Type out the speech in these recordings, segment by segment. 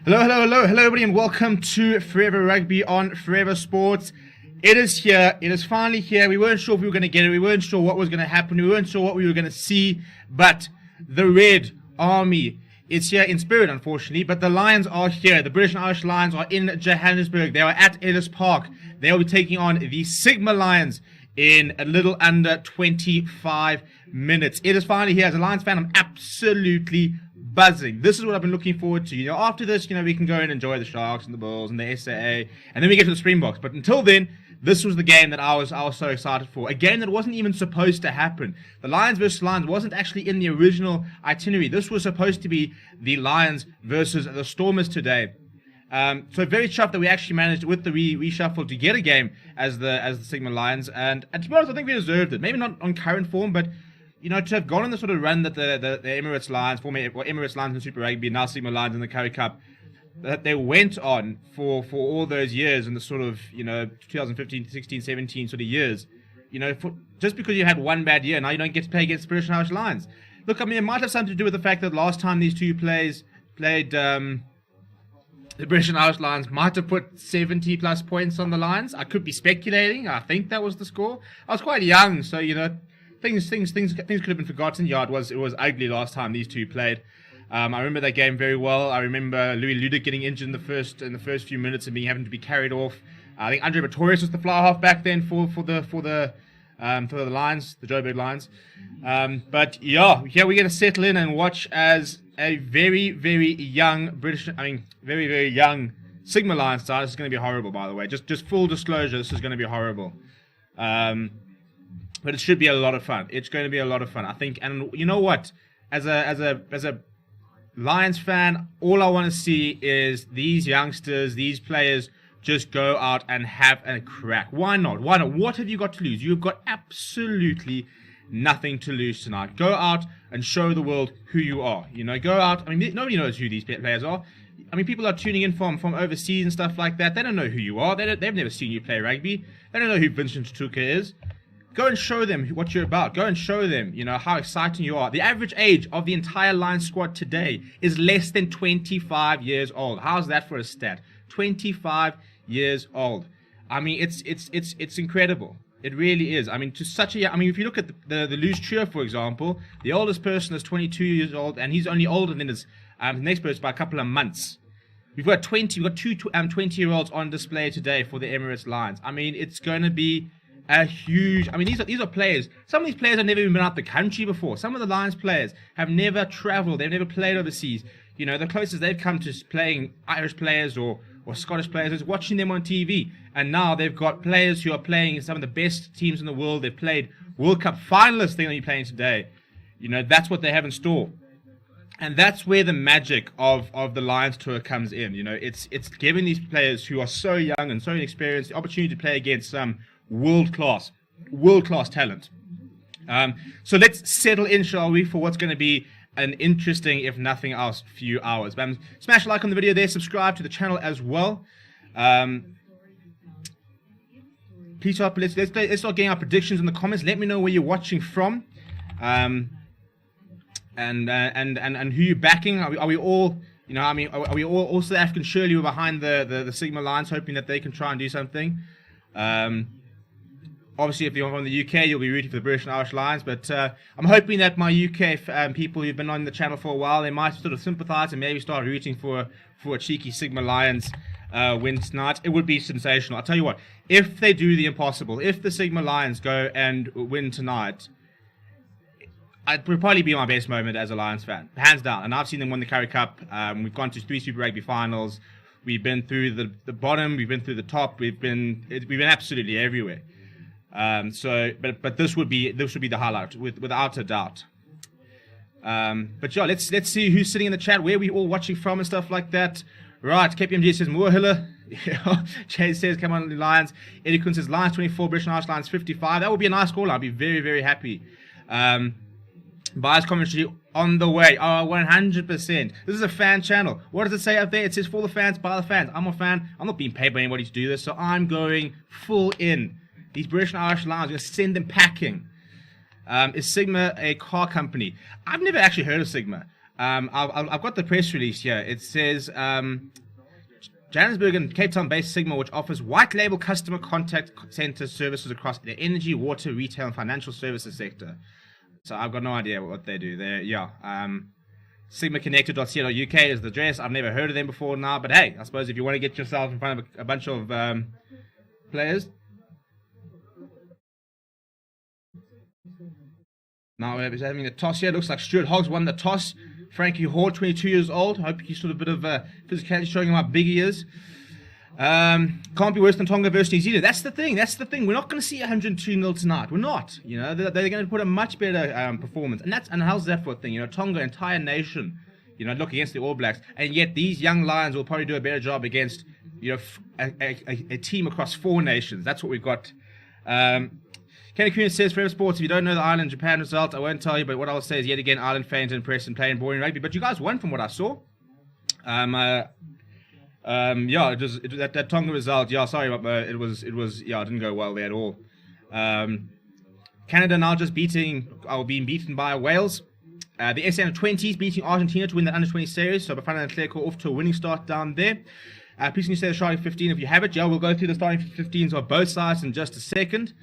Hello, everybody, and welcome to Forever Rugby on Forever Sports. It is here. It is finally here. We weren't sure if we were going to get it. We weren't sure what was going to happen. We weren't sure what we were going to see. But the Red Army is here in spirit, unfortunately. But the Lions are here. The British and Irish Lions are in Johannesburg. They are at Ellis Park. They will be taking on the Sigma Lions in a little under 25 minutes. It is finally here. As a Lions fan, I'm absolutely buzzing. This is what I've been looking forward to. After this, we can go and enjoy the Sharks and the Bulls and the SAA, and then we get to the Springboks. But until then, this was the game that I was so excited for. A game that wasn't even supposed to happen. The Lions versus Lions wasn't actually in the original itinerary. This was supposed to be the Lions versus the Stormers today. So very chuffed that we actually managed with the reshuffle to get a game as the Sigma Lions, and to be honest, I think we deserved it. Maybe not on current form, but to have gone on the sort of run that the Emirates Lions, former Emirates Lions in Super Rugby, now Sigma Lions in the Currie Cup, that they went on for all those years in the sort of 2015, 16, 17 sort of years. Just because you had one bad year, now you don't get to play against the British and Irish Lions. Look, it might have something to do with the fact that last time these two played. The British and Irish Lions might have put 70 plus points on the Lions. I could be speculating. I think that was the score. I was quite young, so things could have been forgotten. Yeah, it was ugly last time these two played. I remember that game very well. I remember Louis Ludic getting injured in the first few minutes and having to be carried off. I think Andre Pretorius was the fly half back then for the Lions, the Joburg Lions. But yeah, here we're going to settle in and watch as a very, very young very, very young Sigma Lions side. This is going to be horrible, by the way. Just full disclosure, this is going to be horrible. But it should be a lot of fun. It's going to be a lot of fun, I think. And you know what? As a Lions fan, all I want to see is these youngsters, these players, just go out and have a crack. Why not? What have you got to lose? You've got absolutely nothing to lose tonight. Go out and show the world who you are. Go out. Nobody knows who these players are. People are tuning in from overseas and stuff like that. They don't know who you are. They've never seen you play rugby. They don't know who Vincent Tuka is. Go and show them what you're about. Go and show them, how exciting you are. The average age of the entire Lions squad today is less than 25 years old. How's that for a stat? 25 years old. It's incredible. It really is. To such a if you look at the loose trio, for example, the oldest person is 22 years old, and he's only older than his next person by a couple of months. We've got two 20-year-olds on display today for the Emirates Lions. It's going to be a huge. These are players. Some of these players have never even been out the country before. Some of the Lions players have never traveled. They've never played overseas. The closest they've come to playing Irish players or Scottish players is watching them on TV. And now they've got players who are playing in some of the best teams in the world. They've played World Cup finalists. They're going to be playing today. That's what they have in store. And that's where the magic of the Lions tour comes in. It's giving these players who are so young and so inexperienced the opportunity to play against some world-class talent. So let's settle in, shall we, for what's going to be an interesting, if nothing else, few hours. Smash a like on the video there, subscribe to the channel as well. Please help. Let's start getting our predictions in the comments. Let me know where you're watching from, and who you're backing. Are we all, are we all South African? Surely we're behind the Sigma Lions, hoping that they can try and do something. Obviously, if you're from the UK, you'll be rooting for the British and Irish Lions. But I'm hoping that my UK people who've been on the channel for a while, they might sort of sympathise and maybe start rooting for a cheeky Sigma Lions win tonight. It would be sensational. I'll tell you what, if they do the impossible, if the Sigma Lions go and win tonight, it would probably be my best moment as a Lions fan, hands down. And I've seen them win the Currie Cup. We've gone to 3 Super Rugby finals. We've been through the bottom. We've been through the top. We've been absolutely everywhere. But this would be the highlight without a doubt. But yeah, let's see who's sitting in the chat, where we all watching from and stuff like that. Right, KPMG says Moorhiller. Jay says come on the Lions. Eddie Kuhn says Lions 24, British and Irish Lions 55. That would be a nice call. I'd be very, very happy. Bias commentary on the way. Oh, 100%. This is a fan channel. What does it say up there? It says for the fans, by the fans. I'm a fan. I'm not being paid by anybody to do this, so I'm going full in. These British and Irish Lions, I'm going to send them packing. Is Sigma a car company? I've never actually heard of Sigma. I've got the press release here. It says Johannesburg and Cape Town-based Sigma, which offers white label customer contact center services across the energy, water, retail, and financial services sector. So I've got no idea what they do. SigmaConnected.co.uk is the address. I've never heard of them before now, but hey, I suppose if you want to get yourself in front of a bunch of players. Now we're having a toss here. Looks like Stuart Hoggs won the toss. Frankie Horn, 22 years old. Hope he's sort of a bit of physicality, showing him how big he is. Can't be worse than Tonga versus New Zealand. That's the thing. We're not going to see 102-0 tonight. We're not. They're going to put a much better performance. And how's that for a thing? Tonga, entire nation, look against the All Blacks. And yet these young Lions will probably do a better job against, a team across 4 nations. That's what we've got. Kenny Kuhn says, Forever Sports, if you don't know the Ireland-Japan result, I won't tell you, but what I'll say is, yet again, Ireland failed to impress and playing boring rugby. But you guys won from what I saw. That Tonga result, sorry, but it didn't go well there at all. Canada now just being beaten by Wales. The SA Under-20s beating Argentina to win the Under-20 series, so Bafana and Clare off to a winning start down there. Please can you say the starting 15 if you have it. We'll go through the starting 15s of both sides in just a second.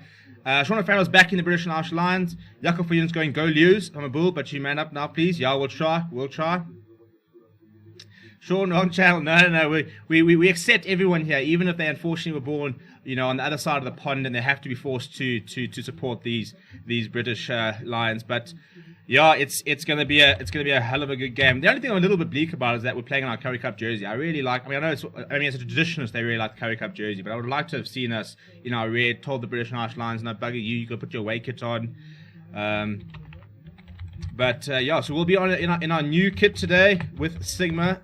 Owen Farrell's back in the British and Irish Lions. Jakob Viljoen's going, go Lews. I'm a bull, but you man up now, please. We'll try. Sean, wrong channel. No. We accept everyone here, even if they unfortunately were born, on the other side of the pond, and they have to be forced to support these British Lions. But it's gonna be a hell of a good game. The only thing I'm a little bit bleak about is that we're playing in our Curry Cup jersey. I really like. I know as a traditionalist, they really like the Curry Cup jersey, but I would like to have seen us in our red. Told the British and Irish Lions, no bugger you. You got to put your away kit on. So we'll be on in our new kit today with Sigma.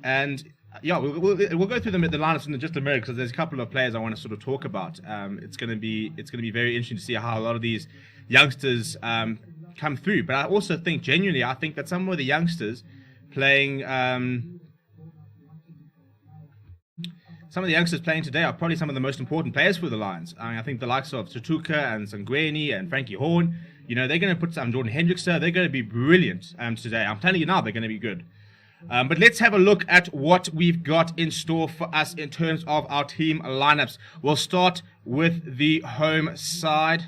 And we'll go through the lineups in just a minute, because there's a couple of players I want to sort of talk about. It's going to be very interesting to see how a lot of these youngsters come through. But I also think that some of the youngsters playing today are probably some of the most important players for the Lions. I think the likes of Chatuka and Sangweni and Frankie Horn, they're going to put some Jordan Hendricks there. They're going to be brilliant today. I'm telling you now, they're going to be good. But let's have a look at what we've got in store for us in terms of our team lineups. We'll start with the home side.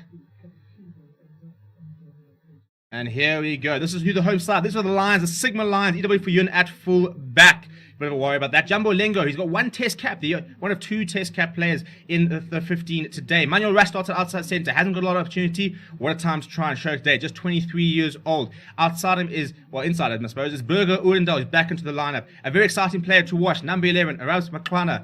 And here we go. This is who the home side. These are the Lions, the Sigma Lions. EW for Yun at full back. Bit of a worry about that. Jumbo Lengo, he's got 1 test cap. One of 2 test cap players in the 15 today. Manuel Rast starts at outside centre. Hasn't got a lot of opportunity. What a time to try and show today. Just 23 years old. Outside him inside him, I suppose, is Burger Urendal. He's back into the lineup. A very exciting player to watch. Number 11, Aras Maklana.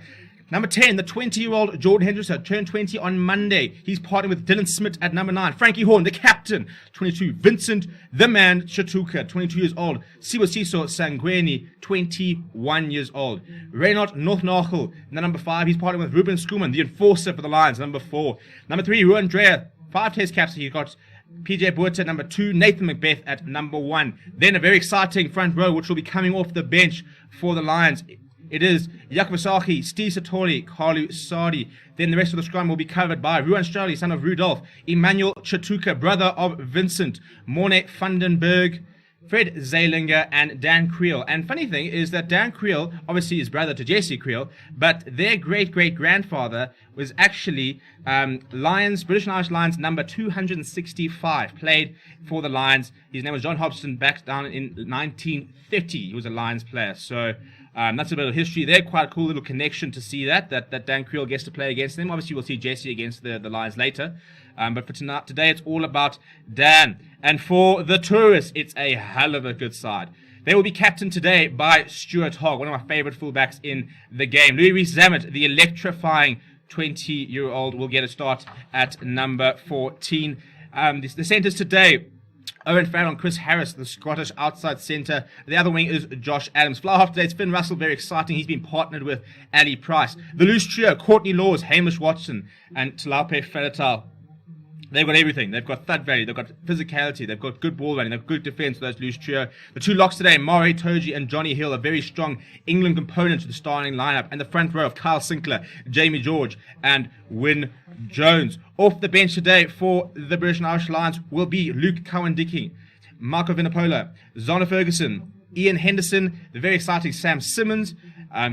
Number 10, the 20-year-old Jordan Hendricks, turned 20 on Monday. He's partnered with Dylan Smith at number 9. Frankie Horn, the captain, 22. Vincent, the man, Chatuka, 22 years old. Siwasiso Sangweni, 21 years old. Reynard Northnachel, number 5. He's partnered with Ruben Skuman, the enforcer for the Lions, number 4. Number 3, Ruan Dreyer, 5 test caps. He's got PJ Buerta, number 2. Nathan Macbeth at number 1. Then a very exciting front row, which will be coming off the bench for the Lions. It is Jakob Asaki, Steve Satori, Carlu Sadi. Then the rest of the scrum will be covered by Ruan Strali, son of Rudolph, Emmanuel Chatuka, brother of Vincent, Morne Vandenberg, Fred Zeilinger, and Dan Creel. And funny thing is that Dan Creel, obviously is brother to Jesse Creel, but their great-great-grandfather was actually British and Irish Lions number 265, played for the Lions. His name was John Hobson, back down in 1930. He was a Lions player. So that's a bit of history there. Quite a cool little connection to see that Dan Creel gets to play against them. Obviously, we'll see Jesse against the Lions later. But for today, it's all about Dan. And for the tourists, it's a hell of a good side. They will be captained today by Stuart Hogg, one of my favorite fullbacks in the game. Louis Rees-Zammit, the electrifying 20-year-old, will get a start at number 14. The centres today: Owen Farrell and Chris Harris, the Scottish outside centre. The other wing is Josh Adams. Fly half today, it's Finn Russell, very exciting. He's been partnered with Ali Price. The loose trio: Courtney Laws, Hamish Watson, and Talaupe Felatal. They've got everything. They've got thud value. They've got physicality. They've got good ball running. They've got good defence for those loose trio. The 2 locks today, Murray Toji and Johnny Hill, a very strong England component to the starting lineup. And the front row of Kyle Sinclair, Jamie George, and Wyn Jones. Off the bench today for the British and Irish Lions will be Luke Cowan-Dickie, Marco Vinopola, Zona Ferguson, Ian Henderson, the very exciting Sam Simmons,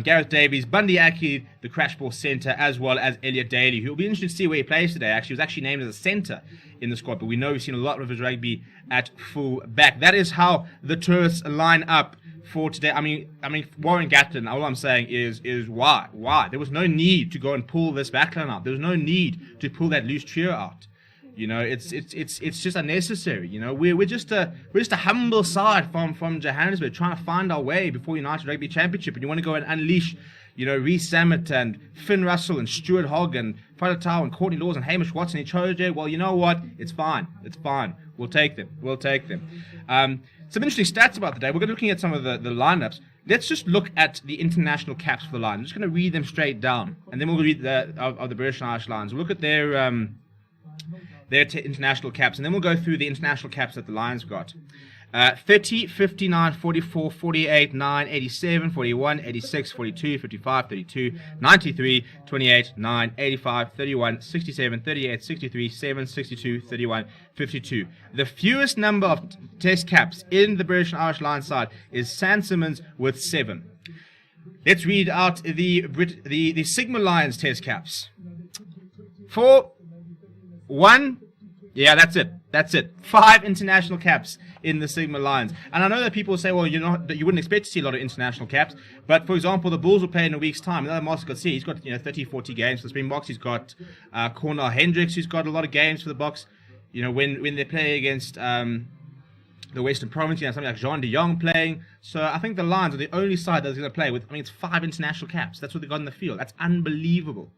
Gareth Davies, Bundy Aki, the crash ball centre, as well as Elliot Daly, who will be interested to see where he plays today. Actually, he was actually named as a centre in the squad, but we know we've seen a lot of his rugby at full back. That is how the tourists line up for today. I mean, Warren Gatland, all I'm saying is why? Why? There was no need to go and pull this backline out. There was no need to pull that loose trio out. You know, it's just unnecessary. You know, we're just a humble side from Johannesburg trying to find our way before United Rugby Championship, and you want to go and unleash, you know, Reece Samet and Finn Russell and Stuart Hogg and Falatau and Courtney Laws and Hamish Watson and Choje. Well, you know what? It's fine. It's fine. We'll take them. Some interesting stats about the day. We're going to be looking at some of the lineups. Let's just look at the international caps for the line. I'm just going to read them straight down, and then we'll read of the British and Irish lines. We'll look at their international caps, and then we'll go through the international caps that the Lions got. 30, 59, 44, 48, 9, 87, 41, 86, 42, 55, 32, 93, 28, 9, 85, 31, 67, 38, 63, 7, 62, 31, 52. The fewest number of test caps in the British and Irish Lions side is Sam Simmons with 7. Let's read out the Sigma Lions test caps. 4, 1, yeah, that's it. 5 international caps in the Sigma Lions. And I know that people say, well, you wouldn't expect to see a lot of international caps, but for example, the Bulls will play in a week's time. Another Marcus Garcia, he's got 30, 40 games for the Springboks. He's got Cornell Hendricks, who's got a lot of games for the Boks. You know, when they play against the Western Province, something like Jean de Jong playing. So I think the Lions are the only side that's going to play with, it's 5 international caps. That's what they got in the field. That's unbelievable.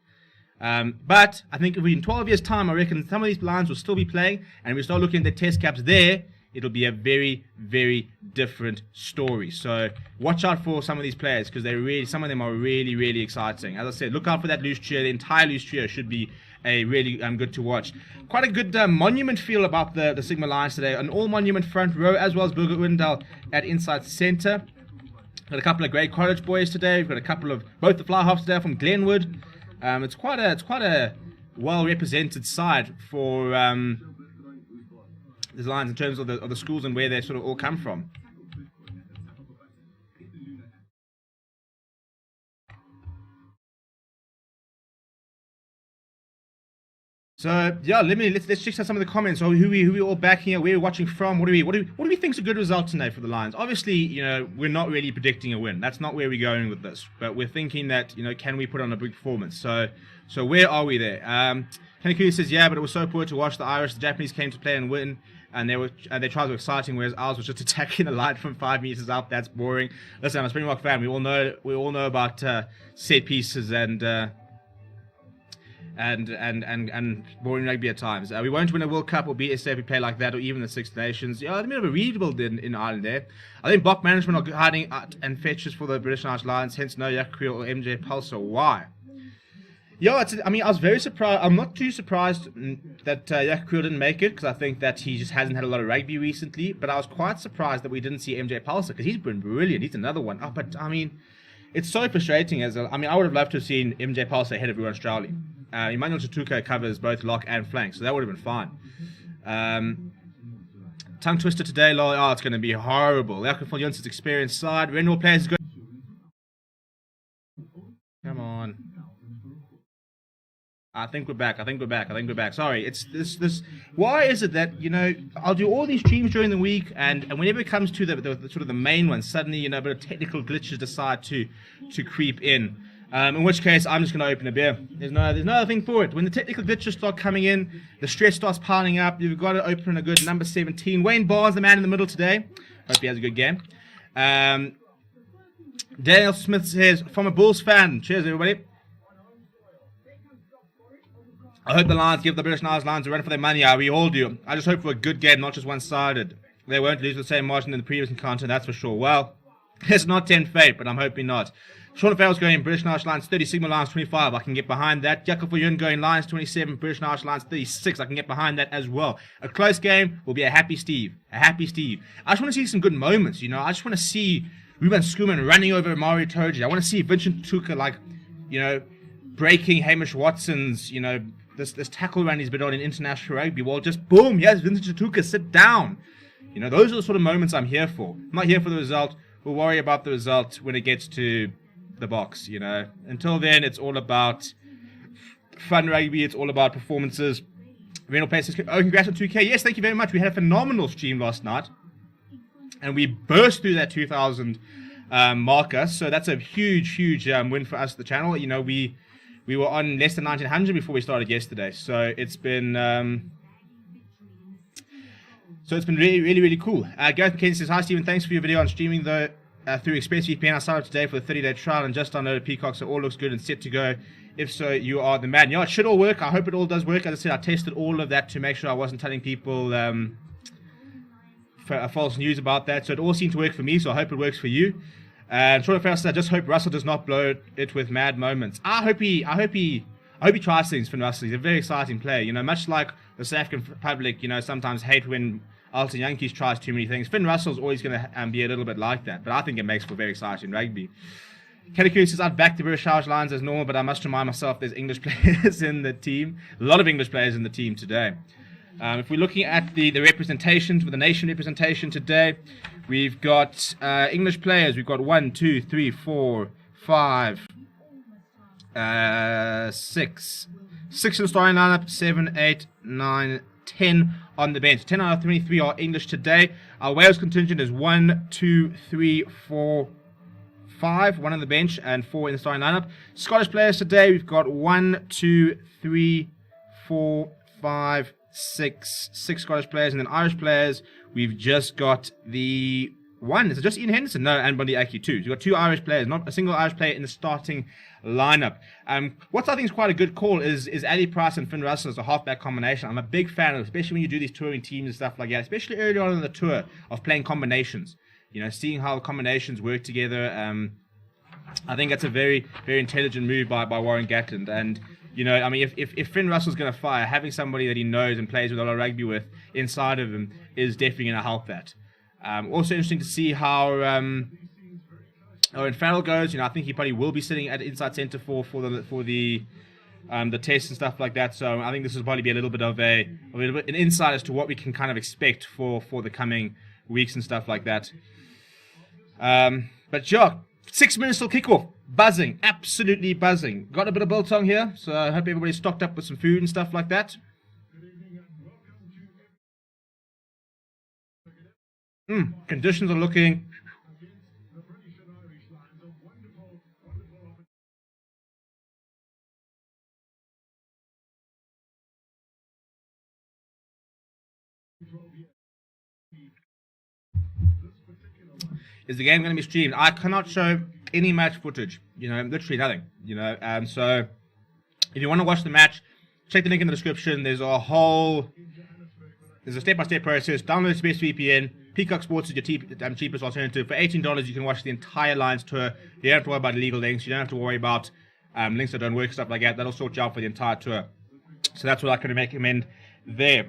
But I think if in 12 years' time, I reckon some of these Lions will still be playing, and we start looking at the test caps there, it'll be a very, very different story. So watch out for some of these players, because some of them are really, really exciting. As I said, look out for that loose trio. The entire loose trio should be a really good to watch. Quite a good monument feel about the Sigma Lions today. An all-monument front row, as well as Burger Windal at inside centre. Got a couple of great college boys today. We've got a couple of both the fly halves today from Glenwood. It's quite a well represented side for the Lions in terms of the schools and where they sort of all come from. So yeah, let's check out some of the comments. So who we all backing here, where we're watching from, what do we think is a good result tonight for the Lions? Obviously, we're not really predicting a win. That's not where we're going with this. But we're thinking that can we put on a big performance? So where are we there? Kenny Cooley says but it was so poor to watch the Irish. The Japanese came to play and win, and their tries were exciting, whereas ours was just attacking the line from 5 meters out. That's boring. Listen, I'm a Springbok fan. We all know about set pieces and boring rugby at times. We won't win a World Cup or beat SA if we play like that, or even the Six Nations. Yeah, a bit of a rebuild in Ireland there. I think Bok management are hiding out and fetches for the British and Irish Lions, hence no Jack Creel or MJ Pulsar. Why? Yeah, I was very surprised. I'm not too surprised that Jack Creel didn't make it, because I think that he just hasn't had a lot of rugby recently. But I was quite surprised that we didn't see MJ Pulsar, because he's been brilliant. He's another one. But it's so frustrating. I would have loved to have seen MJ Pulsar ahead of Ruan Strowley. Emmanuel Tutuka covers both lock and flank, so that would have been fine. Tongue twister today, it's going to be horrible. Jakob van Jonssen's experienced side. Renewal players good. Come on. I think we're back. Sorry, it's this. Why is it that I'll do all these streams during the week, and whenever it comes to the sort of the main one, suddenly a bit of technical glitches decide to creep in. In which case, I'm just going to open a beer. There's no other thing for it. When the technical glitches start coming in, the stress starts piling up. You've got to open a good number 17. Wayne Barnes, the man in the middle today. Hope he has a good game. Daniel Smith says, from a Bulls fan. Cheers, everybody. I hope the Lions give the British and Irish Lions a run for their money. We all do. I just hope for a good game, not just one-sided. They won't lose the same margin in the previous encounter, that's for sure. Well, let's not tempt fate, but I'm hoping not. Sean Farrell's going British and Irish Lions 30, Sigma Lions 25. I can get behind that. Jakob Viljoen going Lions 27, British and Irish Lions 36. I can get behind that as well. A close game will be a happy Steve. I just want to see some good moments, I just want to see Ruben Schoeman running over Mario Toji. I want to see Vincent Tuka, breaking Hamish Watson's, this tackle run he's been on in international rugby. Well, just boom, yes, Vincent Tuka, sit down. You know, those are the sort of moments I'm here for. I'm not here for the result. We'll worry about the result when it gets to the box, you know. Until then, it's all about fun rugby. It's all about performances. Renal Places. Oh, congrats on 2K. Yes, thank you very much. We had a phenomenal stream last night. And we burst through that 2,000 marker. So that's a huge win for us, the channel. You know, we were on less than 1,900 before we started yesterday. So it's been really cool. Gareth McKenzie says, hi Stephen, thanks for your video on streaming through ExpressVPN. I signed up today for the 30-day trial and just downloaded Peacock, so all looks good and set to go. If so, you are the man. Yeah, it should all work. I hope it all does work. As I said, I tested all of that to make sure I wasn't telling people false news about that. So it all seemed to work for me, so I hope it works for you. And Sean Farrell says, I just hope Russell does not blow it with mad moments. I hope he tries things for Russell. He's a very exciting player. You know, much like the South African public, you know, sometimes hate when Alton Yankees tries too many things. Finn Russell's always going to be a little bit like that, but I think it makes for very exciting rugby. Kelly says, I'd back the British Lions as normal, but I must remind myself there's English players in the team. A lot of English players in the team today. If we're looking at the representations, for the nation representation today, we've got English players. We've got 1, 2, 3, 4, 5, 6. 6 in the starting lineup, 7, 8, 9, 10 on the bench. 10 out of 23 are English today. Our Wales contingent is 1, 2, 3, 4, 5. 1 on the bench and 4 in the starting lineup. Scottish players today, we've got 1, 2, 3, 4, 5, 6 Scottish players, and then Irish players, we've just got the 1. Is it just Ian Henderson? No, and Bundy Aki too. So we've got 2 Irish players, not a single Irish player in the starting lineup. What I think is quite a good call is Ali Price and Finn Russell as a halfback combination. I'm a big fan of, especially when you do these touring teams and stuff like that, especially early on in the tour, of playing combinations. You know, seeing how the combinations work together. I think that's a very, very intelligent move by Warren Gatland. And you know, I mean, if Finn Russell's going to fire, having somebody that he knows and plays with a lot of rugby with inside of him is definitely going to help that. Also interesting to see how Owen Farrell goes. You know, I think he probably will be sitting at inside centre for the tests and stuff like that. So I think this will probably be a little bit of an insight as to what we can kind of expect for the coming weeks and stuff like that. But yeah, 6 minutes till kickoff. Buzzing, absolutely buzzing. Got a bit of biltong here, so I hope everybody's stocked up with some food and stuff like that. Conditions are looking Is the game going to be streamed? I cannot show any match footage. You know, literally nothing. You know, so if you want to watch the match, check the link in the description. There's a step-by-step process. Download ExpressVPN. Peacock Sports is your cheapest alternative. For $18, you can watch the entire Lions tour. You don't have to worry about illegal links. You don't have to worry about links that don't work, stuff like that. That'll sort you out for the entire tour. So that's what I can recommend there.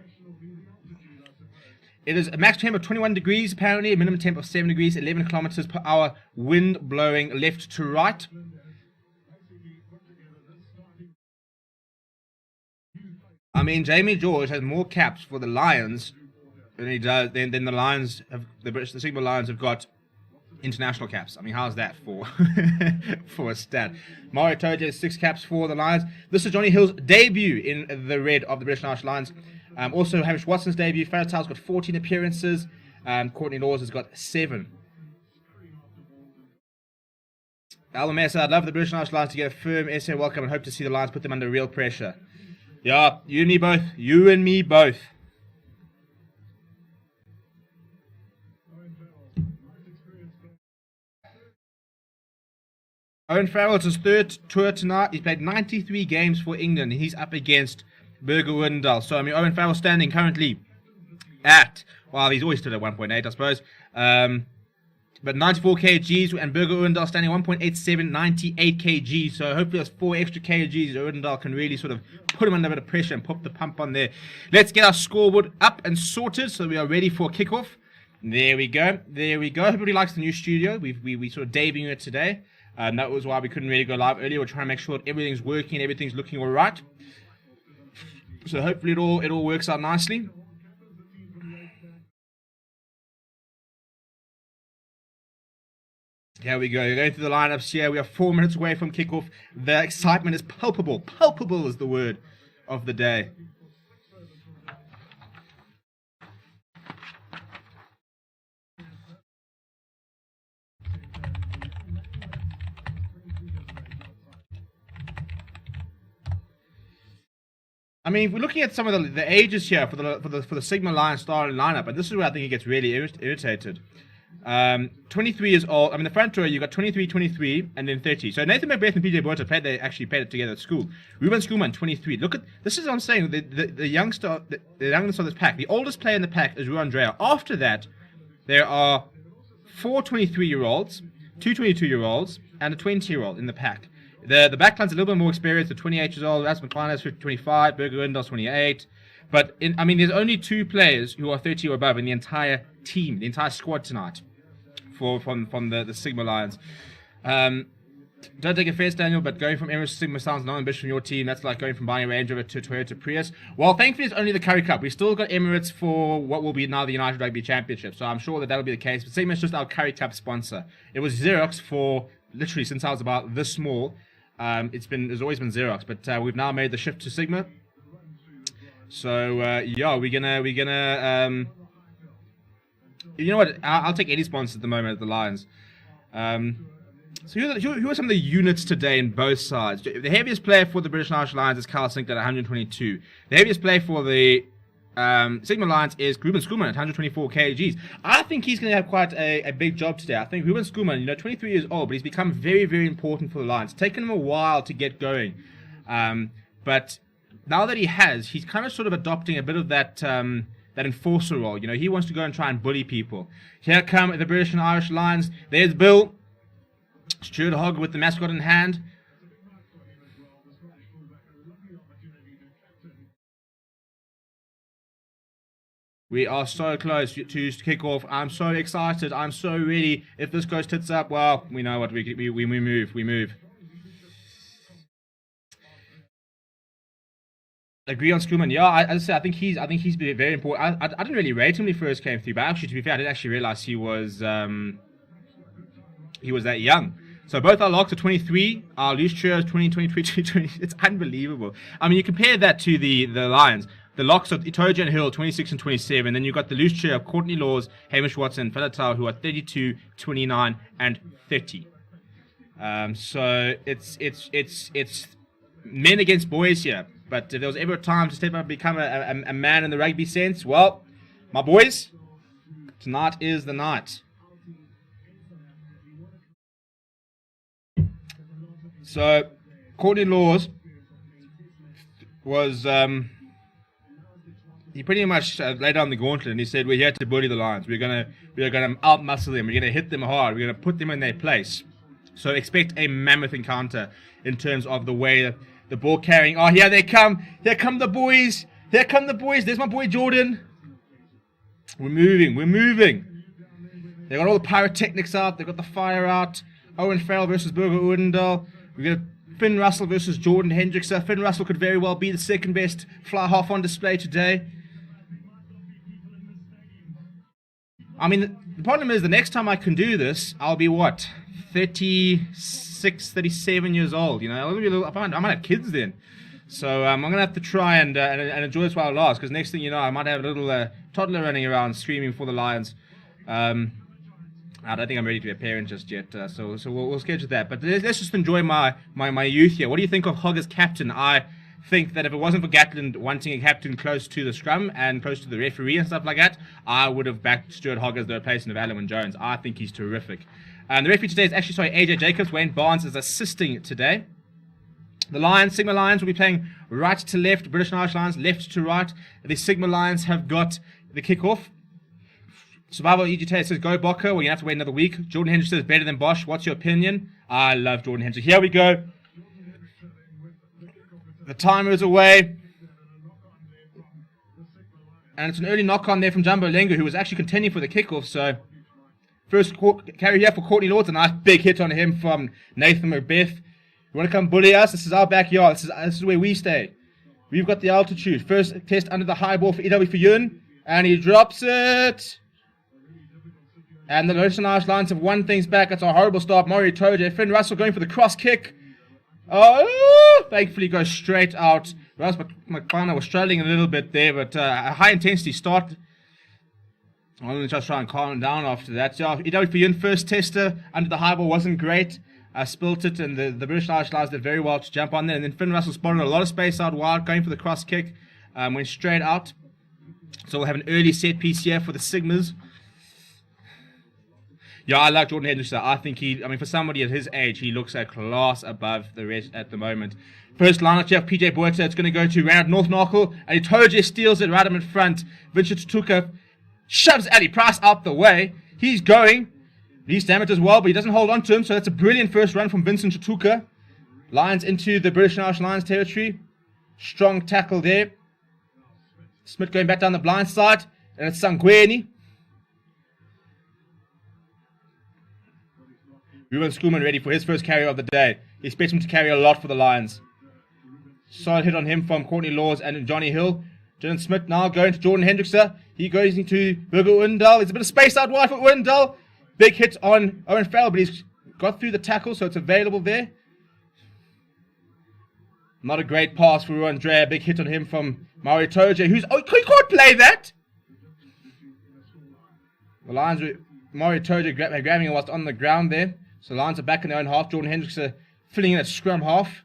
It is a max temp of 21 degrees, apparently, a minimum temp of 7 degrees, 11 kilometers per hour, wind blowing left to right. I mean, Jamie George has more caps for the Lions than he does than the Lions have. The Sigma Lions have got international caps. I mean, how's that for for a stat? Mario Toja has 6 caps for the Lions. This is Johnny Hill's debut in the red of the British Irish Lions. Also, Hamish Watson's debut. Farrell Towell's got 14 appearances. Courtney Laws has got 7. Alan Mayer said, I'd love the British Irish Lions to get a firm SA welcome and hope to see the Lions put them under real pressure. Yeah, you and me both. You and me both. Owen Farrell, it's his 3rd tour tonight. He's played 93 games for England. He's up against Berger Windal. So, I mean, Owen Farrell standing currently at, well, he's always stood at 1.8, I suppose. But 94 kgs, and Berger Windal standing 1.87, 98 kg. So, hopefully, those 4 extra kgs, Windal can really sort of put him under a bit of pressure and pop the pump on there. Let's get our scoreboard up and sorted so we are ready for kickoff. There we go. There we go. Everybody likes the new studio. We sort of debuted it today. That was why we couldn't really go live earlier. We're trying to make sure that everything's working, everything's looking all right. So hopefully it all works out nicely. Here we go. Going through the lineups here. We are 4 minutes away from kickoff. The excitement is palpable. Palpable is the word of the day. I mean, if we're looking at some of the ages here for the Sigma Lions starting lineup, and this is where I think it gets really irritated. 23 years old. I mean, the front row, you got 23, 23, and then 30. So Nathan McBeth and PJ Botha actually played it together at school. Ruben Schoolman, 23. Look at this is what I'm saying. The youngest of this pack. The oldest player in the pack is Ruan Dreyer. After that, there are 4 23-year-olds, 2 22-year-olds, and a 20-year-old in the pack. The backline's a little bit more experienced. The 28 years old, Rasmus Klein is 25, Berger Windels 28. But there's only 2 players who are 30 or above in the entire team, the entire squad tonight, from the Sigma Lions. Don't take offense, Daniel, but going from Emirates to Sigma sounds non-ambitious from your team. That's like going from buying a Range Rover to a Toyota Prius. Well, thankfully, it's only the Curry Cup. We've still got Emirates for what will be now the United Rugby Championship, so I'm sure that'll be the case. But Sigma is just our Curry Cup sponsor. It was Xerox for literally since I was about this small. It's always been Xerox, but we've now made the shift to Sigma. So yeah, we're gonna you know what? I'll take any sponsor at the moment at the Lions. So who are some of the units today in both sides? The heaviest player for the British and Irish Lions is Carl Sink at 122. The heaviest player for the Sigma Lions is Ruben Schoolman at 124 kgs. I think he's going to have quite a big job today. I think Ruben Schoolman, 23 years old, but he's become very, very important for the Lions. It's taken him a while to get going. But now that he's kind of sort of adopting a bit of that enforcer role. He wants to go and try and bully people. Here come the British and Irish Lions. There's Bill. Stuart Hogg with the mascot in hand. We are so close to kick off. I'm so excited. I'm so ready. If this goes tits up, well, we know what we move. We move. Agree on Schoolman. Yeah, as I said, I think he's been very important. I didn't really rate him when he first came through, but actually, to be fair, I didn't actually realize he was that young. So both our locks are 23, our loose trio is 20, 23, 20. It's unbelievable. I mean, you compare that to the Lions. The locks are Itoja and Hill, 26 and 27. Then you've got the loose trio of Courtney Laws, Hamish Watson, Falatau, who are 32, 29, and 30. So it's men against boys here. But if there was ever a time to step up and become a man in the rugby sense, well, my boys, tonight is the night. So, Courtney Laws was, he pretty much laid down the gauntlet and he said, we're here to bully the Lions. We're gonna out-muscle them. We're gonna hit them hard. We're gonna put them in their place. So expect a mammoth encounter in terms of the way the ball carrying. Oh, here they come. Here come the boys. Here come the boys. There's my boy Jordan. We're moving. They got all the pyrotechnics out. They got the fire out. Owen Farrell versus Berger Oudendal. We got Finn Russell versus Jordan Hendricks. Finn Russell could very well be the second best fly half on display today. I mean, the problem is the next time I can do this, I'll be what? 36, 37 years old. I might have kids then. So I'm going to have to try and enjoy this while it lasts, because next thing you know, I might have a little toddler running around screaming for the Lions. I don't think I'm ready to be a parent just yet, so we'll schedule that. But let's just enjoy my youth here. What do you think of Hogg as captain? I think that if it wasn't for Gatland wanting a captain close to the scrum and close to the referee and stuff like that, I would have backed Stuart Hogg as the replacement of Alan Jones. I think he's terrific. The referee today is actually, AJ Jacobs. Wayne Barnes is assisting today. The Lions, Sigma Lions, will be playing right to left. British and Irish Lions, left to right. The Sigma Lions have got the kick-off. Survival EGT says, go Bocker. Well, you have to wait another week. Jordan Hendricks says, better than Bosch. What's your opinion? I love Jordan Hendricks. Here we go. The timer is away. And it's an early knock-on there from Jumbo Lenga, who was actually contending for the kickoff. So, first carry here for Courtney Lords. A nice big hit on him from Nathan McBeth. You want to come bully us? This is our backyard. This is where we stay. We've got the altitude. First test under the high ball for EW for Yun. And he drops it. And the British and Irish Lions have won things back. It's a horrible start. Mario Toje, Finn Russell going for the cross kick. Oh, thankfully goes straight out. Ross McClana was struggling a little bit there, but a high intensity start. I'm going to just try and calm him down after that. So, for Yun, first tester under the high ball wasn't great. Spilt it, and the British and Irish Lions did very well to jump on there. And then Finn Russell spotted a lot of space out wide, going for the cross kick. Went straight out. So we'll have an early set piece here for the Sigmas. Yeah, I like Jordan Henderson. I think for somebody at his age, he looks a class above the rest at the moment. First lineup, you have PJ Boerter. It's going to go to Rand North-Narkle, and Itoje steals it right up in front. Vincent Tutuka shoves Ali Price out the way. He's going. He's damaged as well, but he doesn't hold on to him, so that's a brilliant first run from Vincent Tutuka. Lions into the British and Irish Lions territory. Strong tackle there. Smith going back down the blind side, and it's Sangweni. Ruben Schoolman ready for his first carry of the day. He expects him to carry a lot for the Lions. Solid hit on him from Courtney Laws and Johnny Hill. Dylan Smith now going to Jordan Hendrickson. He goes into Virgil Oendal. There's a bit of space out wide for Oendal. Big hit on Owen Farrell, but he's got through the tackle, so it's available there. Not a great pass for Andrea. Big hit on him from Mario Toje, he can't play that. The Lions were Mario Toje grabbing him whilst on the ground there. So the Lions are back in their own half. Jordan Hendrickson filling in at scrum half.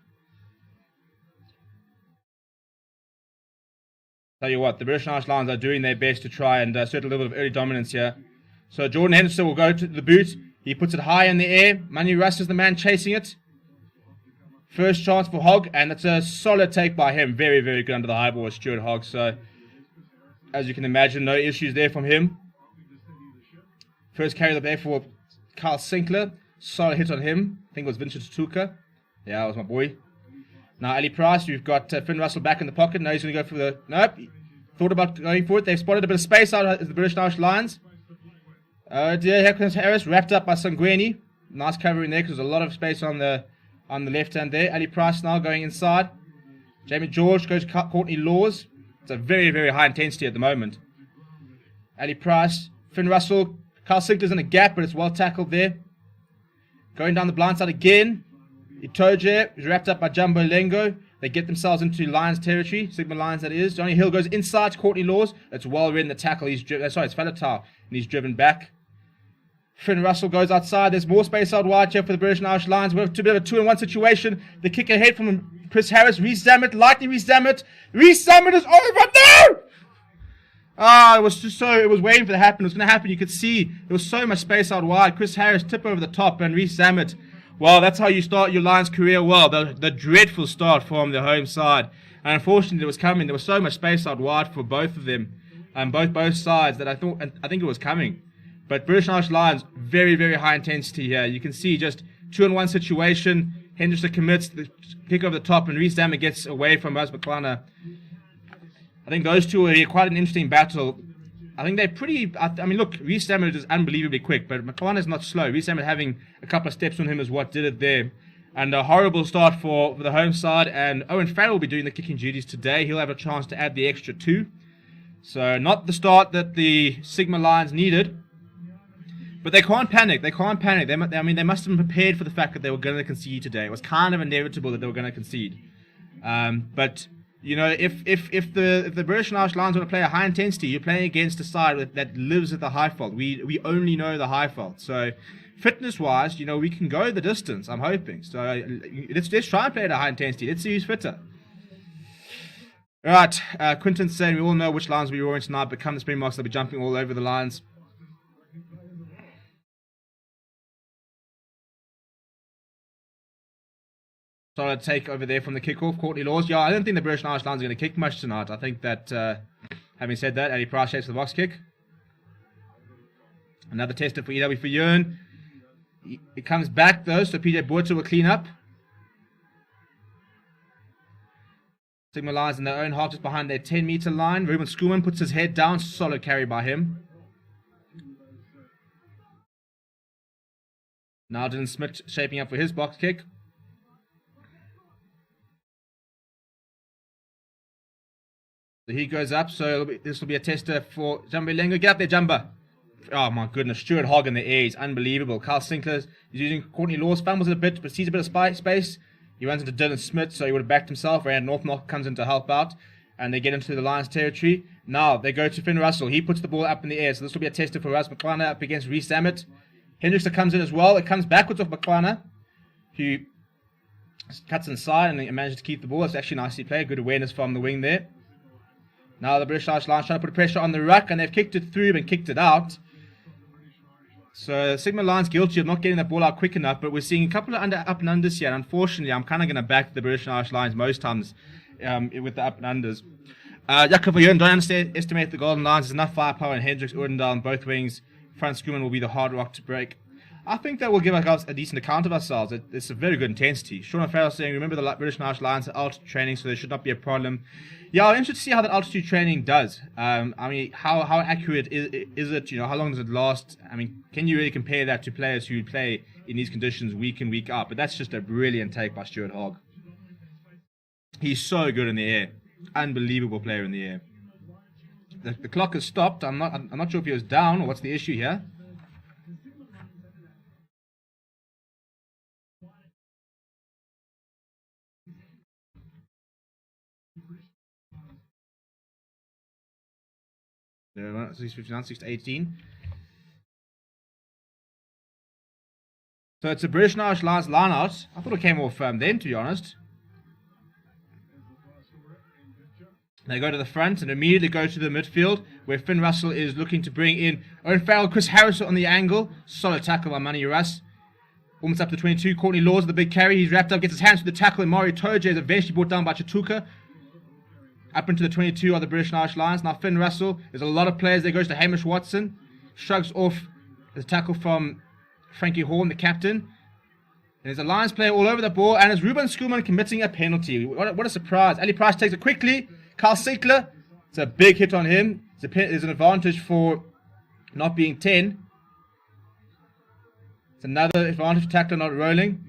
Tell you what, the British and Irish Lions are doing their best to try and assert a little bit of early dominance here. So Jordan Henderson will go to the boot. He puts it high in the air. Manu Russ is the man chasing it. First chance for Hogg, and it's a solid take by him. Very, very good under the high ball with Stuart Hogg. So, as you can imagine, no issues there from him. First carry of the day for Carl Sinclair. Solid hit on him. I think it was Vincent Tutuka. Yeah, that was my boy. Now, Ali Price, you've got Finn Russell back in the pocket. Now he's going to go for the... Nope. Thought about going for it. They've spotted a bit of space out of the British and Irish Lions. Oh dear, here comes Harris. Wrapped up by Sangweni. Nice covering there because there's a lot of space on the left hand there. Ali Price now going inside. Jamie George goes to Courtney Laws. It's a very, very high intensity at the moment. Ali Price, Finn Russell. Carl Sinclair's in a gap, but it's well tackled there. Going down the blind side again. Itoje is wrapped up by Jumbo Lengo. They get themselves into Lions territory. Sigma Lions, that is. Johnny Hill goes inside to Courtney Laws. It's well ridden the tackle. It's Falatau. And he's driven back. Finn Russell goes outside. There's more space out wide here for the British and Irish Lions. We're a bit of a 2-on-1 situation. The kick ahead from Chris Harris. Reece Zammit. Lightly Reece Zammit. Reece Zammit is over. No! It was waiting for it to happen. It was going to happen. You could see there was so much space out wide. Chris Harris tip over the top, and Reece Zammit. Well, that's how you start your Lions career well. The dreadful start from the home side. And unfortunately, it was coming. There was so much space out wide for both of them. And both sides that I think it was coming. But British and Irish Lions, very, very high intensity here. You can see just 2-on-1 situation. Henderson commits the kick over the top, and Reece Zammit gets away from Buzz McClana. I think those two will be quite an interesting battle. I think they're pretty... look, Reece Zammit is unbelievably quick, but McClana's not slow. Reece Zammit having a couple of steps on him is what did it there. And a horrible start for the home side, and Owen Farrell will be doing the kicking duties today. He'll have a chance to add the extra 2. So not the start that the Sigma Lions needed. But they can't panic. They must have been prepared for the fact that they were going to concede today. It was kind of inevitable that they were going to concede. But... if the British and Irish Lions want to play a high intensity, you're playing against a side that lives at the high fault. We only know the high fault. So fitness-wise, we can go the distance, I'm hoping. So let's try and play at a high intensity. Let's see who's fitter. All right, Quinton's saying we all know which lines we're roaring tonight, but come the Springboks, they'll be jumping all over the lines. Solid take over there from the kickoff. Courtney Laws. Yeah, I don't think the British and Irish Lions are going to kick much tonight. I think that, having said that, Ali Price shapes the box kick. Another tester for EW for Ewan. It comes back though, so PJ Boerter will clean up. Sigma Lions in their own half just behind their 10-meter line. Ruben Schoolman puts his head down. Solid carry by him. Now Dylan Smith shaping up for his box kick. So he goes up, so this will be a tester for Jumbo Lengo. Get up there, Jumbo. Oh my goodness, Stuart Hogg in the air is unbelievable. Kyle Sinclair is using Courtney Laws, fumbles it a bit, but sees a bit of space. He runs into Dylan Smith, so he would have backed himself. Rand Northnock comes in to help out, and they get into the Lions territory. Now they go to Finn Russell. He puts the ball up in the air, so this will be a tester for Russ McClana up against Reece Zammit. Hendrickson comes in as well. It comes backwards off McClana, who cuts inside and manages to keep the ball. It's actually nicely played. Good awareness from the wing there. Now the British Irish Lions trying to put pressure on the ruck, and they've kicked it through and kicked it out. So Sigma Lions guilty of not getting that ball out quick enough, but we're seeing a couple of up and unders here, and unfortunately I'm kind of going to back the British Irish Lions most times with the up and unders. Jakob Viljoen, don't underestimate the Golden Lions. There's enough firepower in Hendricks, Odendaal on both wings. Front Schoeman will be the hard rock to break. I think that will give us a decent account of ourselves. It's a very good intensity. Owen Farrell saying, remember the British Irish Lions are altitude training, so there should not be a problem. Yeah, I'm interested to see how that altitude training does. I mean, how accurate is it? You know, how long does it last? I mean, can you really compare that to players who play in these conditions week in, week out? But that's just a brilliant take by Stuart Hogg. He's so good in the air. Unbelievable player in the air. The clock has stopped. I'm not sure if he was down or what's the issue here. No, 6:59, 6:18. So it's a British and Irish Lions line out. I thought it came off then, to be honest. They go to the front and immediately go to the midfield, where Finn Russell is looking to bring in Owen Farrell, Chris Harris on the angle. Solid tackle by Manny Russ. Almost up to 22. Courtney Laws, the big carry. He's wrapped up, gets his hands to the tackle, and Mario Toje is eventually brought down by Chatuka. Up into the 22 are the British and Irish Lions. Now Finn Russell, there's a lot of players there. Goes to Hamish Watson. Shrugs off the tackle from Frankie Horn, the captain. And there's a Lions player all over the ball, and it's Ruben Schoeman committing a penalty. What a surprise. Ali Price takes it quickly. Kyle Sinclair, it's a big hit on him. There's an advantage for not being 10. It's another advantage for tackler not rolling.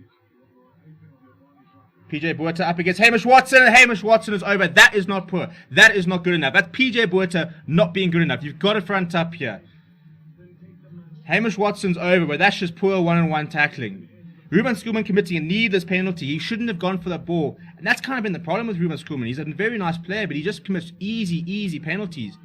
PJ Boerta up against Hamish Watson, and Hamish Watson is over. That is not poor. That is not good enough. That's PJ Boerta not being good enough. You've got to front up here. Hamish Watson's over, but that's just poor one-on-one tackling. Ruben Schoeman committing a needless penalty. He shouldn't have gone for that ball. And that's kind of been the problem with Ruben Schoeman. He's a very nice player, but he just commits easy penalties.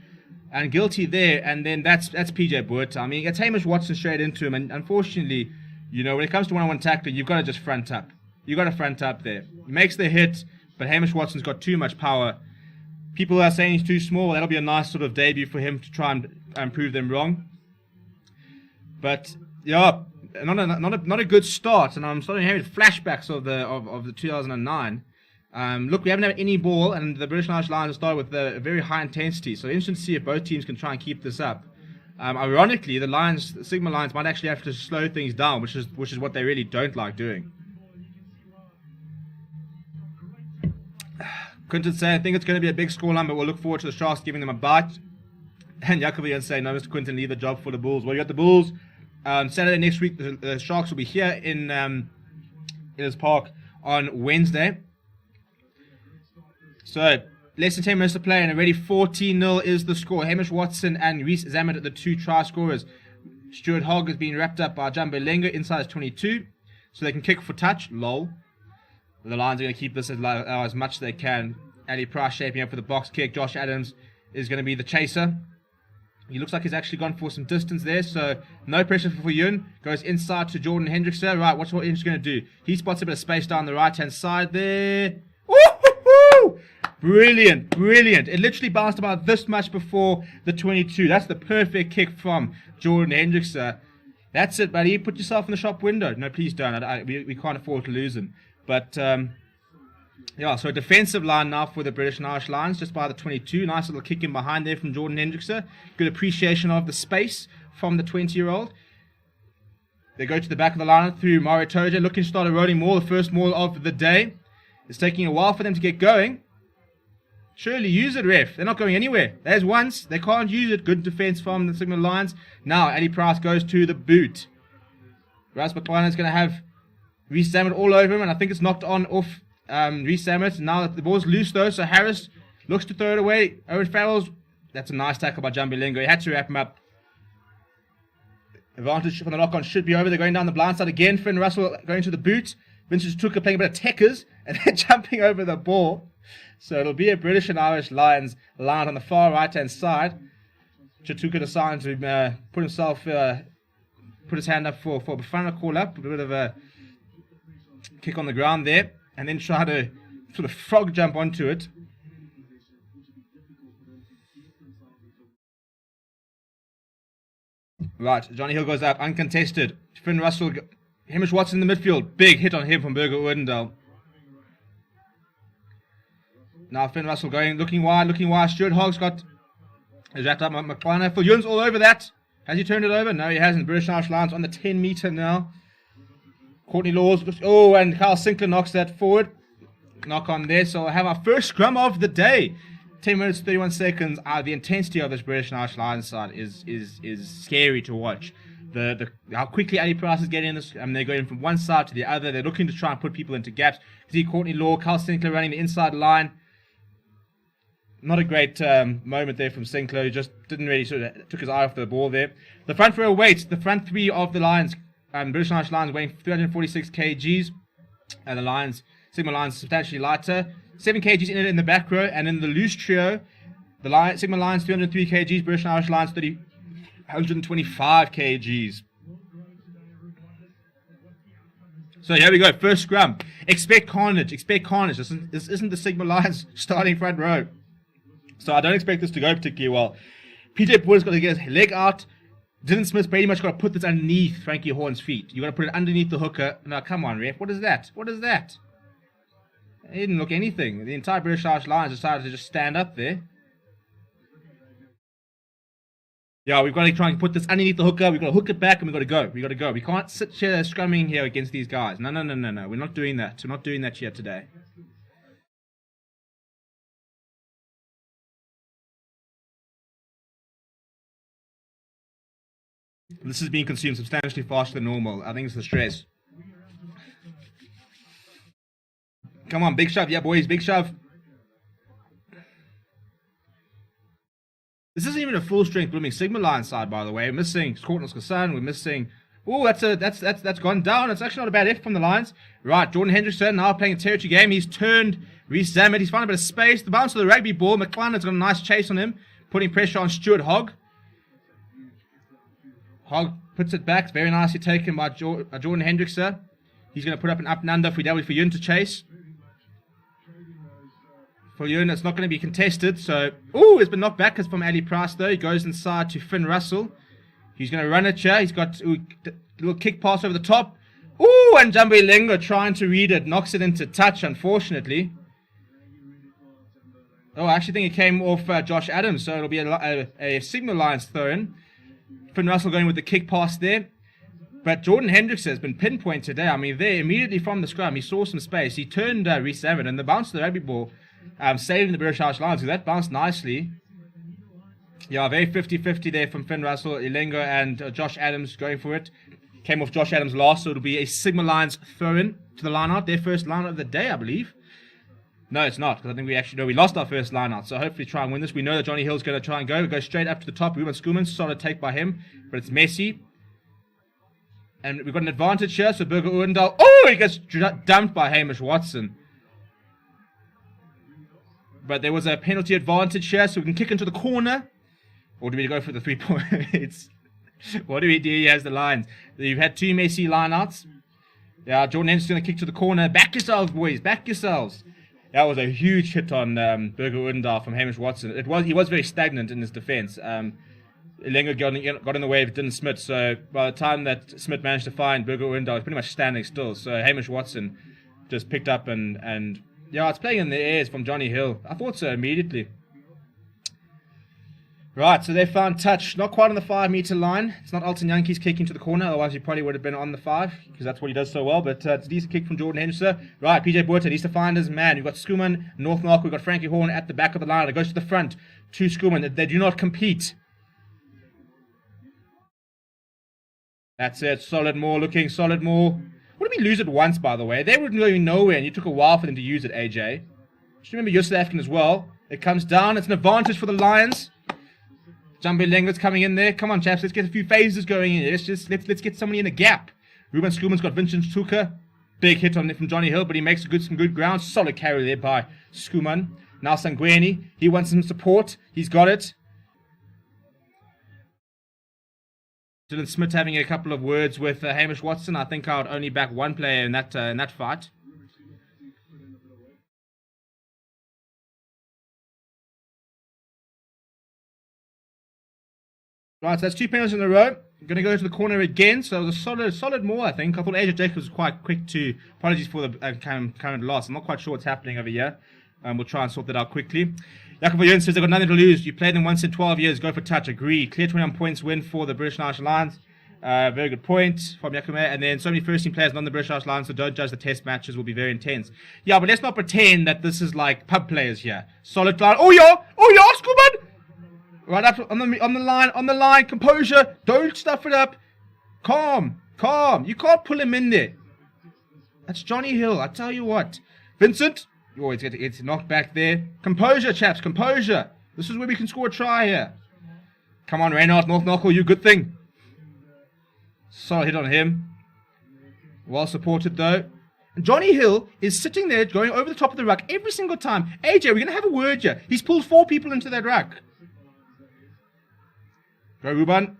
And guilty there, and then that's PJ Boerta. I mean, it's Hamish Watson straight into him, and unfortunately, you know, when it comes to one-on-one tackling, you've got to just front up. You've got to front up there. He makes the hit, but Hamish Watson's got too much power. People are saying he's too small. That'll be a nice sort of debut for him to try and prove them wrong. But, yeah, not a good start, and I'm starting having flashbacks of the 2009. Look, we haven't had any ball, and the British and Irish Lions have started with a very high intensity. So interesting to see if both teams can try and keep this up. Ironically, the Sigma Lions might actually have to slow things down, which is what they really don't like doing. Quinton saying, I think it's going to be a big scoreline, but we'll look forward to the Sharks giving them a bite. And Jacobian saying, no, Mr. Quinton, leave the job for the Bulls. Well, you got the Bulls. Saturday next week, the Sharks will be here in Ellis Park on Wednesday. So, less than 10 minutes to play, and already 14-0 is the score. Hamish Watson and Reece Zammit are the two try scorers. Stuart Hogg has been wrapped up by Jumbo Lengo inside his 22, so they can kick for touch. Lol. The Lions are going to keep this as much as they can. Ali Price shaping up for the box kick. Josh Adams is going to be the chaser. He looks like he's actually gone for some distance there, so no pressure for Yun. Goes inside to Jordan Hendrickson. Right, what's what Hendrick's going to do? He spots a bit of space down the right-hand side there. Woo-hoo-hoo! Brilliant, brilliant. It literally bounced about this much before the 22. That's the perfect kick from Jordan Hendrickson. That's it, buddy. Put yourself in the shop window. No, please don't. We can't afford to lose him. But, yeah, so a defensive line now for the British and Irish Lions, just by the 22. Nice little kick in behind there from Jordan Hendrickson. Good appreciation of the space from the 20-year-old. They go to the back of the line through Mario Toja, looking to start a rolling maul, the first maul of the day. It's taking a while for them to get going. Surely use it, ref. They're not going anywhere. There's once. They can't use it. Good defense from the Sigma Lions. Now, Ali Price goes to the boot. Russ McClana is going to have Reece Zammit all over him, and I think it's knocked on off Reece Zammit. Now the ball's loose though, so Harris looks to throw it away. Owen Farrell's, that's a nice tackle by Jumbo Lengo. He had to wrap him up. Advantage from the lock-on should be over. They're going down the blind side again. Finn Russell going to the boot. Vincent Tuka playing a bit of techers and then jumping over the ball. So it'll be a British and Irish Lions line on the far right-hand side. Chatuka deciding to put his hand up for a Bafana call up. A bit of a kick on the ground there. And then try to sort of frog jump onto it. Right, Johnny Hill goes up, uncontested. Finn Russell, Hamish Watson in the midfield. Big hit on him from Burger Oudendal. Now Finn Russell looking wide. Stuart Hogg's got his wrapped up McClanahan. Viljoen's all over that. Has he turned it over? No, he hasn't. British Irish Lions on the 10 metre now. Courtney Laws. Oh, and Kyle Sinclair knocks that forward. Knock on there. So we'll have our first scrum of the day. 10 minutes, 31 seconds. The intensity of this British and Irish Lions side is scary to watch. How quickly Ali Price is getting this. They're going from one side to the other. They're looking to try and put people into gaps. See Courtney Law, Kyle Sinclair running the inside line. Not a great moment there from Sinclair. He just didn't really took his eye off the ball there. The front row weights. The front three of the Lions, British and Irish Lions weighing 346 kgs. And the Lions, Sigma Lions, substantially lighter. 7 kgs in the back row, and in the loose trio, the Sigma Lions 303 kgs, British and Irish Lions 125 kgs. So here we go, first scrum. Expect carnage. This isn't the Sigma Lions starting front row. So I don't expect this to go particularly well. PJ Boyd's got to get his leg out. Dylan Smith's pretty much got to put this underneath Frankie Horn's feet. You've got to put it underneath the hooker. Now come on, ref. What is that? It didn't look anything. The entire British Irish Lions decided to just stand up there. Yeah, we've got to try and put this underneath the hooker. We've got to hook it back and we've got to go. We can't sit here scrumming here against these guys. No. We're not doing that. We're not doing that here today. This is being consumed substantially faster than normal. I think it's the stress. Come on, big shove. Yeah, boys, big shove. This isn't even a full strength blooming Sigma Lion side, by the way. We're missing Courtney Kassan. We're missing. Oh, that's gone down. It's actually not a bad F from the Lions. Right, Jordan Hendrickson now playing a territory game. He's turned Reece Zammit. He's found a bit of space. The bounce of the rugby ball. McClanahan's got a nice chase on him, putting pressure on Stuart Hogg. Hogg puts it back. Very nicely taken by Jordan Hendrickson. He's going to put up an up and under for Viljoen to chase. Viljoen, it's not going to be contested. So, it's been knocked back from Ali Price though. He goes inside to Finn Russell. He's going to run it here. He's got a little kick pass over the top. And Jumbo Lengo trying to read it. Knocks it into touch, unfortunately. I actually think it came off Josh Adams. So it'll be a Sigma Lions throw in. Finn Russell going with the kick pass there. But Jordan Hendrickson has been pinpointed there. There immediately from the scrum, he saw some space. He turned Reece Zammit, and the bounce of the rugby ball saving the British Irish Lions. So that bounced nicely. Yeah, very 50-50 there from Finn Russell, Ilengo, and Josh Adams going for it. Came off Josh Adams last, so it'll be a Sigma Lions throw-in to the line-out. Their first line-out of the day, I believe. No, it's not, because I think we actually know we lost our first line-out. So hopefully try and win this. We know that Johnny Hill's going to try and go. We go straight up to the top. Ruben Schoeman, solid take by him, but it's messy. And we've got an advantage here, so Burger Oudendal. He gets dumped by Hamish Watson. But there was a penalty advantage here, so we can kick into the corner. Or do we go for the 3 points? What do we do here as the Lions? You've had two messy lineouts. Yeah, Jordan Henderson's going to kick to the corner. Back yourselves, boys. Back yourselves. That was a huge hit on Burger Oudendal from Hamish Watson. He was very stagnant in his defence. Ilengo got in the way of Dylan Smith, so by the time that Smith managed to find Burger Oudendal, he was pretty much standing still. So Hamish Watson just picked up and it's playing in the airs from Johnny Hill. I thought so immediately. Right, so they found touch, not quite on the 5 metre line. It's not Alton Yankees kicking to the corner, otherwise he probably would have been on the 5, because that's what he does so well, but it's a decent kick from Jordan Henderson. Right, PJ Boerter needs to find his man. We've got Schoeman, North Mark, we've got Frankie Horn at the back of the line. It goes to the front to Schoeman. They do not compete. That's it, solid more, looking solid more. What did we lose it once, by the way? They were going nowhere, and it took a while for them to use it, AJ. Just remember you're South African as well. It comes down, it's an advantage for the Lions. Jumbo Lengo's coming in there. Come on, chaps. Let's get a few phases going in. Let's get somebody in a gap. Ruben Schoolman's got Vincent Tuka. Big hit on it from Johnny Hill, but he makes some good ground. Solid carry there by Schoolman. Now Sangweni. He wants some support. He's got it. Dylan Smith having a couple of words with Hamish Watson. I think I would only back one player in that fight. Right, so that's 2 penalties in a row. Going to go to the corner again. So it was a solid more, I think. I thought AJ Jacobs was quite quick to... Apologies for the current loss. I'm not quite sure what's happening over here. We'll try and sort that out quickly. Jacob Jön says they've got nothing to lose. You played them once in 12 years. Go for touch. Agreed. Clear 21 points win for the British Irish Lions. Very good point from Jacob. And then so many first team players on the British Irish Lions, so don't judge the test matches. Will be very intense. Yeah, but let's not pretend that this is like pub players here. Solid line. Oh yeah, Schoolman! Right up on the line, composure, don't stuff it up. Calm. You can't pull him in there. That's Johnny Hill, I tell you what. Vincent, oh, it's knocked back there. Composure, chaps, composure. This is where we can score a try here. Come on, Reynard, North Knuckle, you good thing. Solid hit on him. Well supported though. And Johnny Hill is sitting there going over the top of the ruck every single time. AJ, we're going to have a word here. He's pulled 4 people into that ruck. Go, Ruben.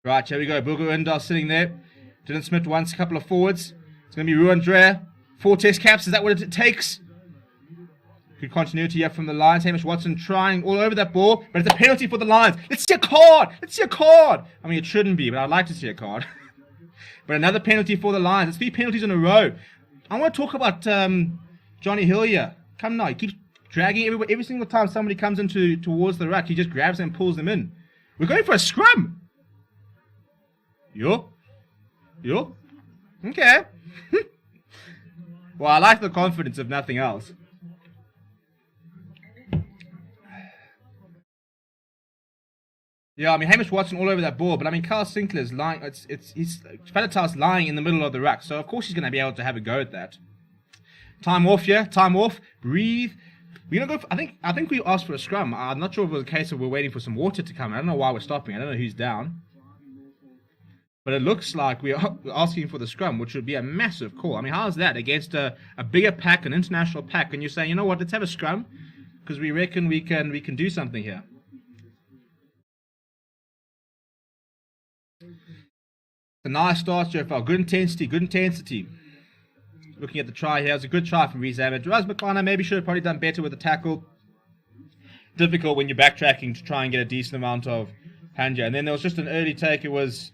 Right, here we go. Bulgo Indar sitting there. Dylan Smith wants a couple of forwards. It's going to be Ruan Drea. 4 test caps. Is that what it takes? Good continuity here from the Lions. Hamish Watson trying all over that ball, but it's a penalty for the Lions. Let's see a card. I mean, it shouldn't be, but I'd like to see a card. But another penalty for the Lions. It's 3 penalties in a row. I want to talk about Johnny Hill here. Come now. He keeps dragging every single time somebody comes towards the ruck, he just grabs them and pulls them in. We're going for a scrum. Yo. Okay. Well, I like the confidence, if nothing else. Yeah, I mean, Hamish Watson all over that ball, but I mean, Carl Sinclair's lying. He's Falatal's lying in the middle of the ruck, so of course he's going to be able to have a go at that. Time off here. Time off. Breathe. We're gonna go. I think we asked for a scrum. I'm not sure if it was a case of we're waiting for some water to come. I don't know why we're stopping. I don't know who's down, but it looks like we're asking for the scrum, which would be a massive call. I mean, how's that against a bigger pack, an international pack, and you're saying, you know what, let's have a scrum because we reckon we can do something here. A nice start, JFL. Good intensity. Looking at the try here, it was a good try from Reece Ahmed. Raz McClana maybe should have probably done better with the tackle. Difficult when you're backtracking to try and get a decent amount of hand here. And then there was just an early take. It was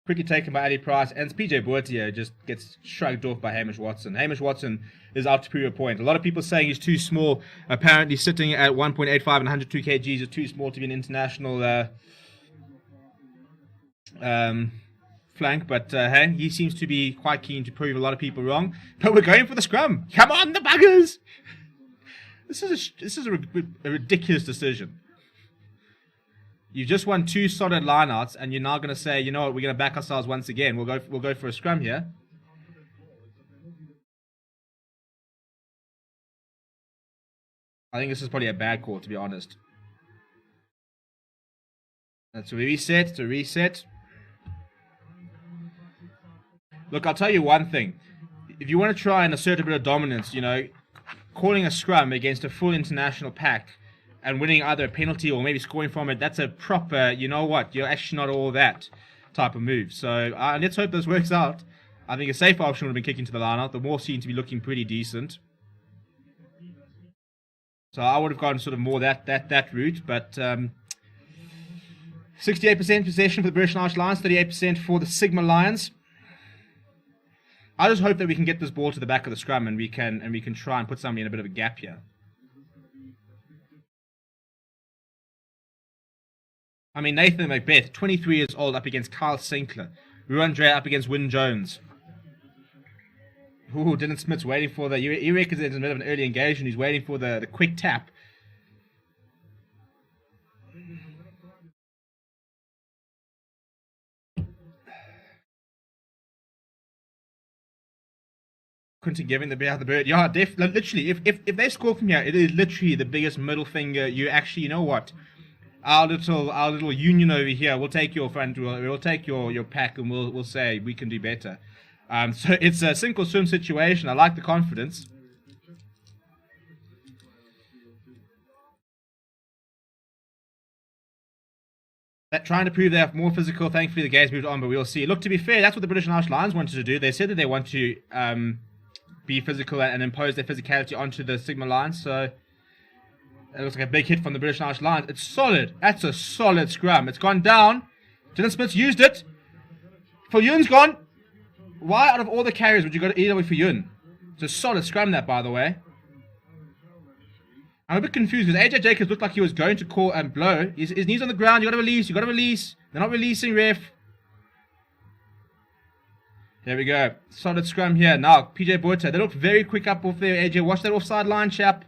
quickly taken by Ali Price. And PJ Boertier just gets shrugged off by Hamish Watson. Hamish Watson is out to prove a point. A lot of people saying he's too small. Apparently sitting at 1.85 and 102 kgs is too small to be an international flank, but hey, he seems to be quite keen to prove a lot of people wrong. But we're going for the scrum. Come on, the buggers! This is a ridiculous decision. You just won 2 solid lineouts, and you're now going to say, you know what, we're going to back ourselves once again. We'll go for a scrum here. I think this is probably a bad call, to be honest. That's a reset. It's a reset. Look, I'll tell you one thing. If you want to try and assert a bit of dominance, you know, calling a scrum against a full international pack and winning either a penalty or maybe scoring from it, that's a proper, you know what, you're actually not all that type of move. So let's hope this works out. I think a safer option would have been kicking to the line out. The more seem to be looking pretty decent. So I would have gone sort of more that route, but 68% possession for the British Irish Lions, 38% for the Sigma Lions. I just hope that we can get this ball to the back of the scrum and we can try and put somebody in a bit of a gap here. I mean, Nathan Macbeth, 23 years old, up against Kyle Sinclair. Ruan Drea up against Wyn Jones. Ooh, Dylan Smith's waiting for the... He reckons it's a bit of an early engagement. He's waiting for the quick tap. Quinton giving the bird. Yeah, literally, if they score from here, it is literally the biggest middle finger. You actually, you know what? Our little union over here, we'll take your front, we'll take your pack, and we'll say we can do better. So it's a sink or swim situation. I like the confidence. Trying to prove they're more physical. Thankfully, the game's moved on, but we'll see. Look, to be fair, that's what the British and Irish Lions wanted to do. They said that they want to be physical and impose their physicality onto the Sigma Lions. So it looks like a big hit from the British and Irish Lions. It's solid. That's a solid scrum. It's gone down. Dylan Smith's used it. Yun's gone. Why, out of all the carriers, would you go to EW for Yun? It's a solid scrum, that, by the way. I'm a bit confused because AJ Jacobs looked like he was going to call and blow. His knees on the ground. You got to release. They're not releasing, ref. There we go. Solid scrum here. Now, PJ Buerta. They looked very quick up off there, AJ. Watch that offside line, chap.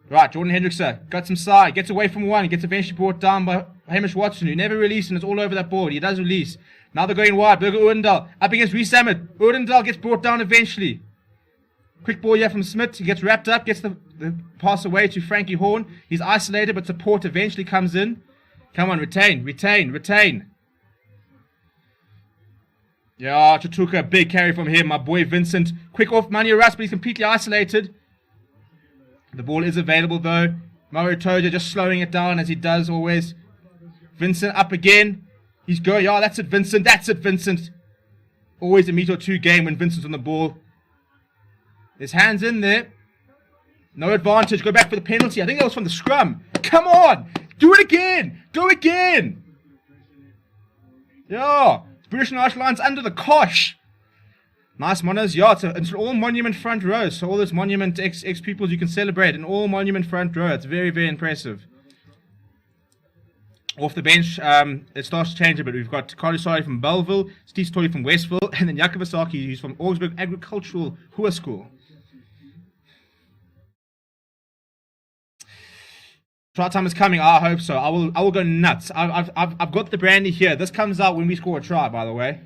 Right, Jordan Hendrickson got some side. Gets away from one. Gets eventually brought down by Hamish Watson, who never released, and it's all over that board. He does release. Now they're going wide. Burger Oudendal up against Reece Hammond. Oudendal gets brought down eventually. Quick ball here from Smith. He gets wrapped up. Gets the pass away to Frankie Horn. He's isolated, but support eventually comes in. Come on, retain. Yeah, Chatuka, big carry from him. My boy Vincent. Quick off Mani Russ, but he's completely isolated. The ball is available, though. Mario Toja just slowing it down, as he does always. Vincent up again. He's going. Yeah, that's it, Vincent. Always a meet or two game when Vincent's on the ball. His hands in there. No advantage. Go back for the penalty. I think that was from the scrum. Come on. Do it again. Go again. Yeah. British and Irish Lions under the cosh. Nice monos. Yeah, it's an all monument front row. So all those monument ex-pupils you can celebrate. An all monument front row. It's very, very impressive. Off the bench, it starts to change a bit. We've got Carly Sari from Belleville, Steve Story from Westville, and then Jakob Asaki, who's from Augsburg Agricultural Hua School. Try time is coming. I hope so. I will go nuts. I've got the brandy here. This comes out when we score a try, by the way.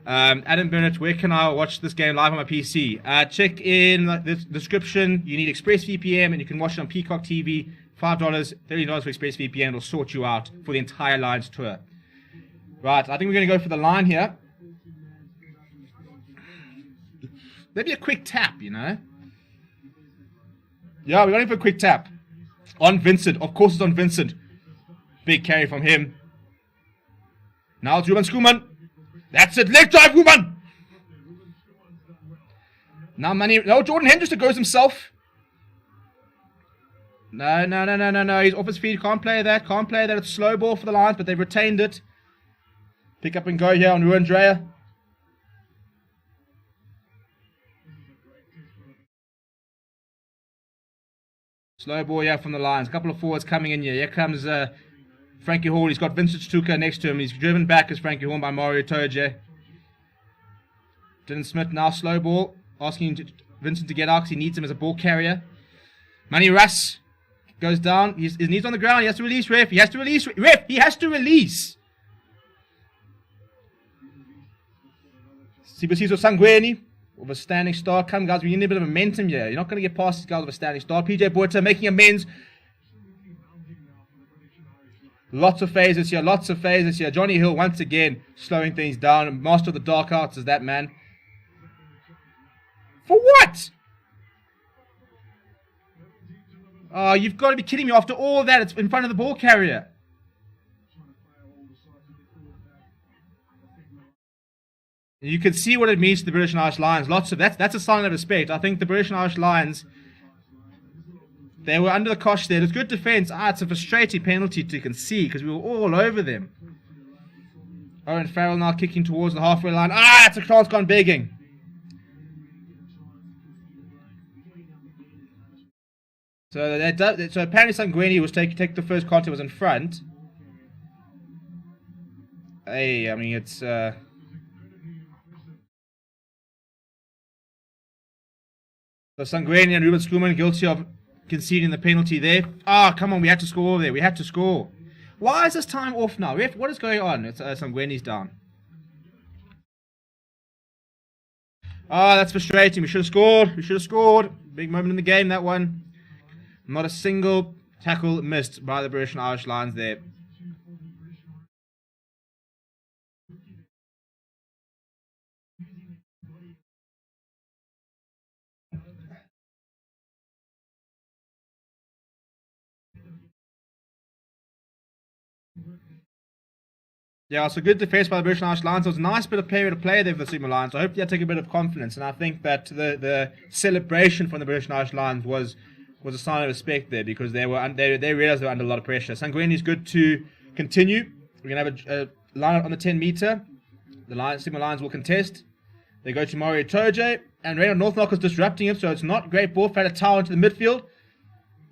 Adam Burnett, where can I watch this game live on my PC? Check in the description. You need ExpressVPN, and you can watch it on Peacock TV. $5, $30 for ExpressVPN. It'll sort you out for the entire Lions tour. Right, I think we're going to go for the line here. Maybe a quick tap, you know. Yeah, we're going for a quick tap. On Vincent. Of course it's on Vincent. Big carry from him. Now it's Ruben Schoeman. That's it. Leg drive, Ruben. Now Jordan Henderson goes himself. No. He's off his feet. Can't play that. It's slow ball for the Lions, but they've retained it. Pick up and go here on Ruan Dreyer. Slow ball here from the Lions. A couple of forwards coming in here. Here comes Frankie Hall. He's got Vincent Stuka next to him. He's driven back as Frankie Hall by Mario Toje. Dylan Smith now slow ball. Asking Vincent to get out because he needs him as a ball carrier. Manny Russ goes down. His knees on the ground. He has to release, ref. He has to release. Sibasiso Sangweni. Of a standing start. Come, guys, we need a bit of momentum here. You're not going to get past these guys with a standing start. PJ Buerta making amends. Lots of phases here. Johnny Hill once again slowing things down. Master of the dark arts is that man. For what? Oh, you've got to be kidding me. After all that, it's in front of the ball carrier. You can see what it means to the British and Irish Lions. That's a sign of respect. I think the British and Irish Lions, they were under the cosh there. It was good defence. It's a frustrating penalty to concede because we were all over them. Owen Farrell now kicking towards the halfway line. It's a chance gone begging. So apparently Sangweni was take the first contact, was in front. Hey, I mean it's. So Sangweni and Ruben Schoeman guilty of conceding the penalty there. Come on, we had to score there. We had to score. Why is this time off now? What is going on? It's Sangweni's down. Oh, that's frustrating. We should have scored. We should have scored. Big moment in the game, that one. Not a single tackle missed by the British and Irish Lions there. Yeah, so good defense by the British and Irish Lions. It was a nice bit of period of play there for the Sigma Lions. I hope they take a bit of confidence, and I think that the celebration from the British and Irish Lions was a sign of respect there, because they realised they were under a lot of pressure. Sangweni is good to continue. We're going to have a line on the 10 metre. The Sigma Lions will contest. They go to Mario Toje, and Raynald Northlock is disrupting him, so it's not great ball. Fed a towel into the midfield.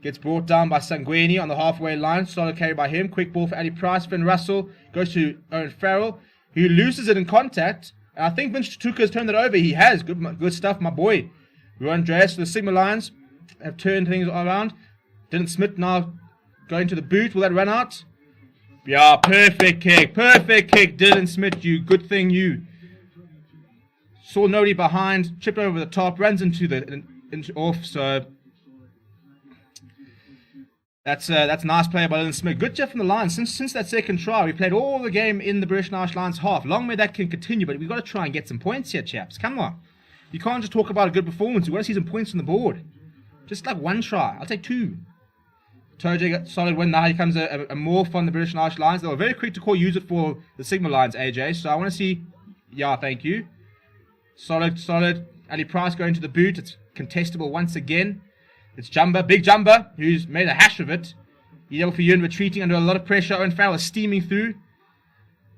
Gets brought down by Sangweni on the halfway line. Solid carry by him. Quick ball for Ali Price. Finn Russell goes to Owen Farrell, who loses it in contact. And I think Vince Tuka has turned it over. He has. Good stuff, my boy. Ruan Andreas, the Sigma Lions have turned things around. Dylan Smith now going to the boot. Will that run out? Yeah, perfect kick. Perfect kick, Dylan Smith. You good thing you saw nobody behind. Chipped over the top. Runs into the off. So That's nice play by Dylan Smith. Good job from the Lions. Since that second try, we played all the game in the British and Irish Lions half. Long may that can continue, but we've got to try and get some points here, chaps. Come on. You can't just talk about a good performance. We've got to see some points on the board. Just like one try. I'll take two. Toje got solid win. Now here comes a morph on the British and Irish Lions. They were very quick to use it for the Sigma Lions, AJ. So I want to see... Yeah, thank you. Solid. Ali Price going to the boot. It's contestable once again. It's Jumba, big Jumba, who's made a hash of it. He's able for Ewan retreating under a lot of pressure. Owen Farrell is steaming through.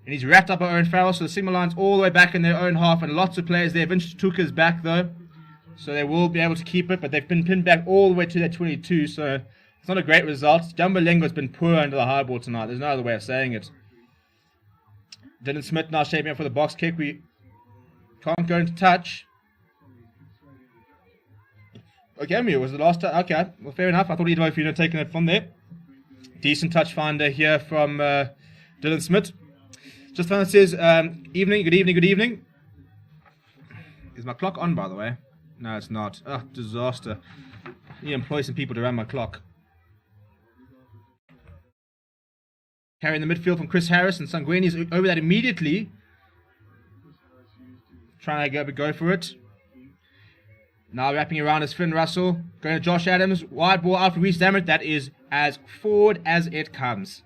And he's wrapped up by Owen Farrell. So the Sigma Lions all the way back in their own half. And lots of players there. Vince Tuka is back though. So they will be able to keep it. But they've been pinned back all the way to their 22. So it's not a great result. Jumba Lengo's been poor under the high ball tonight. There's no other way of saying it. Dylan Smith now shaping up for the box kick. We can't go into touch. Okay, was the last time. Okay, well, fair enough. I thought he'd have taken it from there. Decent touch finder here from Dylan Smith. Just found it says, evening, good evening, good evening. Is my clock on, by the way? No, it's not. Oh, disaster. I need to employ some people to run my clock. Carrying the midfield from Chris Harris, and Sangweni is over that immediately. Trying to go for it. Now wrapping around is Finn Russell. Going to Josh Adams. Wide ball out for Reece Dammert. That is as forward as it comes.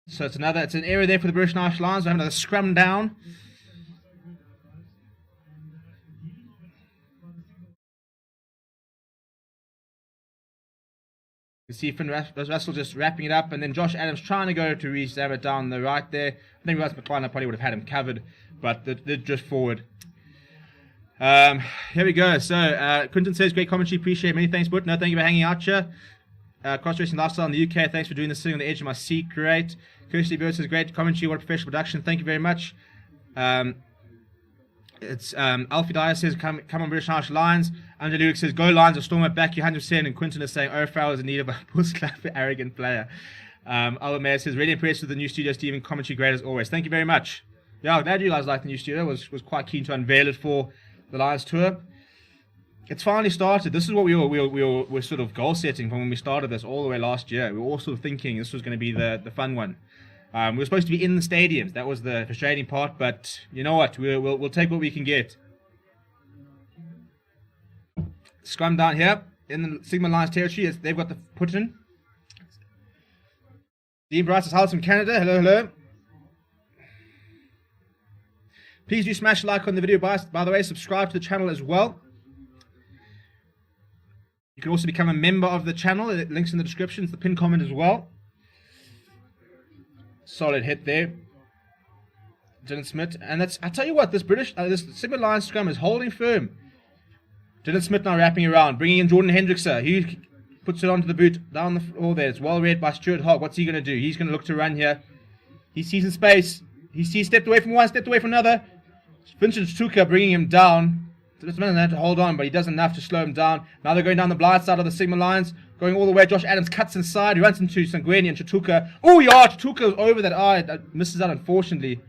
So it's an error there for the British and Irish Lions. We have another scrum down. You see Finn Russell just wrapping it up, and then Josh Adams trying to go to Reece Dammert down the right there. I think Russ McLean probably would have had him covered, but they're just forward. Here we go. So Quinton says, great commentary, appreciate it. Many thanks, but no, thank you for hanging out here. Cross Racing Lifestyle in the UK, thanks for doing this, sitting on the edge of my seat. Great. Kirsty Bird says, great commentary, what a professional production. Thank you very much. It's Alfie Dyer says, come on British Irish Lions. Andrew Luke says, go Lions, or storm it back, you 100%. And Quinton is saying, Farrell is in need of a puss clap for arrogant player. Albert Mayer says, really impressed with the new studio, Stephen. Commentary great as always. Thank you very much. Yeah, I'm glad you guys like the new studio. Was quite keen to unveil it for the Lions tour. It's finally started. This is what we were sort of goal setting from when we started this all the way last year. We were all sort of thinking this was going to be the fun one. We were supposed to be in the stadiums. That was the frustrating part. But you know what? We'll take what we can get. Scrum down here in the Sigma Lions territory. They've got the put in. Dean Bryce is hailed from Canada. Hello. Please do smash a like on the video, by the way. Subscribe to the channel as well. You can also become a member of the channel. Links in the description. It's the pinned comment as well. Solid hit there. Dylan Smith. And I tell you what, this Sigma Lions scrum is holding firm. Dylan Smith now wrapping around. Bringing in Jordan Hendrickser. He puts it onto the boot. Down the floor there. It's well read by Stuart Hogg. What's he going to do? He's going to look to run here. He sees in space. He stepped away from one, stepped away from another. Vincent Tuka bringing him down. Doesn't have to hold on, but he does enough to slow him down. Now they're going down the blind side of the Sigma Lions. Going all the way. Josh Adams cuts inside. He runs into Sangweni and Chatuka. Oh, yeah, Chatuka is over that eye. That misses out, unfortunately.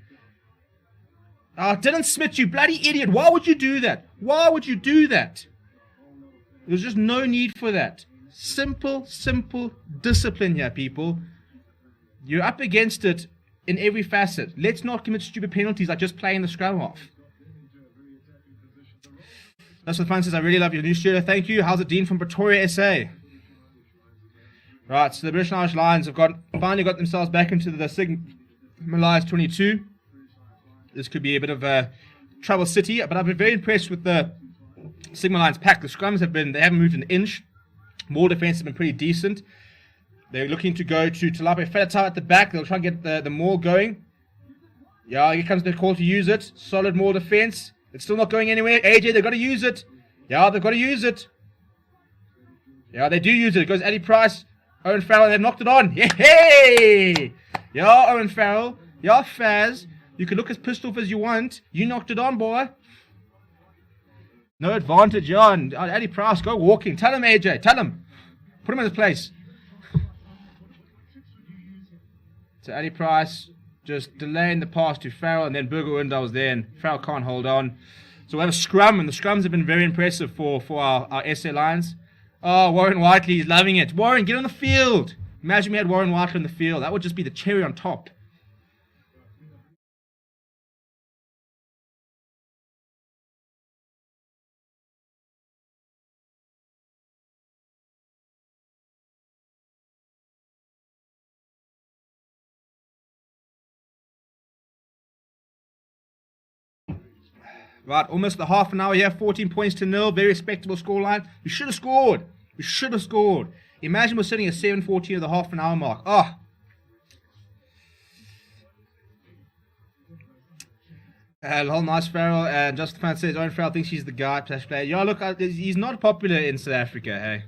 Oh, Dylan Smith, you bloody idiot. Why would you do that? Why would you do that? There's just no need for that. Simple discipline here, people. You're up against it in every facet. Let's not commit stupid penalties like just playing the scrum off. That's what Fun says. I really love your new studio. Thank you. How's it, Dean from Pretoria, SA? Right, so the British and Irish Lions have finally got themselves back into the Signalised 22. This could be a bit of a trouble city, but I've been very impressed with the Sigma Lions pack. The scrums they haven't moved an inch. More defense has been pretty decent. They're looking to go to Talape Falatau at the back. They'll try and get the maul going. Yeah, here comes the call to use it. Solid maul defense. It's still not going anywhere. AJ, they've got to use it. Yeah, they've got to use it. Yeah, they do use it. It goes Eddie Price, Owen Farrell, and they've knocked it on. Hey! Yeah, Owen Farrell. Yeah, Faz. You can look as pissed off as you want. You knocked it on, boy. No advantage, yeah. And Eddie Price, go walking. Tell him, AJ. Tell him. Put him in his place. So Eddie Price just delaying the pass to Farrell, and then Burger Windal was there, and Farrell can't hold on. So we have a scrum, and the scrums have been very impressive for our SA Lions. Oh, Warren Whiteley is loving it. Warren, get on the field. Imagine we had Warren Whiteley on the field. That would just be the cherry on top. Right, almost the half an hour here, 14 points to 0, very respectable scoreline. We should have scored. We should have scored. Imagine we're sitting at 7:14 at the half an hour mark. Oh. Lol, nice Farrell. And Justin Fan says, Owen Farrell thinks he's the guy, player. Yeah, look, he's not popular in South Africa, hey.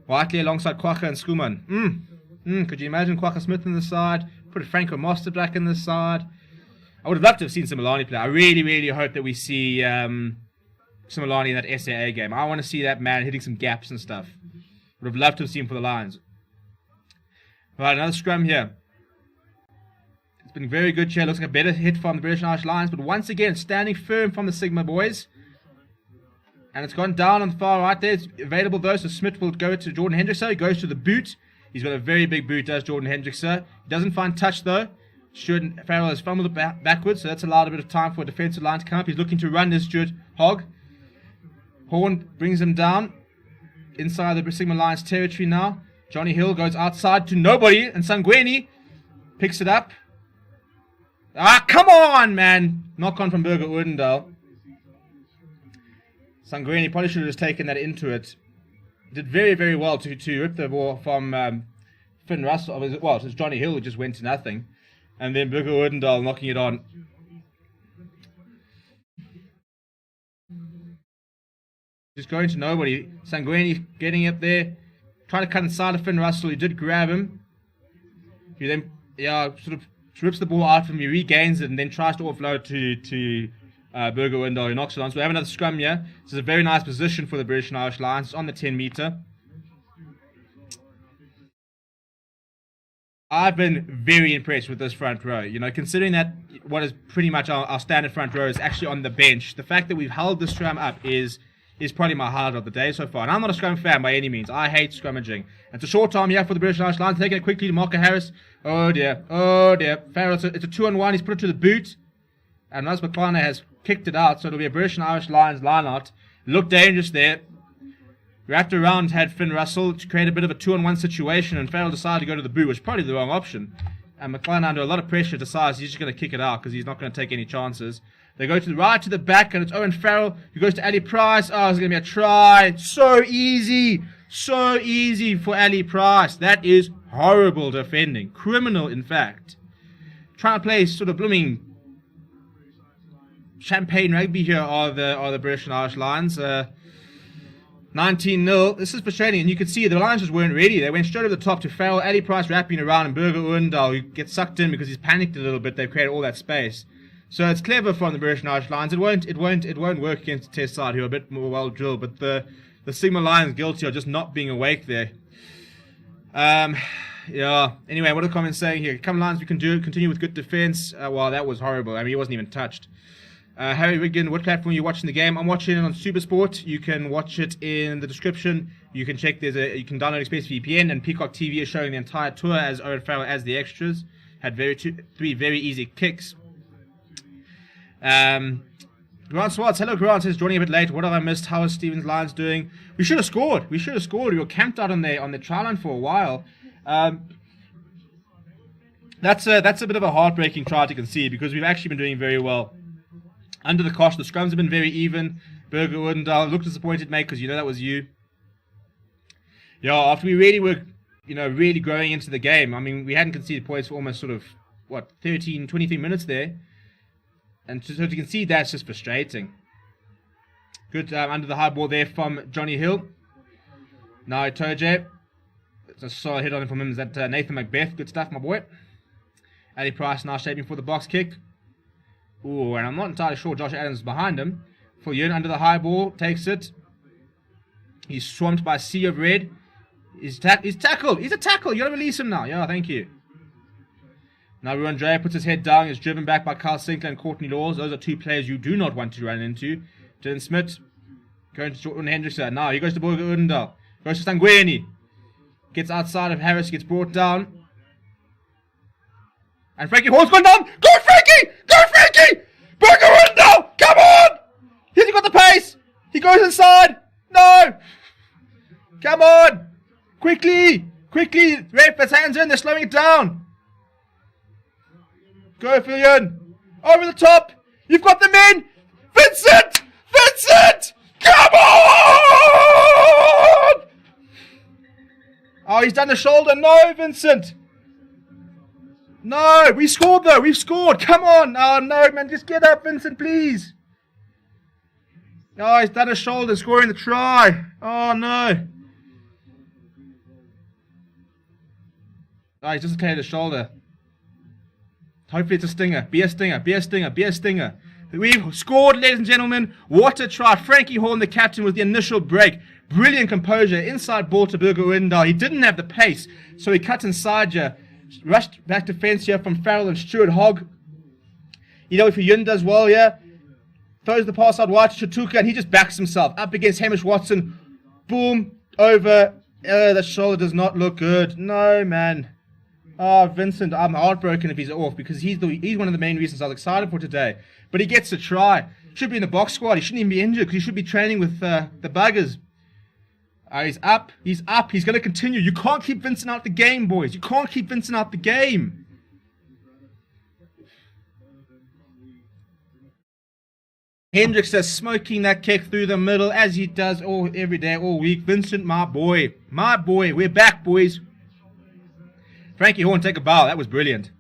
Whiteley alongside Kwaka and Skuman. Could you imagine Kwaka Smith on the side? Put Franco Masterback on the side. I would have loved to have seen Similani play. I really, really hope that we see Similani in that SAA game. I want to see that man hitting some gaps and stuff. Would have loved to have seen him for the Lions. Right, another scrum here. It's been very good here. Looks like a better hit from the British and Irish Lions. But once again, standing firm from the Sigma boys. And it's gone down on the far right there. It's available though, so Smith will go to Jordan Hendrickson. He goes to the boot. He's got a very big boot, does Jordan Hendrickson. He doesn't find touch though. Farrell has fumbled it backwards, so that's allowed a bit of time for a defensive line to come up. He's looking to run this Stuart Hogg. Horn brings him down inside the Sigma Lions territory now. Johnny Hill goes outside to nobody, and Sangweni picks it up. Ah, come on, man! Knock on from Burger Oudendal. Sangweni probably should have just taken that into it. Did very, very well to rip the ball from Finn Russell. Well, it was Johnny Hill who just went to nothing. And then Burger Oudendal knocking it on. Just going to nobody. Sangweni getting up there. Trying to cut inside of Finn Russell. He did grab him. He then sort of rips the ball out from him. He regains it and then tries to offload to Burger Oudendal, who knocks it on. So we have another scrum here. This is a very nice position for the British and Irish Lions. It's on the 10 metre. I've been very impressed with this front row. You know, considering that what is pretty much our standard front row is actually on the bench, the fact that we've held the scrum up is probably my highlight of the day so far. And I'm not a scrum fan by any means. I hate scrummaging. It's a short time here for the British and Irish Lions. Taking it quickly to Marco Harris. Oh dear. Oh dear. Farrell, it's a 2-on-1. He's put it to the boot. And Ras McClana has kicked it out. So it'll be a British and Irish Lions line-out. Looked dangerous there. Wrapped around had Finn Russell to create a bit of a 2-on-1 situation, and Farrell decided to go to the boot, which is probably the wrong option. And McLean, under a lot of pressure, decides he's just going to kick it out because he's not going to take any chances. They go to the right, to the back, and it's Owen Farrell who goes to Ali Price. Oh, it's going to be a try. So easy. So easy for Ali Price. That is horrible defending. Criminal, in fact. Trying to play sort of blooming champagne rugby here are the British and Irish Lions. 19-0. This is frustrating, and you can see the Lions just weren't ready. They went straight over the top to Farrell, Ali Price wrapping around, and Burger Oudendal, who gets sucked in because he's panicked a little bit. They've created all that space. So it's clever from the British and Irish Lions. It won't work against the Test side, who are a bit more well drilled. But the Sigma Lions guilty of just not being awake there. Yeah. Anyway, what are the comments saying here? Come Lions, we can do it. Continue with good defense. Well, that was horrible. I mean, he wasn't even touched. Harry Wigan, what platform are you watching the game? I'm watching it on Supersport. You can watch it in the description. You can check. You can download ExpressVPN, and Peacock TV is showing the entire tour as Owen Farrell as the extras. Had three very easy kicks. Grant Swartz, hello Grant, says joining a bit late. What have I missed? How is Stevens Lions doing? We should have scored. We were camped out on the try line for a while. That's a bit of a heartbreaking try to concede because we've actually been doing very well. Under the cosh, the scrums have been very even. Berger Udendal looked disappointed, mate, because you know that was you. Yeah, after we really were, really growing into the game. I mean, we hadn't conceded points for almost 23 minutes there. And so to concede that's just frustrating. Good under the high ball there from Johnny Hill. Now Toje. It's a solid hit on him from him. Is that Nathan Macbeth? Good stuff, my boy. Ali Price now shaping for the box kick. Ooh, and I'm not entirely sure Josh Adams is behind him. Fullion under the high ball. Takes it. He's swamped by a sea of red. He's tackled. He's a tackle. You gotta release him now. Yeah, thank you. Now Ruan Drea puts his head down, is driven back by Carl Sinclair and Courtney Laws. Those are two players you do not want to run into. Dylan Smith going to Jordan Hendrickson. Now he goes to Borger Udendal. Goes to Stangweni. Gets outside of Harris, gets brought down. And Frankie Hall's gone down. Go Frankie! Go Frankie! Borger Udendal! Come on! He's got the pace! He goes inside! No! Come on! Quickly! Quickly! Ref, his hands in, they're slowing it down. Go, Fillion! Over the top! You've got them in! Vincent! Vincent! Come on! Oh, he's done the shoulder. No, Vincent! No, we scored though. We've scored. Come on. Oh, no, man. Just get up, Vincent, please. Oh, he's done a shoulder, scoring the try. Oh, no. Oh, he's just cleared the shoulder. Hopefully it's a stinger. Be a stinger. Be a stinger. Be a stinger. We've scored, ladies and gentlemen. What a try. Frankie Horn, the captain, with the initial break. Brilliant composure. Inside ball to Berger Udendal. He didn't have the pace, so he cut inside you. Rushed back defense here from Farrell and Stuart Hogg. If Yun does well here. Throws the pass out wide to Chatuka, and he just backs himself up against Hamish Watson. Boom. Over. The shoulder does not look good. No, man. Oh, Vincent, I'm heartbroken if he's off because he's one of the main reasons I was excited for today. But he gets a try. Should be in the box squad. He shouldn't even be injured because he should be training with the buggers. He's up. He's up. He's going to continue. You can't keep Vincent out the game, boys. You can't keep Vincent out the game. Hendricks is smoking that kick through the middle as he does every day, all week. Vincent, my boy. My boy. We're back, boys. Frankie Horn, take a bow. That was brilliant.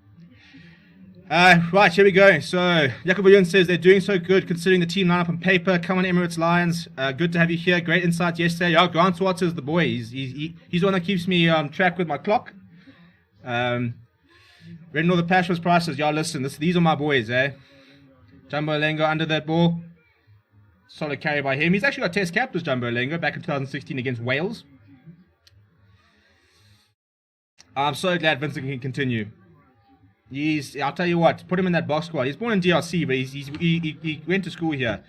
Right, here we go. So, Jacob Yun says they're doing so good considering the team lineup on paper. Come on, Emirates Lions. Good to have you here. Great insight yesterday. Yeah, Grant Swartz is the boy. He's the one that keeps me on track with my clock. Red Northern Passion's prices. Y'all listen, these are my boys, eh? Jumbo Lengo under that ball. Solid carry by him. He's actually got test cap as Jumbo Lengo back in 2016 against Wales. I'm so glad Vincent can continue. I'll tell you what, put him in that box squad. He's born in DRC, but he went to school here.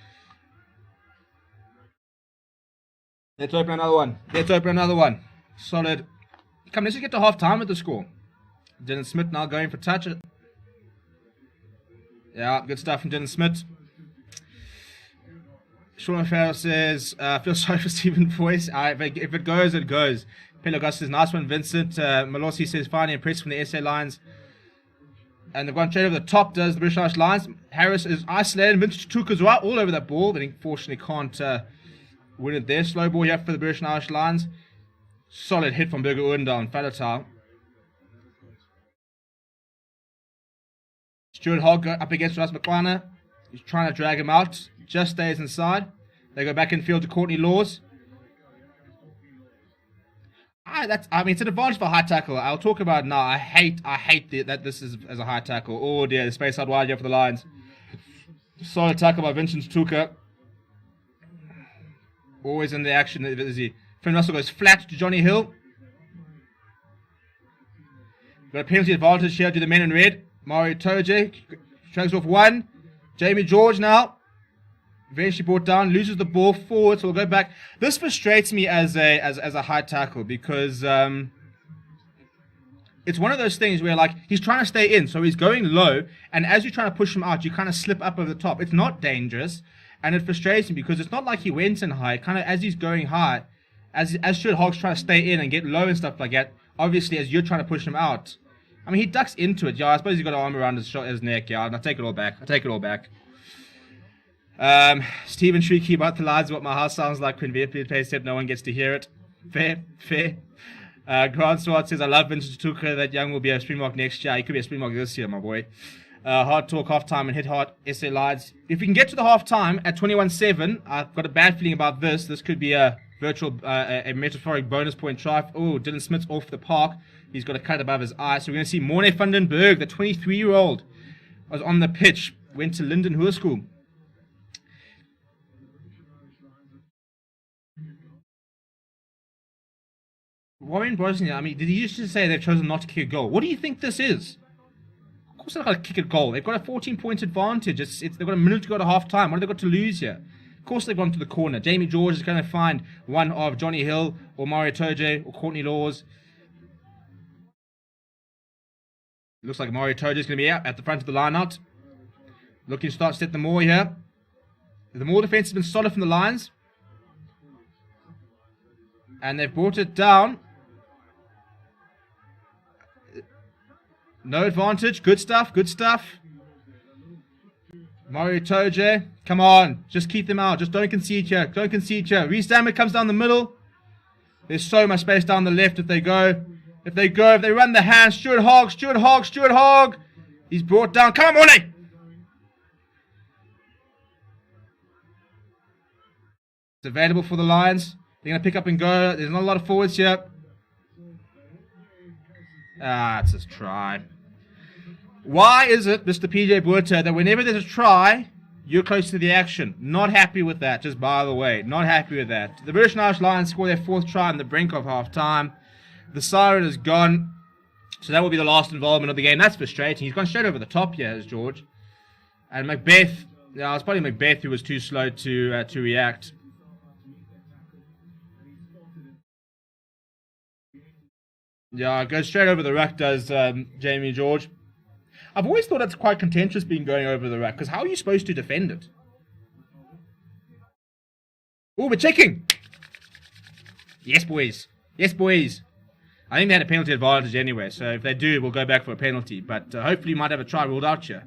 Let's open another one. Let's open another one. Solid. Come, let's just get to half time with the score. Dylan Smith now going for touch. Yeah, good stuff from Dylan Smith. Sean Farrell says, feel sorry for Stephen Voice. If it goes, it goes. Pelagos says, nice one, Vincent. Malossi says, finally impressed from the SA Lions. And they've gone straight over the top, does the British Irish Lions. Harris is isolated. Vince Tuka's right all over that ball, but unfortunately can't win it there. Slow ball here for the British Irish Lions. Solid hit from Berger Udendal and Falatau. Stuart Hogg up against Russ McLean. He's trying to drag him out. Just stays inside. They go back in field to Courtney Laws. It's an advantage for a high tackle. I'll talk about it now. I hate that this is as a high tackle. Oh dear, the space out wide here for the Lions. Solid tackle by Vincent Tuka. Always in the action, is he? Finn Russell goes flat to Johnny Hill. Got a penalty advantage here to the men in red. Mario Toje drags off one. Jamie George now. Eventually brought down, loses the ball forward, so we'll go back. This frustrates me as a high tackle because it's one of those things where like he's trying to stay in, so he's going low, and as you're trying to push him out, you kind of slip up over the top. It's not dangerous, and it frustrates me because it's not like he went in high. Kind of as he's going high, as should Hogs trying to stay in and get low and stuff like that. Obviously, as you're trying to push him out, I mean he ducks into it. Yeah, I suppose he's got an arm around his neck. Yeah, I'll take it all back. Stephen Shrieky about the lines of what my house sounds like when Vietnam plays, except no one gets to hear it. Fair. Grant Swart says, I love Vincent Tuka. That young will be a Springbok next year. He could be a Springbok this year, my boy. Hard talk, half time, and hit hard SA lines. If we can get to the half time at 21-7, I've got a bad feeling about this. This could be a virtual, a metaphoric bonus point try. Oh, Dylan Smith's off the park. He's got a cut above his eye. So we're going to see Morne Vandenberg, the 23-year-old, was on the pitch, went to Linden Hoërskool. Warren Bosnia, I mean, did he used to say they've chosen not to kick a goal? What do you think this is? Of course they're not going to kick a goal. They've got a 14-point advantage. They've got a minute to go to half-time. What have they got to lose here? Of course they've gone to the corner. Jamie George is going to find one of Johnny Hill or Mario Toje or Courtney Laws. Looks like Mario Toje is going to be out at the front of the line-out. Looking to start set the more here. The more defense has been solid from the Lions. And they've brought it down. No advantage. Good stuff. Mario Toje. Come on. Just keep them out. Just don't concede here. Reece Dammer comes down the middle. There's so much space down the left if they go. If they run the hands. Stuart Hogg. He's brought down. Come on, Morley. It's available for the Lions. They're going to pick up and go. There's not a lot of forwards here. It's a try. Why is it, Mr. PJ Buerta, that whenever there's a try, you're close to the action? Not happy with that, just by the way. Not happy with that. The British and Irish Lions score their fourth try on the brink of half-time. The siren is gone. So that will be the last involvement of the game. That's frustrating. He's gone straight over the top here, as George. And Macbeth, it's probably Macbeth who was too slow to react. Yeah, goes straight over the ruck, does Jamie George. I've always thought it's quite contentious being going over the ruck, because how are you supposed to defend it? Oh, we're checking! Yes, boys. I think they had a penalty advantage anyway, so if they do, we'll go back for a penalty. But hopefully you might have a try ruled out here.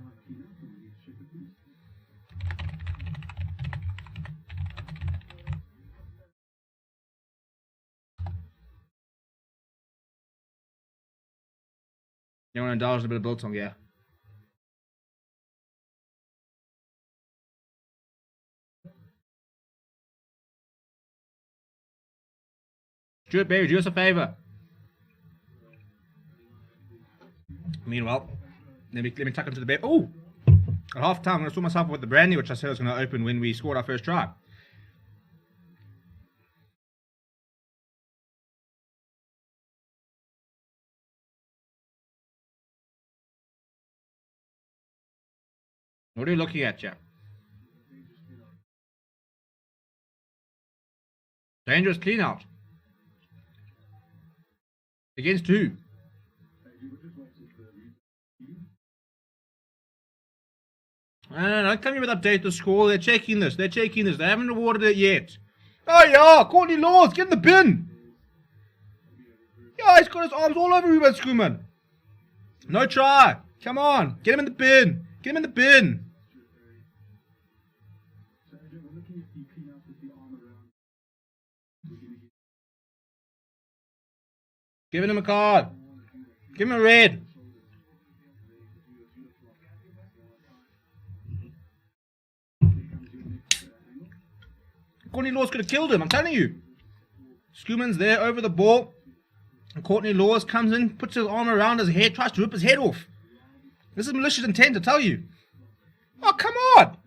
You want to indulge in a bit of biltong, yeah. Stuart Berry, do us a favour. Meanwhile, let me tuck into the bed. Oh! At half time, I'm going to sort myself with the brandy, which I said I was going to open when we scored our first try. What are you looking at, Jack? Dangerous clean out. Against who? Don't come here with update the score. They're checking this. They haven't awarded it yet. Oh yeah, Courtney Laws, get in the bin. Yeah, he's got his arms all over Ruben Schoeman. No try. Come on, get him in the bin. Giving him a card. Give him a red. Courtney Laws could have killed him, I'm telling you. Schoeman's there over the ball. And Courtney Laws comes in, puts his arm around his head, tries to rip his head off. This is malicious intent, I tell you. Oh, come on.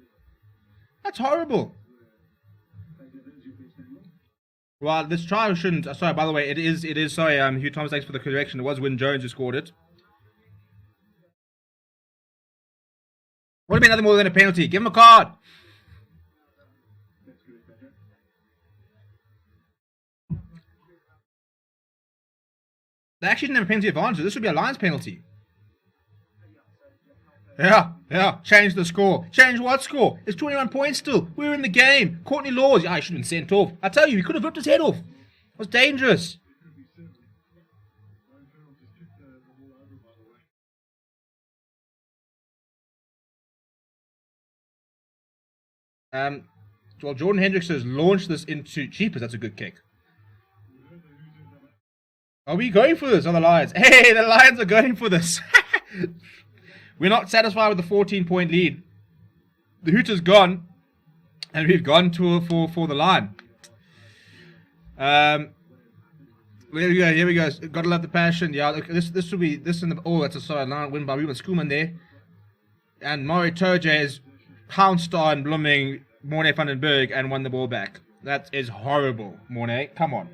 That's horrible. Well, this try shouldn't. Sorry, by the way, it is. Sorry, Hugh Thomas, thanks for the correction. It was Wyn Jones who scored it. Would have been nothing more than a penalty. Give him a card. They actually didn't have a penalty advantage. This would be a Lions penalty. Yeah. Change the score. Change what score? It's 21 points still. We're in the game. Courtney Laws. Yeah, he should have been sent off. I tell you, he could have ripped his head off. It was dangerous. Well, Jordan Hendricks has launched this into Jeepers. That's a good kick. Are we going for this? Are the Lions? Hey, the Lions are going for this. We're not satisfied with the 14-point lead. The hoot is gone, and we've gone for the line. Here we go. Gotta love the passion. Yeah, look, this will be this in the. Oh, that's a solid line win by Ruben Schoolman there, and Maury Toje has pounced on blooming Mornay van den Berg and won the ball back. That is horrible, Mornay. Come on,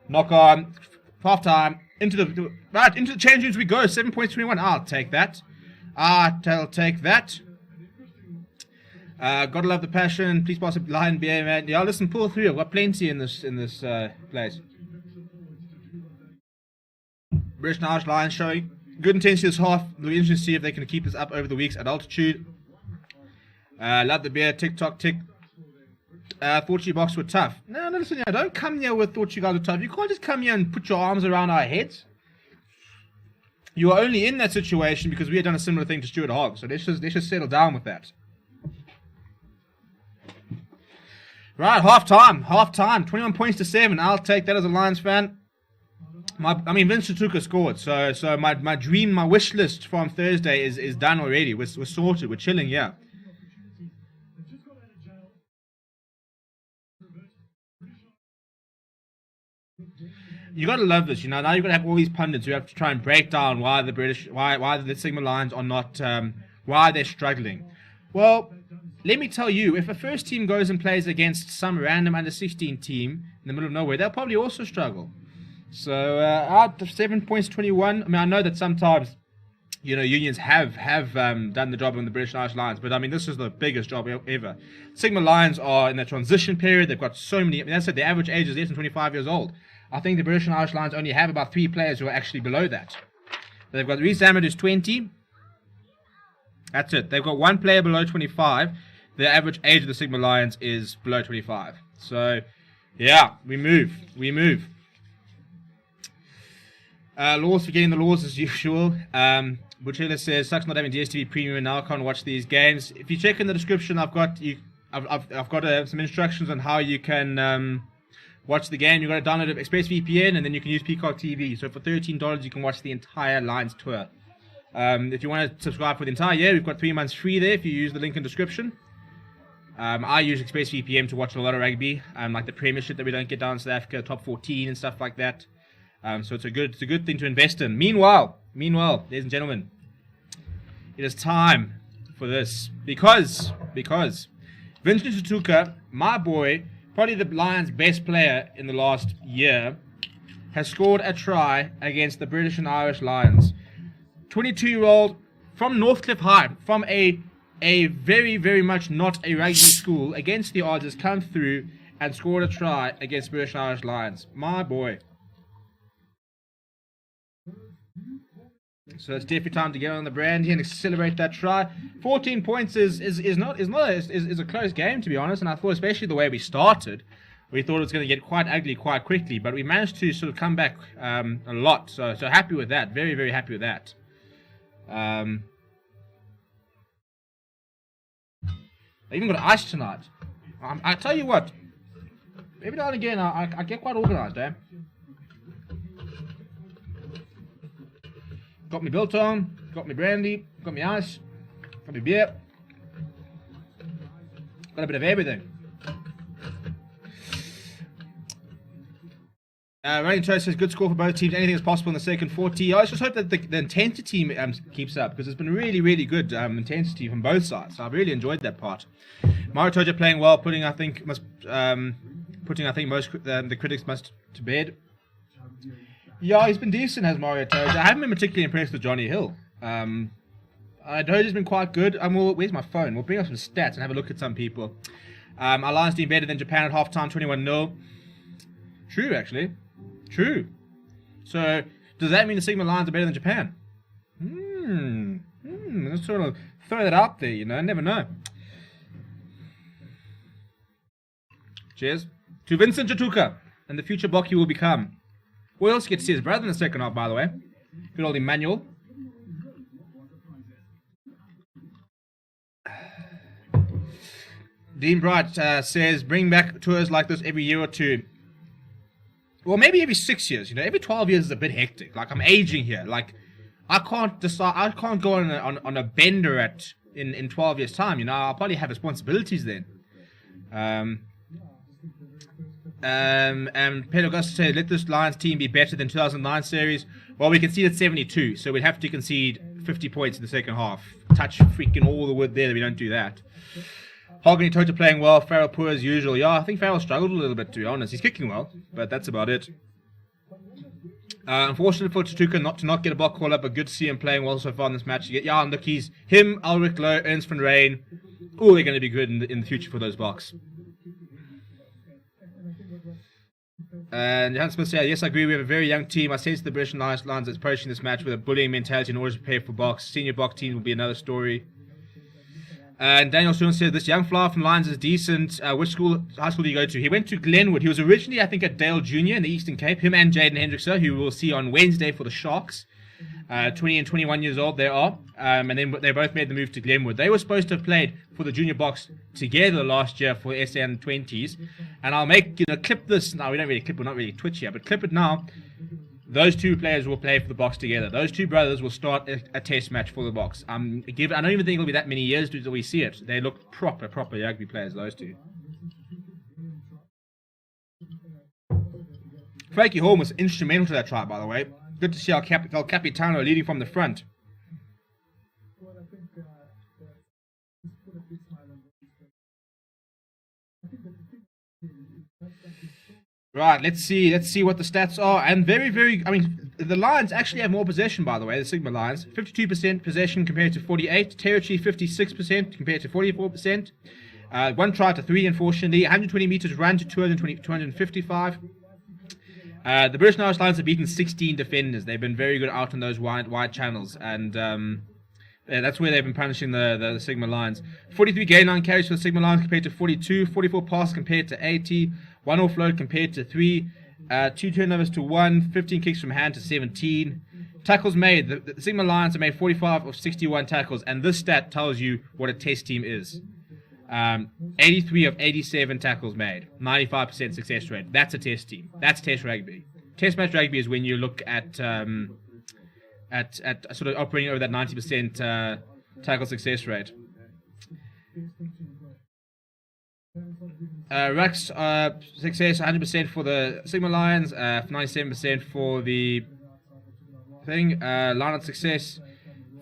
knock on. Half time into the change rooms we go. 7.21. I'll take that. I'll take that. Gotta love the passion. Please pass a line, BA man. Yeah, listen, pull through. I've got plenty in this place. British and Irish Lions showing good intensity this half. It'll be interesting to see if they can keep this up over the weeks at altitude. Love the beer. Tick tock tick. Thought you box were tough. No, listen here. Don't come here with thought you guys were tough. You can't just come here and put your arms around our heads. You are only in that situation because we had done a similar thing to Stuart Hogg. So let's just settle down with that. Right, half time. 21 points to 7. I'll take that as a Lions fan. Vince Tutuka scored. So my dream, my wish list from Thursday is done already. We're sorted. We're chilling. Yeah. You gotta love this, now you're gonna have all these pundits who have to try and break down why the Sigma Lions are not, why they're struggling. Well, let me tell you, if a first team goes and plays against some random under 16 team in the middle of nowhere, they'll probably also struggle. So, out of 7 points 21, I know that sometimes, unions have done the job on the British and Irish Lions, but this is the biggest job ever. Sigma Lions are in a transition period. They've got so many, that's it, the average age is less than 25 years old. I think the British and Irish Lions only have about 3 players who are actually below that. They've got Reece Zammit, who's 20. That's it. They've got 1 player below 25. The average age of the Sigma Lions is below 25. So, yeah, we move. Laws, forgetting the laws as usual. Butchella says, sucks not having DSTV Premium and now I can't watch these games. If you check in the description, I've got some instructions on how you can watch the game. You've got to download ExpressVPN and then you can use Peacock TV. So for $13 you can watch the entire Lions tour. If you want to subscribe for the entire year, we've got 3 months free there if you use the link in the description. I use ExpressVPN to watch a lot of rugby, like the Premiership that we don't get down in South Africa, top 14 and stuff like that. So it's a good thing to invest in. Meanwhile, ladies and gentlemen, it is time for this because Vincent Tutuka, my boy, probably the Lions' best player in the last year, has scored a try against the British and Irish Lions. 22-year-old from Northcliffe High, from a very, very much not a rugby school, against the odds, has come through and scored a try against British and Irish Lions. My boy. So it's definitely time to get on the brandy and celebrate that try. 14 points is a close game, to be honest, and I thought, especially the way we started, we thought it was going to get quite ugly quite quickly, but we managed to sort of come back a lot. So happy with that. Very, very happy with that. I even got ice tonight. I tell you what, every now and again I get quite organised, eh? Got me biltong, got me brandy, got me ice, got me beer. Got a bit of everything. Running Toast says, good score for both teams. Anything is possible in the second 40. I just hope that the intensity keeps up, because it's been really, really good intensity from both sides. So I've really enjoyed that part. Mario Toja playing well, putting I think most the critics must to bed. Yeah, he's been decent, has Mario Toja. I haven't been particularly impressed with Johnny Hill. I Doja's been quite good. Where's my phone? We'll bring up some stats and have a look at some people. Our Lions doing better than Japan at halftime, 21-0. True, actually. True. So, does that mean the Sigma Lions are better than Japan? Let's sort of throw that out there, you know. Never know. Cheers. To Vincent Chatuka and the future Bock he will become. We also get to see his brother in the second half, by the way. Good old Emmanuel. Dean Bright says, bring back tours like this every year or two. Well, maybe every 6 years, you know. Every 12 years is a bit hectic. Like, I'm aging here. Like, I can't go on a bender in 12 years' time, you know. I'll probably have responsibilities then. And Pedro Augusto said, let this Lions team be better than 2009 series. Well, we conceded 72, so we'd have to concede 50 points in the second half. Touch freaking all the wood there that we don't do that. Hogan Tota playing well, Farrell poor as usual. Yeah, I think Farrell struggled a little bit, to be honest. He's kicking well, but that's about it. Unfortunate for Chatuka not get a block call up, but good to see him playing well so far in this match. Yeah, and look, him, Ulrich Lowe, Ernst van Rijn. Oh, they're going to be good in the future for those blocks. And Hans Smith said, yes, I agree. We have a very young team. I sense the British Lions are approaching this match with a bullying mentality in order to prepare for box. Senior box team will be another story. And Daniel Stone said, this young flyer from Lions is decent. Which high school do you go to? He went to Glenwood. He was originally, I think, at Dale Junior in the Eastern Cape. Him and Jaden Hendrickson, who we'll see on Wednesday for the Sharks. 20 and 21 years old they are. And then they both made the move to Glenwood. They were supposed to have played for the junior box together last year for SN 20s. And I'll clip this. No, we don't really clip. We're not really Twitch here, but clip it now. Those two players will play for the box together. Those two brothers will start a test match for the box. I don't even think it'll be that many years until we see it. They look proper rugby players, those two. Frankie Holm was instrumental to that try, by the way. Good to see El Capitano leading from the front. Right, let's see what the stats are. And the Lions actually have more possession, by the way, the Sigma Lions. 52% possession compared to 48%. Territory, 56% compared to 44%. One try to 3, unfortunately. 120 meters run to 255. The British Irish Lions have beaten 16 defenders. They've been very good out on those wide channels. And that's where they've been punishing the Sigma Lions. 43 gain line carries for the Sigma Lions compared to 42. 44 pass compared to 80. 1 offload compared to 3, 2 turnovers to 1, 15 kicks from hand to 17. Tackles made, the Sigma Lions have made 45 of 61 tackles, and this stat tells you what a test team is. 83 of 87 tackles made, 95% success rate. That's a test team. That's test rugby. Test match rugby is when you look at sort of operating over that 90% tackle success rate. Rucks success 100% for the Sigma Lions, 97% for the thing. Line-out success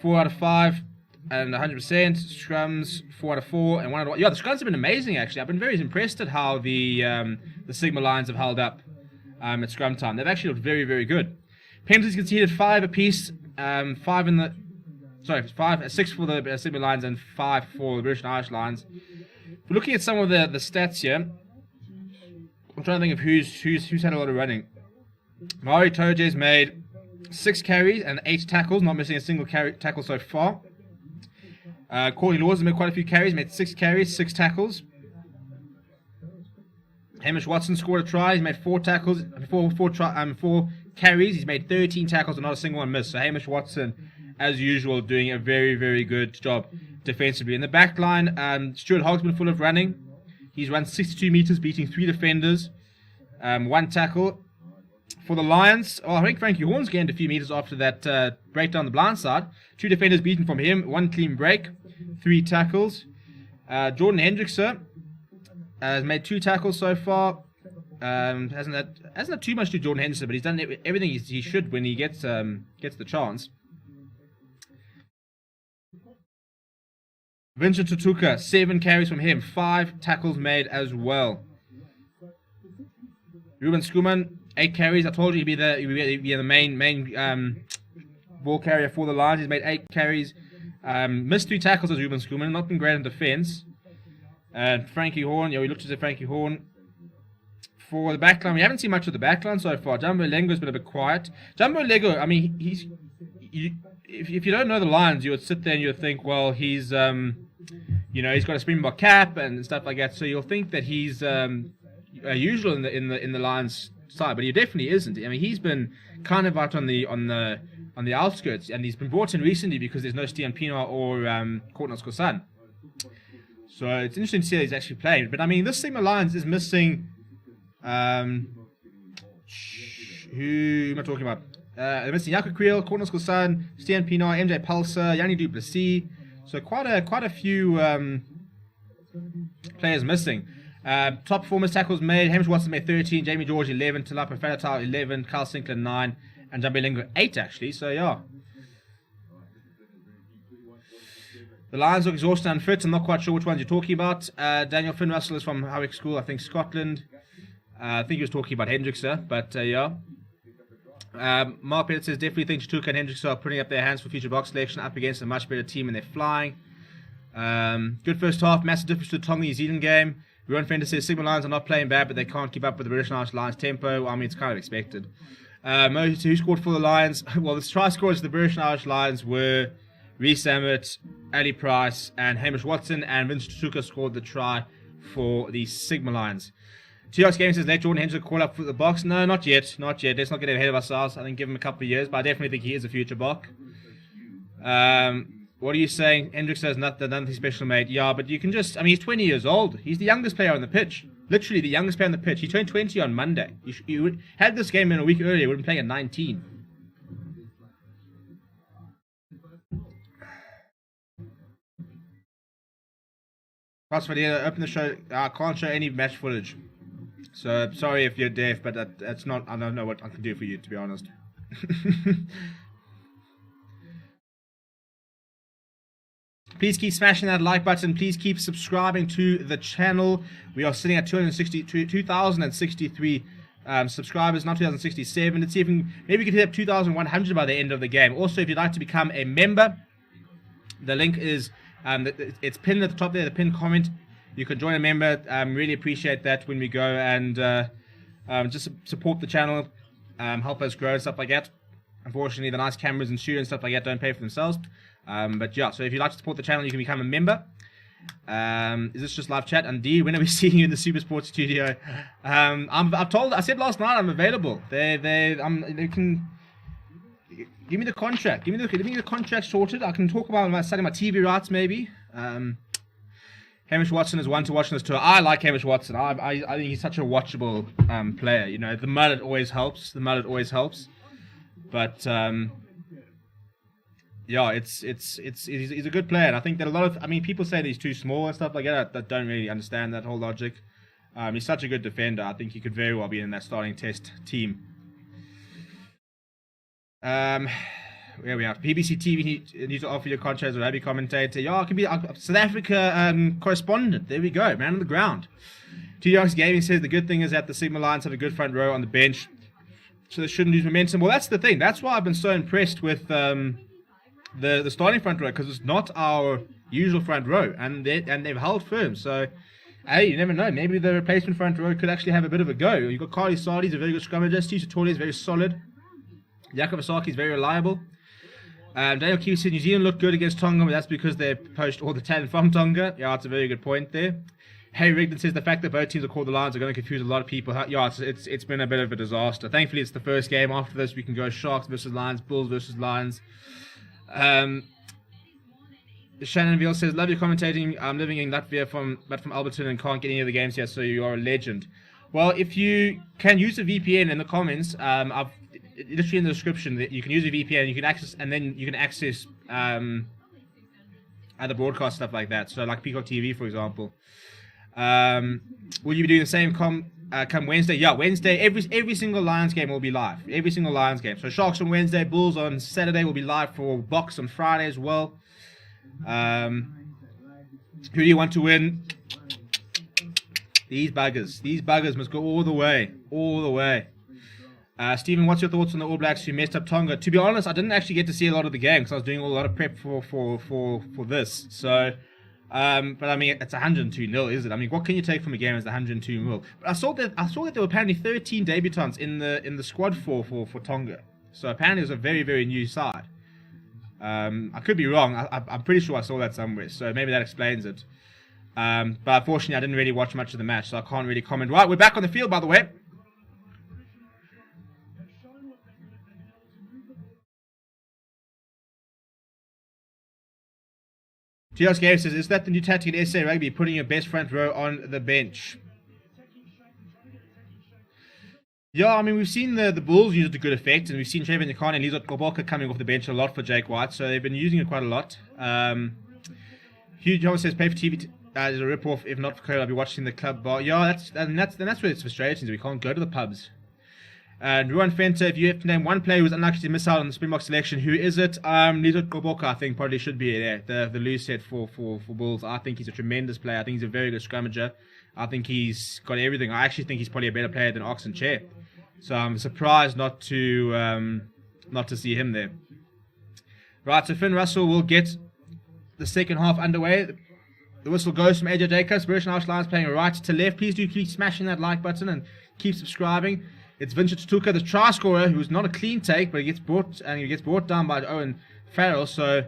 4 out of 5 and 100%. Scrums 4 out of 4 and 1 out of 1. Yeah, the scrums have been amazing actually. I've been very impressed at how the Sigma Lions have held up at scrum time. They've actually looked very, very good. Penalties conceded 5 apiece. 6 for the Sigma Lions and 5 for the British and Irish Lions. Looking at some of the stats here, I'm trying to think of who's had a lot of running. Mario Toje's made 6 carries and 8 tackles, not missing a single tackle so far. Courtney Laws has made quite a few carries, made 6 carries, 6 tackles. Hamish Watson scored a try, he's made 4 tackles, 4 carries, he's made 13 tackles and not a single one missed. So Hamish Watson, as usual, doing a very, very good job defensively. In the back line, Stuart Hogg's been full of running. He's run 62 meters, beating 3 defenders, 1 tackle. For the Lions, I think Frankie Horn's gained a few meters after that break down the blind side. 2 defenders beaten from him, 1 clean break, 3 tackles. Jordan Hendrickson has made 2 tackles so far. Hasn't had too much to Jordan Henderson, but he's done everything he should when he gets the chance. Vincent Tutuka, 7 carries from him, 5 tackles made as well. Ruben Skuman, 8 carries. I told you he'd be the main ball carrier for the Lions. He's made 8 carries, Missed 3 tackles as Ruben Schoolman, not been great in defence. And Frankie Horn, we looked at Frankie Horn. For the backline, we haven't seen much of the backline so far. Jumbo Lengo's been a bit quiet. Jumbo Lego, I mean, if you don't know the Lions, you would sit there and you would think, well, he's got a Springbok cap and stuff like that. So you'll think that he's usual in the Lions side, but he definitely isn't. I mean, he's been kind of out on the outskirts, and he's been brought in recently because there's no Stian Pienaar or Courtney Skosan. So it's interesting to see that he's actually playing. But I mean, this Sigma Lions is missing. Who am I talking about? They're missing Jaco Kriel, Courtney Skosan, Stian Pienaar, MJ Pulser, Yanni Du Plessis. So quite a few players missing. Top performance tackles made. Hamish Watson made 13, Jamie George 11, Talapa Falatau 11, Carl Sinclair 9, and Jumbo Lengo 8 actually. So yeah. The Lions look exhausted and fit. I'm not quite sure which ones you're talking about. Daniel Finn Russell is from Howick School, I think Scotland. I think he was talking about Hendrickse, but yeah. Mark Pettit says, definitely think Chituka and Hendrickse are putting up their hands for future box selection up against a much better team and they're flying. Good first half, massive difference to the Tonga New Zealand game. Ruan Fender says, Sigma Lions are not playing bad, but they can't keep up with the British Lions tempo. I mean, it's kind of expected. Who scored for the Lions? Well, the try scorers of the British and Irish Lions were Reece Ammett, Ali Price, and Hamish Watson, and Vince Chituka scored the try for the Sigma Lions. TX Gaming says, let Jordan Hendrickse call up for the box. No, not yet. Not yet. Let's not get ahead of ourselves. I think give him a couple of years, but I definitely think he is a future Bok. What are you saying? Hendrickse has nothing special made. Yeah, but you can just... I mean, he's 20 years old. He's the youngest player on the pitch. Literally the youngest player on the pitch. He turned 20 on Monday. You would had this game in a week earlier, he would have been playing at 19. Open the show. I can't show any match footage. So, sorry if you're deaf, but that's not... I don't know what I can do for you, to be honest. Please keep smashing that like button. Please keep subscribing to the channel. We are sitting at 2,063 subscribers, not 2,067. Let's see if maybe we could hit up 2,100 by the end of the game. Also, if you'd like to become a member, the link is... it's pinned at the top there, the pinned comment. You can join a member. Really appreciate that when we go and just support the channel, help us grow and stuff like that. Unfortunately, the nice cameras and studio and stuff like that don't pay for themselves. But yeah, so if you'd like to support the channel, you can become a member. Is this just live chat? Indeed, when are we seeing you in the Super Sports studio? I said last night I'm available. They can give me the contract. Give me the contract sorted. I can talk about selling my TV rights maybe. Hamish Watson is one to watch on this tour. I like Hamish Watson. I think he's such a watchable player. You know, the mullet always helps. But yeah, he's a good player. And I think that a lot of people say that he's too small and stuff like that. That don't really understand that whole logic. He's such a good defender. I think he could very well be in that starting test team. Where we are. BBC TV need to offer you a contract as a rugby commentator. Yeah, I can be a South Africa correspondent. There we go, man on the ground. TX Gaming says the good thing is that the Sigma Lions have a good front row on the bench, so they shouldn't lose momentum. Well, that's the thing. That's why I've been so impressed with the starting front row, because it's not our usual front row, and they've held firm. So, hey, you never know. Maybe the replacement front row could actually have a bit of a go. You've got Carly Sardi's a very good scrummager. Steve Satoli is very solid. Jakob Asaki is very reliable. Daniel Kiwi said New Zealand looked good against Tonga, but that's because they poached all the talent from Tonga. Yeah, that's a very good point there. Harry Rigdon says the fact that both teams are called the Lions are going to confuse a lot of people. Yeah, it's been a bit of a disaster. Thankfully, it's the first game. After this, we can go Sharks versus Lions, Bulls versus Lions. Shannon Veal says, love your commentating. I'm living in Latvia from Alberton and can't get any of the games yet, so you are a legend. Well, if you can use a VPN in the comments, I've literally in the description that you can use a VPN, you can access, and then you can access other broadcast stuff like that. So like Peacock TV, for example. Will you be doing the same come Wednesday? Yeah, Wednesday. Every single Lions game will be live. Every single Lions game. So Sharks on Wednesday, Bulls on Saturday will be live for Box on Friday as well. Who do you want to win? These buggers. These buggers must go all the way. All the way. Stephen, what's your thoughts on the All Blacks who messed up Tonga? To be honest, I didn't actually get to see a lot of the game because I was doing a lot of prep for this. So, but I mean, it's 102-0, is it? I mean, what can you take from a game as 102-0? But I saw that there were apparently 13 debutants in the squad for Tonga. So apparently it was a very, very new side. I could be wrong. I'm pretty sure I saw that somewhere. So maybe that explains it. But unfortunately, I didn't really watch much of the match, so I can't really comment. Right, we're back on the field, by the way. TS Gave says, is that the new tactic in SA Rugby, putting your best front row on the bench? Yeah, I mean, we've seen the Bulls use it to good effect, and we've seen Trevor Nyakane and Lizo Koboka coming off the bench a lot for Jake White, so they've been using it quite a lot. Hugh Jones says, pay for TV is a rip-off. If not for COVID, I'll be watching the club bar. Yeah, that's where it's frustrating, we can't go to the pubs. And Ruan Fenter, if you have to name one player who's unlikely to miss out on the Springbok selection, who is it? Lizo Koboka, I think, probably should be there. The loose set for Bulls. I think he's a tremendous player. I think he's a very good scrummager. I think he's got everything. I actually think he's probably a better player than Ox and Chair. So I'm surprised not to see him there. Right, so Finn Russell will get the second half underway. The whistle goes from AJ Dacus. British and Irish Lions playing right to left. Please do keep smashing that like button and keep subscribing. It's Vincent Tutuka, the try scorer, who's not a clean take, but he gets brought down by Owen Farrell. So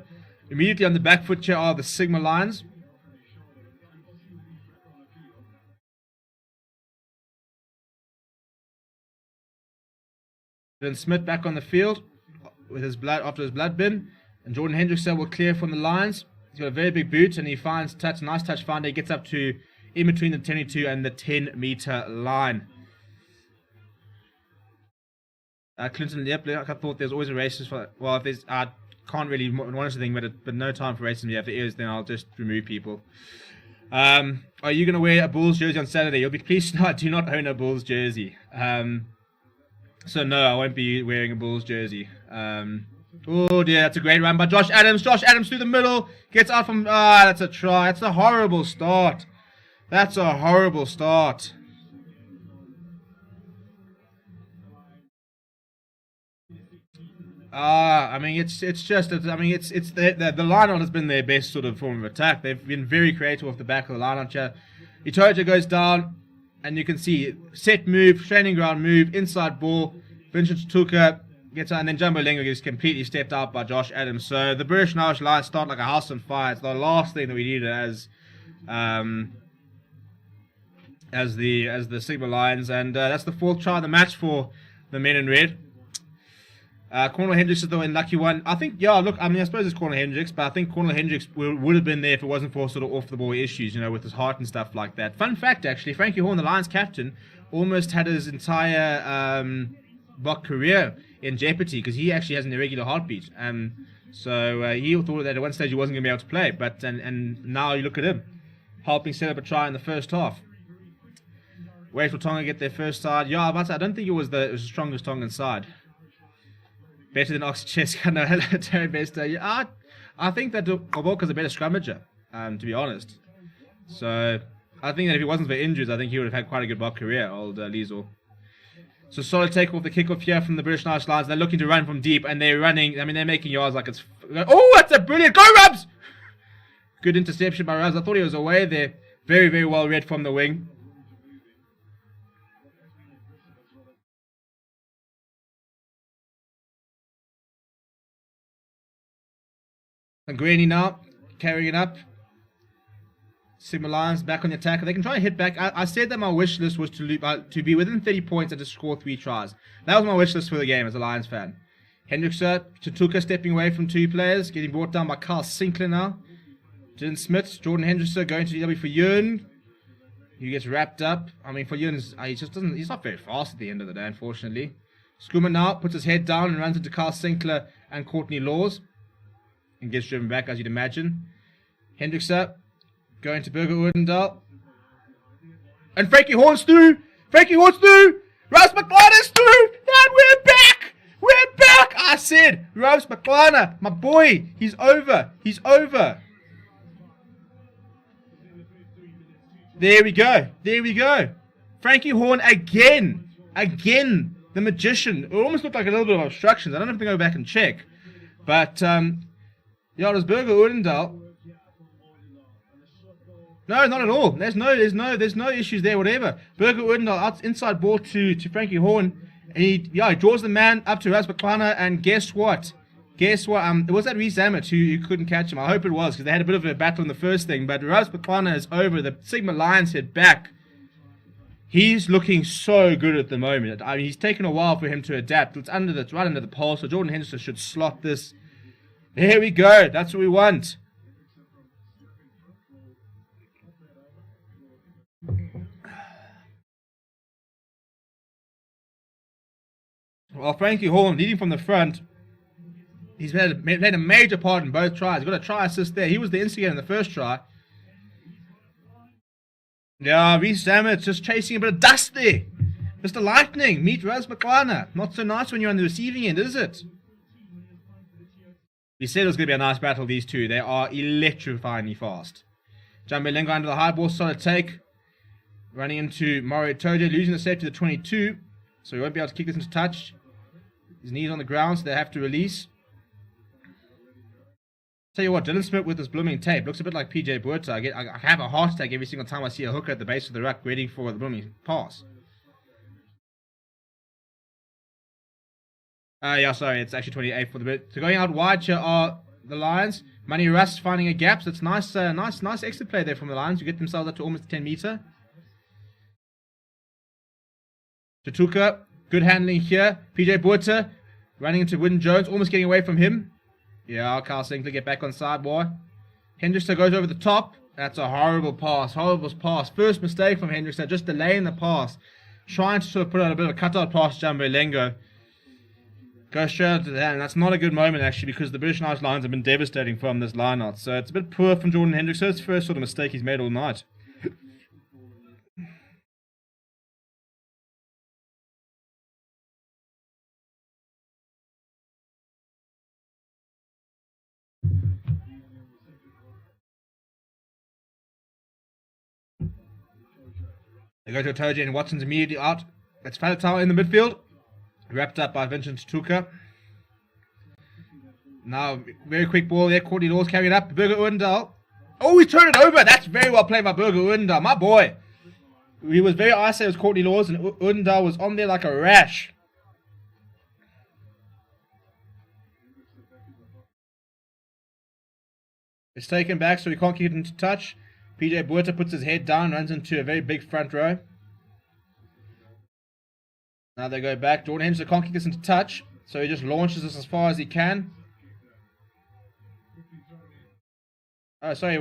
immediately on the back foot here are the Sigma Lions. Then Smith back on the field with his blood after his blood bin, and Jordan Hendrickson will clear from the Lions. He's got a very big boot, and he finds nice touch finder. He gets up to in between the 22 and the 10-meter line. Clinton, yep, like I thought there's always a racist for. Well, if there's, I can't really monitor the thing, but no time for racism. Yeah, if there is, then I'll just remove people. Are you going to wear a Bulls jersey on Saturday? You'll be pleased to know I do not own a Bulls jersey. So no, I won't be wearing a Bulls jersey. Oh dear, that's a great run by Josh Adams. Josh Adams through the middle, gets out from. That's a try. That's a horrible start. That's a horrible start. I mean, it's the line-out has been their best sort of form of attack. They've been very creative off the back of the line-out here. Itoja goes down, and you can see set move, training ground move, inside ball. Vincent Tutuka gets out, and then Jumbo Lengo gets completely stepped out by Josh Adams. So the British and Irish Lions start like a house on fire. It's the last thing that we needed as the Sigma Lions, and that's the fourth try of the match for the men in red. Cornel Hendricks is the unlucky one. I think, yeah, look, I mean, I suppose it's Cornel Hendricks, but I think Cornel Hendricks would have been there if it wasn't for sort of off-the-ball issues, with his heart and stuff like that. Fun fact, actually, Frankie Horn, the Lions captain, almost had his entire Bok career in jeopardy because he actually has an irregular heartbeat. So he thought that at one stage he wasn't going to be able to play, but and now you look at him, helping set up a try in the first half. Wait for Tonga to get their first side. Yeah, but I don't think it was the strongest Tongan side. Better than Oxycheska. No, Terry Bester. Yeah, I think that Koboka's a better scrummager, to be honest. So I think that if he wasn't for injuries, I think he would have had quite a good Bok career, old Liesel. So solid take off the kickoff here from the British and Irish Lions. They're looking to run from deep, and they're running. I mean, they're making yards like it's. Oh, that's a brilliant go, Rubs! Good interception by Rubs. I thought he was away there. Very, very well read from the wing. And Granny now, carrying it up. Sigma Lions back on the attack. They can try and hit back. I said that my wish list was to be within 30 points and to score 3 tries. That was my wish list for the game as a Lions fan. Hendrickson, Tutuka stepping away from 2 players, getting brought down by Carl Sinclair now. Dylan Smith, Jordan Hendrickson going to DW for Ewan. He gets wrapped up. I mean, for Ewan, he's not very fast at the end of the day, unfortunately. Skuma now puts his head down and runs into Carl Sinclair and Courtney Laws. And gets driven back, as you'd imagine. Hendrickson going to Burger Odendaal. And Frankie Horn's through! Frankie Horn's through! Rose McLean's through! And we're back! We're back! I said, Rose McLean, my boy, he's over. He's over. There we go. There we go. Frankie Horn again. Again. the magician. It almost looked like a little bit of obstructions. I don't have to go back and check. But, it was Birger Odendaal. No, not at all. There's no issues there, whatever. Birger Odendaal, inside ball to Frankie Horn. And he draws the man up to Ras Baklana, and guess what? It was that Reece Zammit who couldn't catch him. I hope it was, because they had a bit of a battle in the first thing. But Ras Baklana is over. The Sigma Lions head back. He's looking so good at the moment. I mean, he's taken a while for him to adapt. It's right under the pole, so Jordan Henderson should slot this. There we go. That's what we want. Well, Frankie Horn leading from the front. He's played a major part in both tries. He's got a try assist there. He was the instigator in the first try. Yeah, Reece Zammit just chasing a bit of dust there. Mr. Lightning, meet Ras Baklana. Not so nice when you're on the receiving end, is it? We said it was going to be a nice battle, these two. They are electrifyingly fast. Jumbo Lengo under the high ball, solid take. Running into Mario Tojo, losing the safety to the 22. So he won't be able to kick this into touch. His knees on the ground, so they have to release. Tell you what, Dylan Smith with this blooming tape looks a bit like PJ Buerta. I have a heart attack every single time I see a hooker at the base of the ruck waiting for the blooming pass. Sorry, it's actually 28 for the bit. So going out wide here are the Lions. Manny Russ finding a gap, so it's nice exit play there from the Lions to get themselves up to almost 10 meter. Tutuka, good handling here. PJ Buerta running into Wynn Jones, almost getting away from him. Yeah, Kyle Sinclair get back on side, boy. Hendrickson goes over the top. That's a horrible pass. First mistake from Hendrickson, just delaying the pass. Trying to sort of put out a bit of a cutout pass to Jumbo Lengo. Goes straight out to that, and that's not a good moment actually, because the British Irish Lions have been devastating from this line out. So it's a bit poor from Jordan Hendrickson. It's the first sort of mistake he's made all night. They go to Toji, and Watson's immediately out. It's Falatau in the midfield. Wrapped up by Vincent Tutuka. Now, very quick ball there. Courtney Laws carrying it up. Birger Odendaal. Oh, he turned it over. That's very well played by Birger Odendaal. My boy. He was very isolated with Courtney Laws, and Odendaal was on there like a rash. It's taken back, so he can't keep it into touch. PJ Buerta puts his head down, runs into a very big front row. Now they go back. Jordan Henderson can't kick this into touch, so he just launches this as far as he can. Oh, sorry,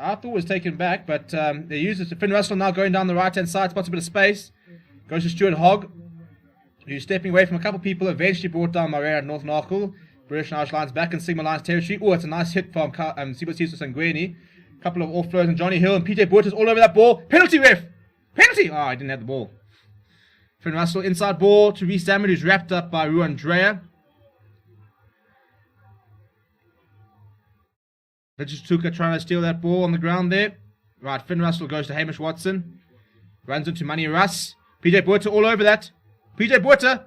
I thought it was taken back, but they use it. Finn Russell now going down the right-hand side, spots a bit of space. Goes to Stuart Hogg, who's stepping away from a couple of people, eventually brought down Marera at North Narkle. British Irish Lions back in Sigma Lions territory. Oh, it's a nice hit from Sibosiso Sangweni. Couple of offloads, and Johnny Hill and PJ Buerta's all over that ball. Penalty, ref! Penalty! Oh, I didn't have the ball. Finn Russell, inside ball to Reece Zammit, who's wrapped up by Ruan Drea. Tuka trying to steal that ball on the ground there. Right, Finn Russell goes to Hamish Watson. Runs into Manny Russ. PJ Buerta all over that. PJ Buerta!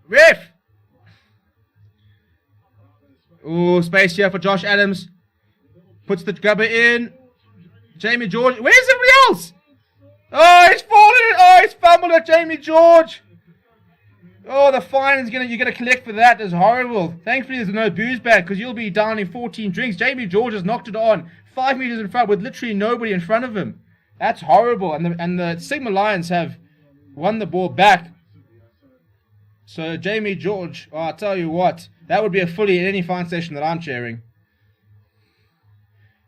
Ref! Oh, space here for Josh Adams. Puts the grubber in. Jamie George. Where's everybody else? Oh, he's fallen. Oh, he's fumbled at Jamie George. Oh, the fine is you're gonna collect for that. That's horrible. Thankfully, there's no booze bag, because you'll be down in 14 drinks. Jamie George has knocked it on 5 meters in front with literally nobody in front of him. That's horrible. And the Sigma Lions have won the ball back. So Jamie George, oh, I'll tell you what, that would be a fully in any fine station that I'm chairing.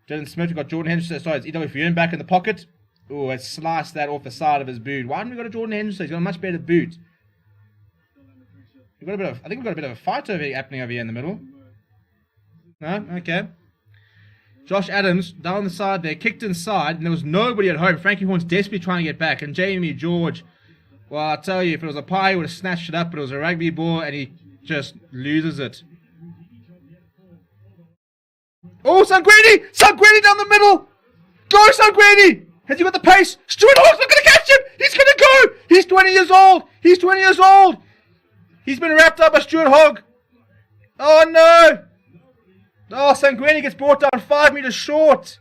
Dylan Smith, we've got Jordan Henderson. Sorry, it's EW Furen back in the pocket. Oh, it's sliced that off the side of his boot. Why haven't we got a Jordan Henderson? He's got a much better boot. I think we've got a bit of a fight happening over here in the middle. No? Okay. Josh Adams, down the side there, kicked inside, and there was nobody at home. Frankie Horn's desperately trying to get back, and Jamie George, well, I'll tell you, if it was a pie, he would have snatched it up, but it was a rugby ball, and he just loses it. Oh, Sangweni! Sangweni down the middle! Go, Sangweni! Has he got the pace? Stuart Hawk's not going to catch him! He's going to go! He's 20 years old! He's 20 years old! He's been wrapped up by Stuart Hogg. Oh no! Oh, Sangweni gets brought down 5 meters short.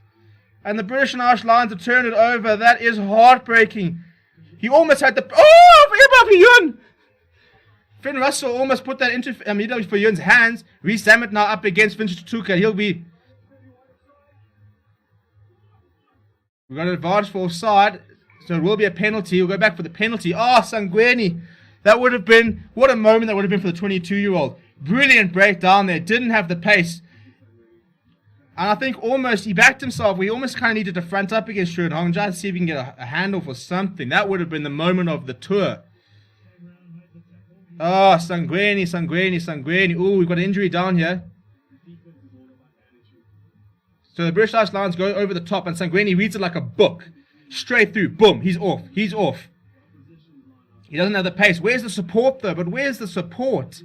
And the British and Irish Lions have turned it over. That is heartbreaking. He almost had the... Oh, for Finn Russell almost put that into for Ewan's hands. Reece Zammit now up against Vincent Tutuka. He'll be... We've got an advantage for offside. So it will be a penalty. We'll go back for the penalty. Oh, Sangweni. That would have been... What a moment that would have been for the 22-year-old. Brilliant breakdown there. Didn't have the pace. And I think almost he backed himself. We almost kind of needed to front up against Stuart Hogg, to see if we can get a handle for something. That would have been the moment of the tour. Oh, Sangweni. Ooh, we've got an injury down here. So the British Irish Lions go over the top, and Sangweni reads it like a book. Straight through. Boom. He's off. He doesn't have the pace. Where's the support, though? But where's the support?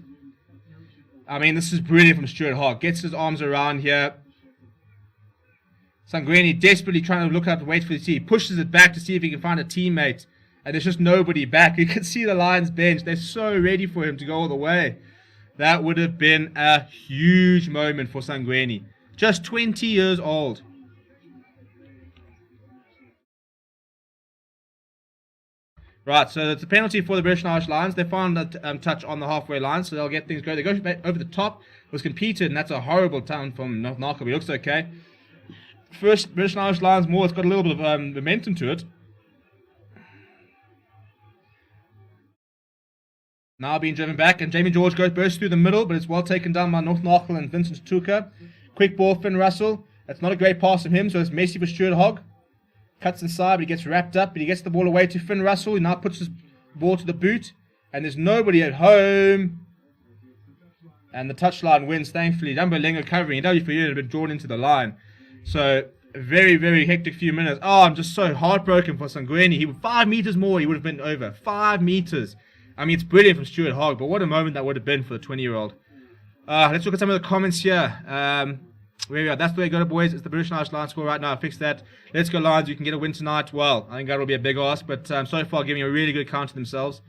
I mean, this is brilliant from Stuart Hogg. Gets his arms around here. Sangweni desperately trying to look up and wait for the team. Pushes it back to see if he can find a teammate. And there's just nobody back. You can see the Lions bench. They're so ready for him to go all the way. That would have been a huge moment for Sangweni. Just 20 years old. Right, so it's a penalty for the British and Irish Lions. They found a touch on the halfway line, so they'll get things going. They go over the top. It was competed, and that's a horrible turn from North Narcoby. It looks okay. First British and Irish Lions more. It's got a little bit of momentum to it. Now being driven back, and Jamie George bursts through the middle, but it's well taken down by North Narcoby and Vincent Tutuka. Quick ball, Finn Russell. That's not a great pass from him, so it's messy for Stuart Hogg. Cuts inside, but he gets wrapped up, but he gets the ball away to Finn Russell. He now puts his ball to the boot, and there's nobody at home. And the touchline wins, thankfully. Dumberlinger covering. W4U had been drawn into the line. So, a very, very hectic few minutes. Oh, I'm just so heartbroken for Sangweni. 5 meters more, he would have been over. 5 meters. I mean, it's brilliant from Stuart Hogg, but what a moment that would have been for the 20-year-old. Let's look at some of the comments here. Where we are. That's the way to go, boys. It's the British and Irish Lions score right now. Fix that. Let's go, Lions. You can get a win tonight. Well, I think that will be a big ask, but so far giving a really good count to themselves.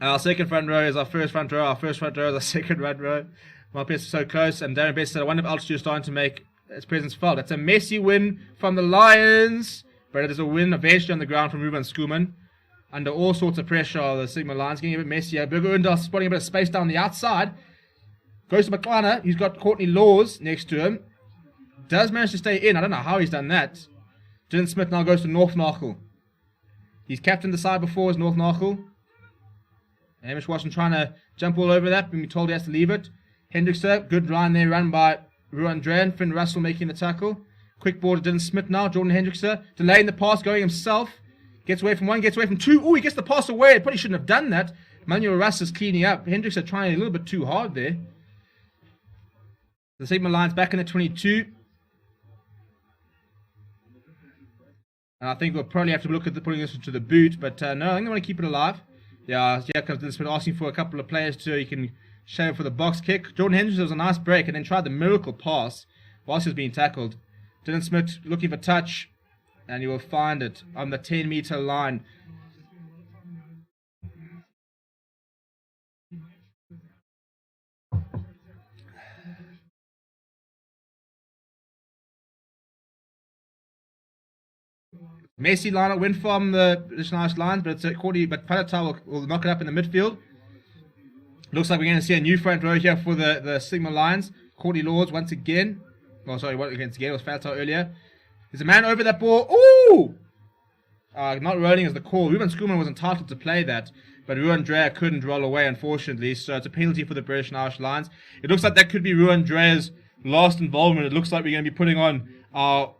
Our second front row is our first front row. Our first front row is our second front row. My best is so close. And Darren Best said, I wonder if altitude is starting to make its presence felt. It's a messy win from the Lions, but it is a win eventually on the ground from Ruben Schoeman. Under all sorts of pressure, the Sigma Lions getting a bit messier. Burger Undal spotting a bit of space down the outside. Goes to McLaren. He's got Courtney Laws next to him. Does manage to stay in. I don't know how he's done that. Dylan Smith now goes to North Narchel. He's captained the side before as North Narchel. Hamish Watson trying to jump all over that, being told he has to leave it. Hendrickson, good line there, run by Ruan Dran. Finn Russell making the tackle. Quick ball to Dylan Smith now. Jordan Hendrickson delaying the pass, going himself. Gets away from one, gets away from two. Oh, he gets the pass away. Probably shouldn't have done that. Manuel Russ is cleaning up. Hendrickson trying a little bit too hard there. The Sigma Lions back in the 22. And I think we'll probably have to look at putting this into the boot. But no, I think they want to keep it alive. Yeah, comes Dylan Smith asking for a couple of players so he can shave for the box kick. Jordan Hendrickson was a nice break and then tried the miracle pass whilst he was being tackled. Dylan Smith looking for touch. And you will find it on the 10-meter line. Messi line win from the British and Irish Lions, but it's a Courtney, but Palatau will knock it up in the midfield. Looks like we're going to see a new front row here for the Sigma Lions. Courtney Laws once again. Oh, sorry, against again. It was Palatau earlier. There's a man over that ball. Ooh! Not rolling as the call. Ruben Schoeman was entitled to play that, but Ruan Dreyer couldn't roll away, unfortunately. So it's a penalty for the British and Irish Lions. It looks like that could be Ruan Dreyer's last involvement. It looks like we're going to be putting on our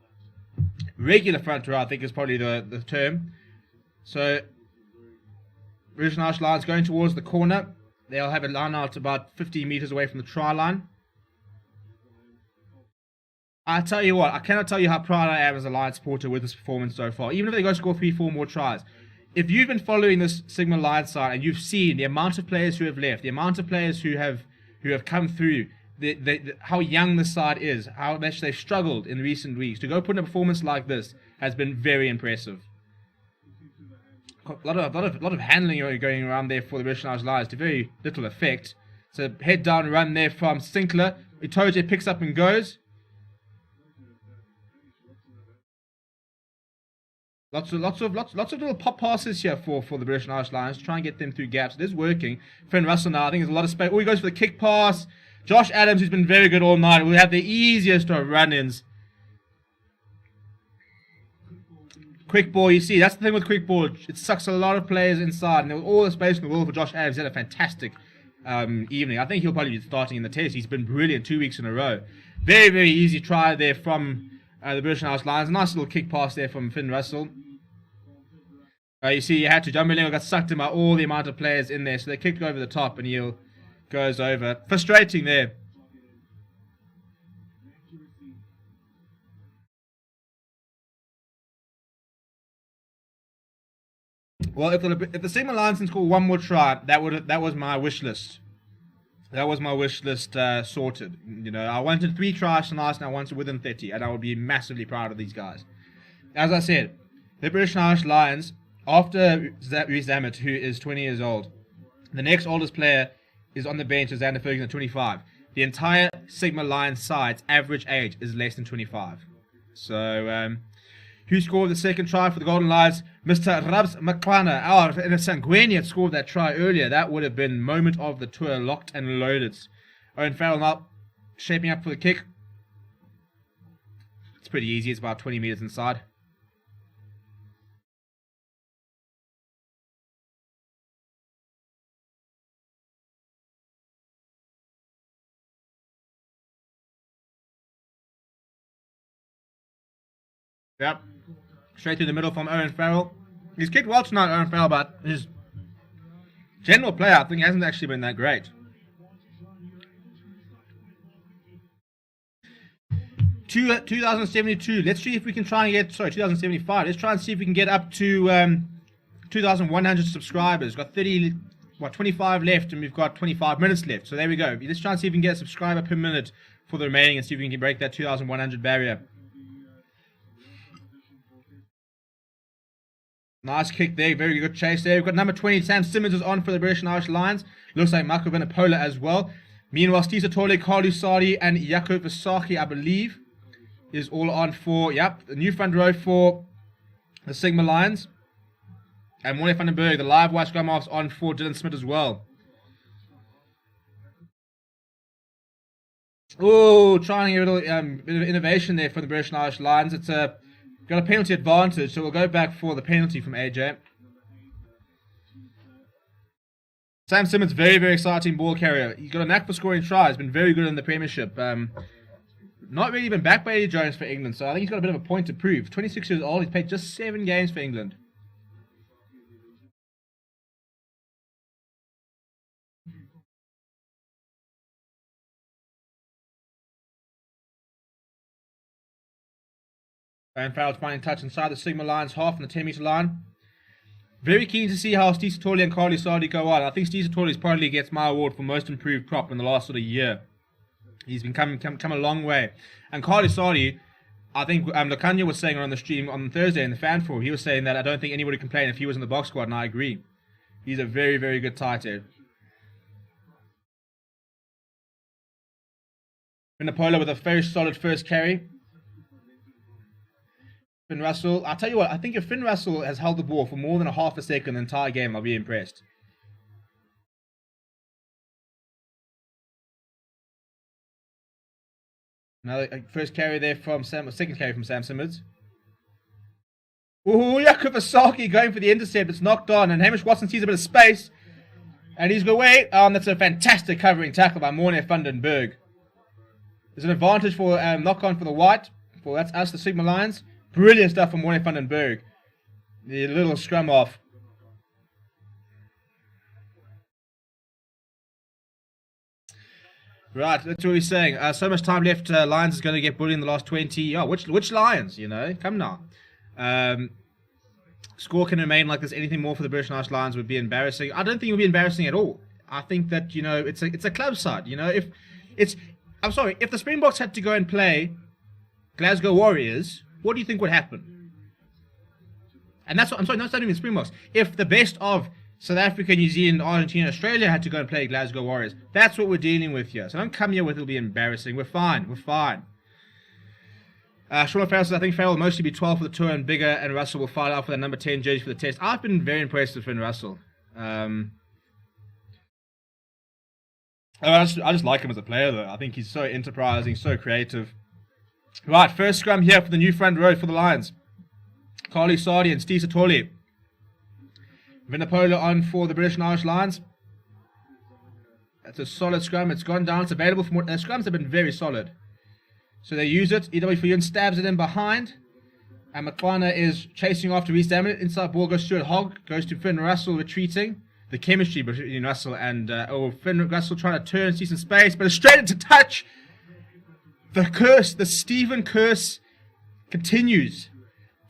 regular front row, I think is probably the term. So British and Irish Lions going towards the corner. They'll have a line out about 15 meters away from the try line. I tell you what, I cannot tell you how proud I am as a Lions supporter with this performance so far. Even if they go score 3-4 more tries. If you've been following this Sigma Lions side and you've seen the amount of players who have left, the amount of players who have come through, how young this side is, how much they've struggled in recent weeks, to go put in a performance like this has been very impressive. lot of handling going around there for the British Irish Lions to very little effect. So head down run there from Sinclair. Itoje picks up and goes. Lots of little pop passes here for the British Irish Lions to try and get them through gaps. It is working. Finn Russell now, I think there's a lot of space. Oh, he goes for the kick pass. Josh Adams, who's been very good all night, will have the easiest of run-ins. Quick ball, you see, that's the thing with quick ball. It sucks a lot of players inside, and there was all the space in the world for Josh Adams. He had a fantastic evening. I think he'll probably be starting in the test. He's been brilliant 2 weeks in a row. Very, very easy try there from the British Irish Lions. Nice little kick pass there from Finn Russell. You see, you had to. John Berlingo got sucked in by all the amount of players in there, so they kicked over the top, and he goes over. Frustrating there. Well, if the Sigma Lions can score one more try, that was my wish list. That was my wish list sorted. You know, I wanted 3 tries tonight, and I wanted within 30, and I would be massively proud of these guys. As I said, the British Irish Lions, after Rhys Zammit, who is 20 years old, the next oldest player is on the bench is Xander Ferguson at 25. The entire Sigma Lions side's average age is less than 25. So, who scored the second try for the Golden Lions? Mr. Rabs Makwana. Oh, and if Sanguini had scored that try earlier, that would have been moment of the tour, locked and loaded. Owen Farrell now shaping up for the kick. It's pretty easy. It's about 20 meters inside. Yep. Straight through the middle from Owen Farrell. He's kicked well tonight, Owen Farrell, but his general play, I think, hasn't actually been that great. 2072. Let's see if we can try and get... Sorry, 2075. Let's try and see if we can get up to 2,100 subscribers. We've got 25 left, and we've got 25 minutes left. So there we go. Let's try and see if we can get a subscriber per minute for the remaining and see if we can break that 2,100 barrier. Nice kick there, very good chase there. We've got number 20, Sam Simmons is on for the British and Irish Lions. Looks like Marco Venipola as well. Meanwhile, Steve Satole, Carlu Sadi, and Jaco Visaki, I believe, is all on for, the new front row for the Sigma Lions. And Morne van den Berg, the live white scrum half's on for Dylan Smith as well. Oh, trying a little bit of innovation there for the British and Irish Lions. It's got a penalty advantage, so we'll go back for the penalty from AJ. Sam Simmons, very, very exciting ball carrier. He's got a knack for scoring tries. Been very good in the Premiership. Not really been backed by Eddie Jones for England, so I think he's got a bit of a point to prove. 26 years old, he's played just 7 games for England. And Farrell's finding touch inside the Sigma Lions half on the 10-meter line. Very keen to see how Steve Satole and Carly Sadi go on. I think Steve Satole probably gets my award for most improved prop in the last sort of year. He's been come a long way. And Carly Sadi, I think Lakanya was saying on the stream on Thursday in the fan forum, he was saying that I don't think anybody would complain if he was in the box squad, and I agree. He's a very, very good tight end. Venipola with a very solid first carry. Finn Russell, I'll tell you what, I think if Finn Russell has held the ball for more than a half a second the entire game, I'll be impressed. Another first carry there from second carry from Sam Simmons. Ooh, Jaco Visaki going for the intercept, it's knocked on, and Hamish Watson sees a bit of space, and he's going away. That's a fantastic covering tackle by Morne van den Berg. There's an advantage for knock-on for the white, that's us, the Sigma Lions. Brilliant stuff from Morne van den Berg. The little scrum off. Right, that's what we're saying. So much time left. Lions is going to get bullied in the last 20. Oh, which Lions, you know? Come now. Score can remain like this. Anything more for the British and Irish Lions would be embarrassing. I don't think it would be embarrassing at all. I think that, you know, it's a club side. You know, if the Springboks had to go and play Glasgow Warriors, what do you think would happen? And that's what I'm sorry, not even Springboks. If the best of South Africa, New Zealand, Argentina, Australia had to go and play Glasgow Warriors, that's what we're dealing with here. So don't come here with it'll be embarrassing. We're fine. We're fine. Owen Farrell says, I think Farrell will mostly be 12 for the tour, and Bigger and Russell will fight out for the number 10 jersey for the test. I've been very impressed with Finn Russell. I just like him as a player, though. I think he's so enterprising, so creative. Right, first scrum here for the new front row for the Lions. Carly Sardi and Steve Satoli. Vinopola on for the British and Irish Lions. That's a solid scrum. It's gone down. It's available for more. The scrums have been very solid. So they use it. EW for Yun stabs it in behind. And McFarner is chasing after Reece Dammit. Inside ball goes Stuart Hogg. Goes to Finn Russell retreating. The chemistry between Russell and Finn Russell trying to turn, see some space, but it's straight into touch. The curse, the Stephen curse continues.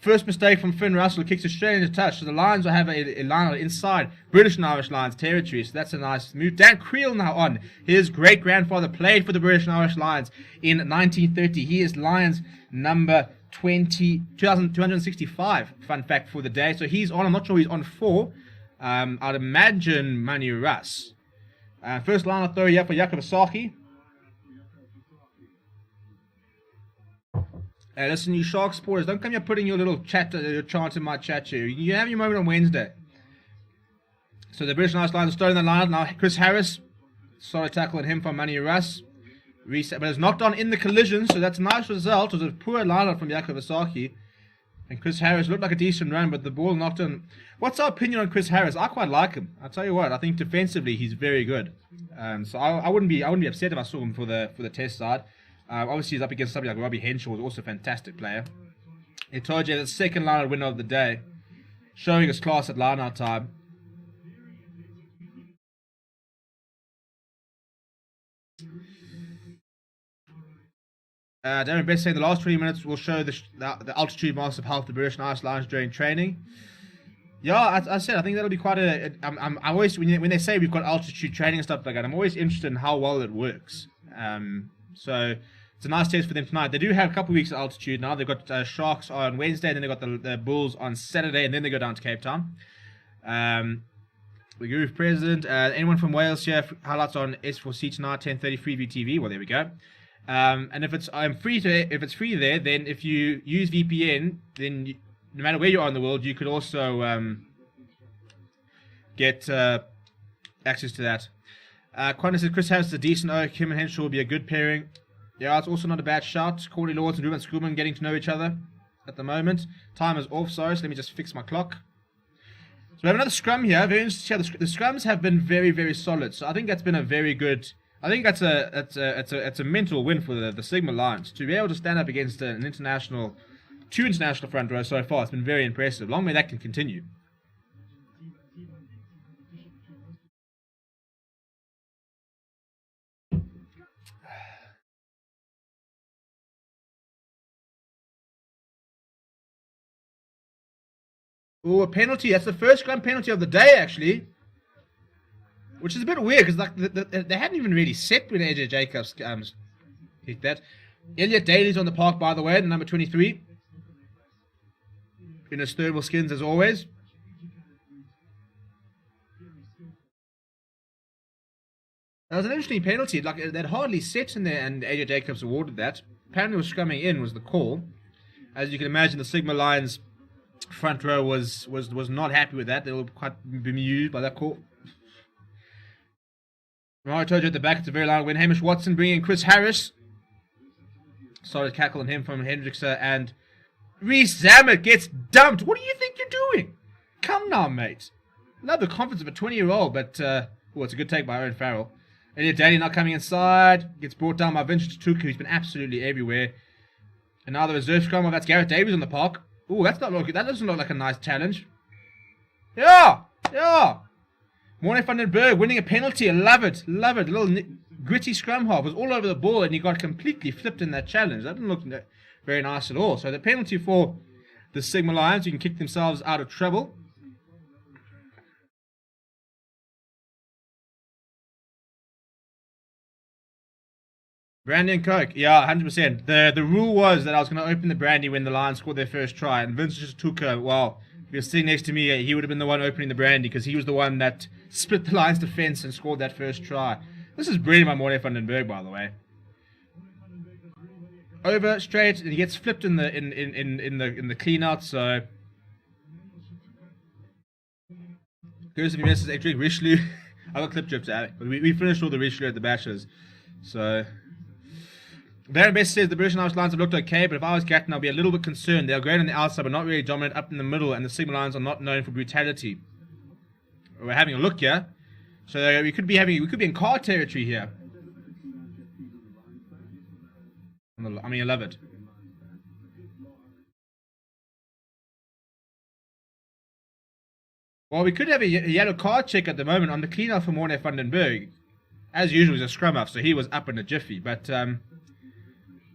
First mistake from Finn Russell, kicks it straight into touch. So the Lions will have a line inside British and Irish Lions territory. So that's a nice move. Dan Creel now on. His great-grandfather played for the British and Irish Lions in 1930. He is Lions number 265, fun fact for the day. So he's on, I'm not sure he's on 4. I'd imagine Manu Russ. First line I'll throw here for Jakob Asaki. Listen, you Shark supporters, don't come here putting your little chat, your chant in my chat here. You have your moment on Wednesday. So the British and Irish Lions are starting the line now. Chris Harris, solid tackle on him from Manu Russ. Reset, but it's knocked on in the collision, so that's a nice result. It was a poor line from Jakob Asaki. And Chris Harris looked like a decent run, but the ball knocked in. What's our opinion on Chris Harris? I quite like him. I'll tell you what, I think defensively he's very good. So I wouldn't be upset if I saw him for the test side. Obviously he's up against somebody like Robbie Henshaw, who's also a fantastic player. Itoje, the second line-out winner of the day, showing his class at line-out time. Darren Best saying the last 20 minutes will show the altitude mass of health the British and Irish Lions during training. Yeah, I said I think that'll be quite I'm always when they say we've got altitude training and stuff like that, I'm always interested in how well it works. So it's a nice test for them tonight. They do have a couple of weeks of altitude now. They've got Sharks on Wednesday, then they've got the Bulls on Saturday, and then they go down to Cape Town. The Guru President, anyone from Wales here? Highlights on S4C tonight, 10:30 Freeview TV. Well, there we go. And if it's free there, then if you use VPN, then no matter where you are in the world, you could also get access to that. Qantas said Chris Harris is a decent oak. Him and Henshaw will be a good pairing. Yeah, it's also not a bad shout. Corley Lords and Ruben Schoolman getting to know each other at the moment. Time is off, sorry, so let me just fix my clock. So we have another scrum here. Very interesting. The scrums have been very, very solid. So I think that's been a very good. I think that's a mental win for the Sigma Lions to be able to stand up against two international front rows so far. It's been very impressive. Long may that can continue. Oh, a penalty. That's the first scrum penalty of the day, actually. Which is a bit weird, because they hadn't even really set when AJ Jacobs kicked that. Elliot Daly's on the park, by the way, number 23. In his thermal skins, as always. That was an interesting penalty. Like, they'd hardly set in there, and AJ Jacobs awarded that. Apparently, was scrumming in was the call. As you can imagine, the Sigma Lions front row was not happy with that. They were quite bemused by that call. I told you at the back, it's a very loud win. Hamish Watson bringing in Chris Harris. Solid cackle on him from Hendrickson, and Reece Zammit gets dumped. What do you think you're doing? Come now, mate. Love the confidence of a 20-year-old, but it's a good take by Owen Farrell. Elliot Daly not coming inside. Gets brought down by Vincent Tutuka, who's been absolutely everywhere. And now the reserve scrum, that's Gareth Davies on the park. Ooh, that doesn't look like a nice challenge. Yeah. Morne van den Berg winning a penalty. I love it. Little gritty scrum half was all over the ball, and he got completely flipped in that challenge. That didn't look very nice at all. So the penalty for the Sigma Lions, who can kick themselves out of trouble. Brandy and Coke. Yeah, 100%. The rule was that I was going to open the brandy when the Lions scored their first try, and Vincent Tutuka, well, If he was sitting next to me, he would have been the one opening the brandy because he was the one that split the Lions' defense and scored that first try. This is brilliant by Morne van den Berg, by the way. Over straight, and he gets flipped in the clean out. So goes to the misses. Actually, Richelieu. I got clip trips out, but we finished all the Richelieu at the Bashers. So Darren Best says the British and Irish Lions have looked okay, but if I was captain, I'll be a little bit concerned. They are great on the outside, but not really dominant up in the middle, and the Sigma Lions are not known for brutality. We're having a look here, so we could be in card territory here. I mean, I love it. Well, we could have a yellow card check at the moment on the clean-out for Morne van den Berg. As usual, he's a scrum-off, so he was up in a jiffy, but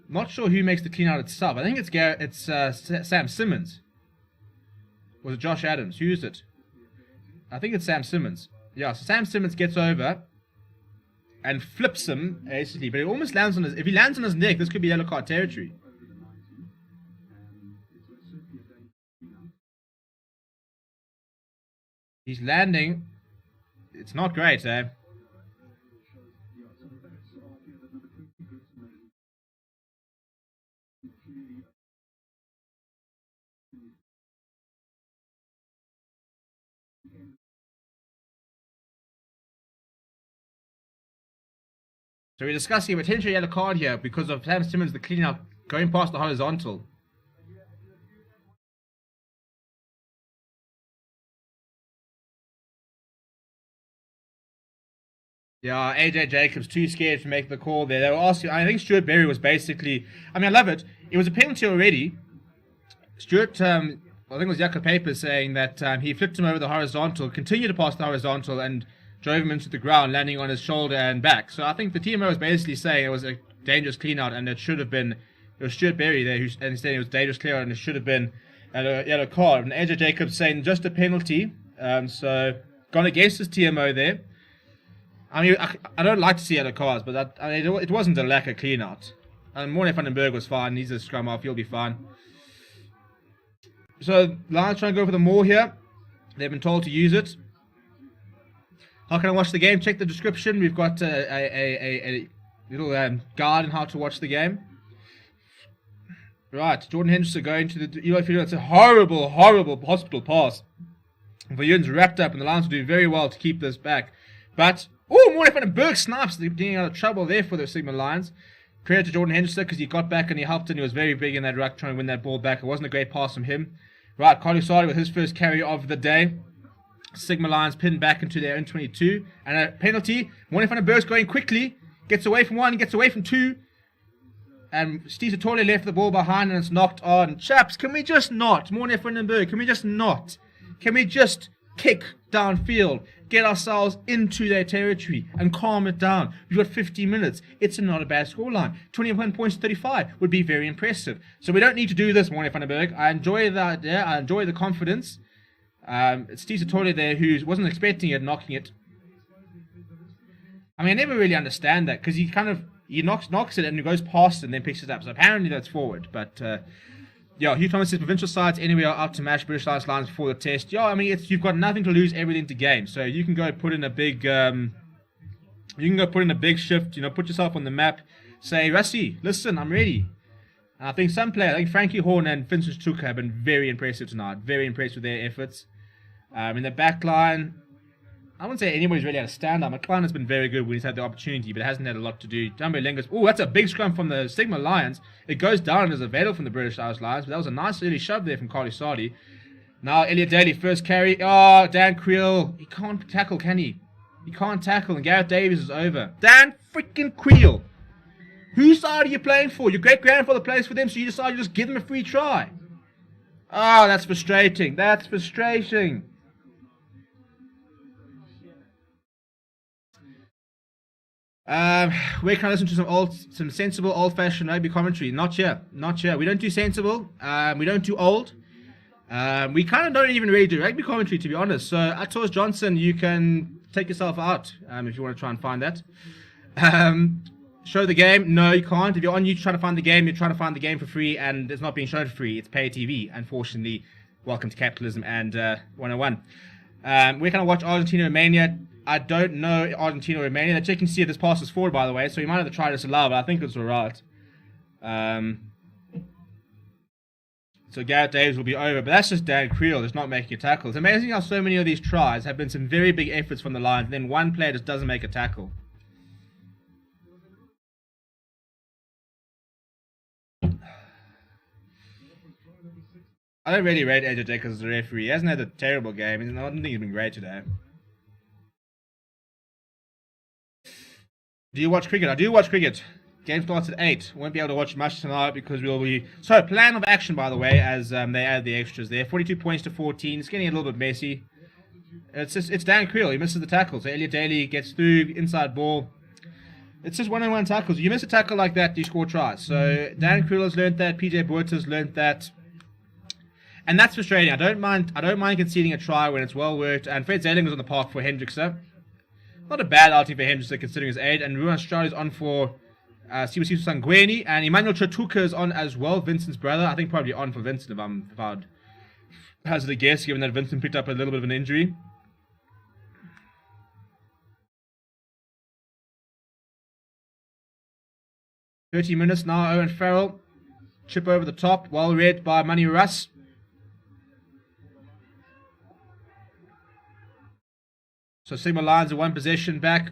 not sure who makes the clean-out itself. I think it's Sam Simmons. Was it Josh Adams? Who is it? I think it's Sam Simmons. Yeah, so Sam Simmons gets over and flips him, basically, but it almost lands on his... If he lands on his neck, this could be yellow card territory. He's landing. It's not great, eh? So we're discussing a potential yellow card here because of Sam Simmons, the clean-out, going past the horizontal. Yeah, AJ Jacobs too scared to make the call there. They were asking. I think Stuart Berry was basically. I mean, I love it. It was a penalty already. Stuart, I think it was Jakob Papers saying that he flipped him over the horizontal, continued to pass the horizontal, and drove him into the ground, landing on his shoulder and back. So I think the TMO was basically saying it was a dangerous clean-out, and it should have been. It was Stuart Berry there who's saying it was dangerous clear-out, and it should have been a yellow card. And AJ Jacobs saying just a penalty. So gone against his TMO there. I mean, I don't like to see yellow cards, but it wasn't a lack of clean-out. Morne van den Berg was fine. He's a scrum off. He'll be fine. So Lions trying to go for the maul here. They've been told to use it. How can I watch the game? Check the description. We've got a little guide on how to watch the game. Right, Jordan Henderson going to the Eli Field. It's a horrible, horrible hospital pass. Viljoen's wrapped up, and the Lions will do very well to keep this back. But Morne van den Berg snipes. They're getting out of trouble there for the Sigma Lions. Credit to Jordan Henderson because he got back and he helped, and he was very big in that ruck trying to win that ball back. It wasn't a great pass from him. Right, Carlusari with his first carry of the day. Sigma Lions pinned back into their own 22. And a penalty. Morne van den Berg's going quickly. Gets away from one, gets away from two. And Steve Satole left the ball behind and it's knocked on. Chaps, can we just not? Morne van den Berg, can we just not? Can we just kick downfield? Get ourselves into their territory and calm it down. We've got 50 minutes. It's not a bad scoreline. 21 points to 35 would be very impressive. So we don't need to do this, Morne van den Berg. I enjoy that. Yeah, I enjoy the confidence. It's Steve Satole there who wasn't expecting it, knocking it. I mean, I never really understand that because he knocks it and he goes past it and then picks it up. So apparently that's forward. But yeah, Hugh Thomas says provincial sides anyway are out to match British Lions before the test. Yeah, I mean you've got nothing to lose, everything to gain. So you can go put in a big shift. You know, put yourself on the map. Say, Rusty, listen, I'm ready. And I think some players, I think Frankie Horn and Vincent Stuka have been very impressive tonight. Very impressed with their efforts. In the back line, I wouldn't say anybody's really had a stand-up. McLean has been very good when he's had the opportunity, but hasn't had a lot to do. Dumbo Lengus, that's a big scrum from the Sigma Lions. It goes down as a veil from the British Irish Lions, but that was a nice early shove there from Carly Sardi. Now Elliot Daly, first carry. Oh, Dan Creel. He can't tackle, can he? He can't tackle, and Gareth Davies is over. Dan freaking Creel. Whose side are you playing for? Your great-grandfather plays for them, so you decide to just give them a free try. Oh, that's frustrating. That's frustrating. Where can I listen to some sensible, old-fashioned rugby commentary? Not here. We don't do sensible. We don't do old. We kind of don't even really do rugby commentary, to be honest. So, Atos Johnson, you can take yourself out if you want to try and find that. Show the game? No, you can't. If you're on YouTube trying to find the game, you're trying to find the game for free, and it's not being shown for free. It's pay TV, unfortunately. Welcome to Capitalism and 101. We're going to watch Argentina-Romania. I don't know Argentina-Romania. They're checking to see if this pass is forward, by the way, so you might have to try this aloud, but I think it's alright. So Gareth Davies will be over, but that's just Dan Creel just not making a tackle. It's amazing how so many of these tries have been some very big efforts from the Lions, and then one player just doesn't make a tackle. I don't really rate AJ Jacobs as a referee. He hasn't had a terrible game. I don't think he's been great today. Do you watch cricket? I do watch cricket. Game starts at 8. Won't be able to watch much tonight because we'll be... So, plan of action, by the way, as they add the extras there. 42 points to 14. It's getting a little bit messy. It's Dan Creel. He misses the tackle. So, Elliot Daly gets through, inside ball. It's just one-on-one tackles. You miss a tackle like that, you score tries. So, Dan Creel has learned that. PJ Buerta's learned that. And that's frustrating. I don't mind conceding a try when it's well worked. And Fred Zailing was on the park for Hendrickse. Not a bad outing for Hendrickse considering his age. And Ruan Stroud is on for Sibusiso Sangweni. And Emmanuel Chatuka is on as well, Vincent's brother. I think probably on for Vincent if I'd hazard a guess, given that Vincent picked up a little bit of an injury. "30 minutes now, Owen Farrell. Chip over the top, well read by Manny Russ. So Sigma Lions are one possession back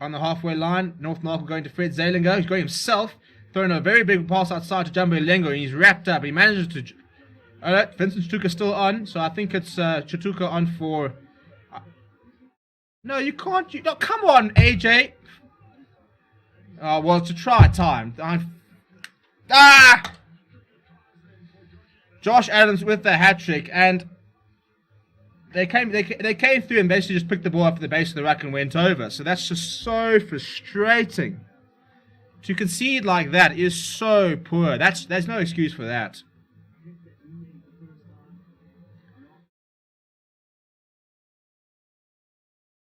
on the halfway line. North Narkle going to Fred Zalinger. He's going himself, throwing a very big pass outside to Jumbo Lengo, and he's wrapped up. He manages to... Alright, Vincent Chatuka still on, so I think it's Chatuka on for... No, you can't... No, come on, AJ! Well, it's a try time. Josh Adams with the hat-trick, and... They came through and basically just picked the ball up at the base of the ruck and went over. So that's just so frustrating. To concede like that is so poor. There's no excuse for that.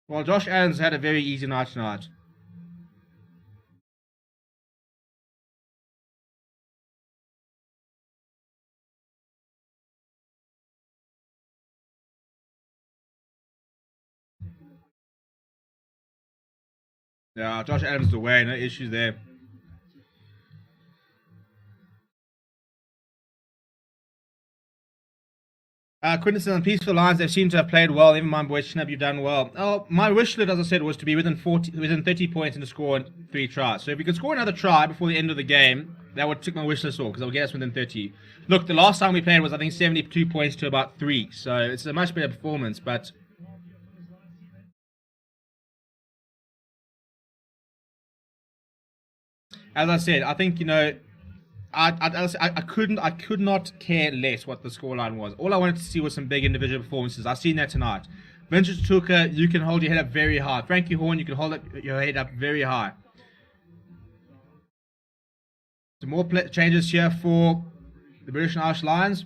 Well, Josh Adams had a very easy night tonight. Yeah, Josh Adams is away, no issues there. Quinton and Peaceful Lions, they seem to have played well. Never mind, boys, Schnapp, you've done well. Oh, my wish list, as I said, was to be within 30 points and to score 3 tries. So if we could score another try before the end of the game, that would tick my wish list off, because that would get us within 30. Look, the last time we played was, I think, 72 points to about 3. So it's a much better performance, but... As I said, I think, I could not care less what the scoreline was. All I wanted to see was some big individual performances. I've seen that tonight. Vincent Chatuka, you can hold your head up very high. Frankie Horn, you can hold your head up very high. Some more changes here for the British and Irish Lions.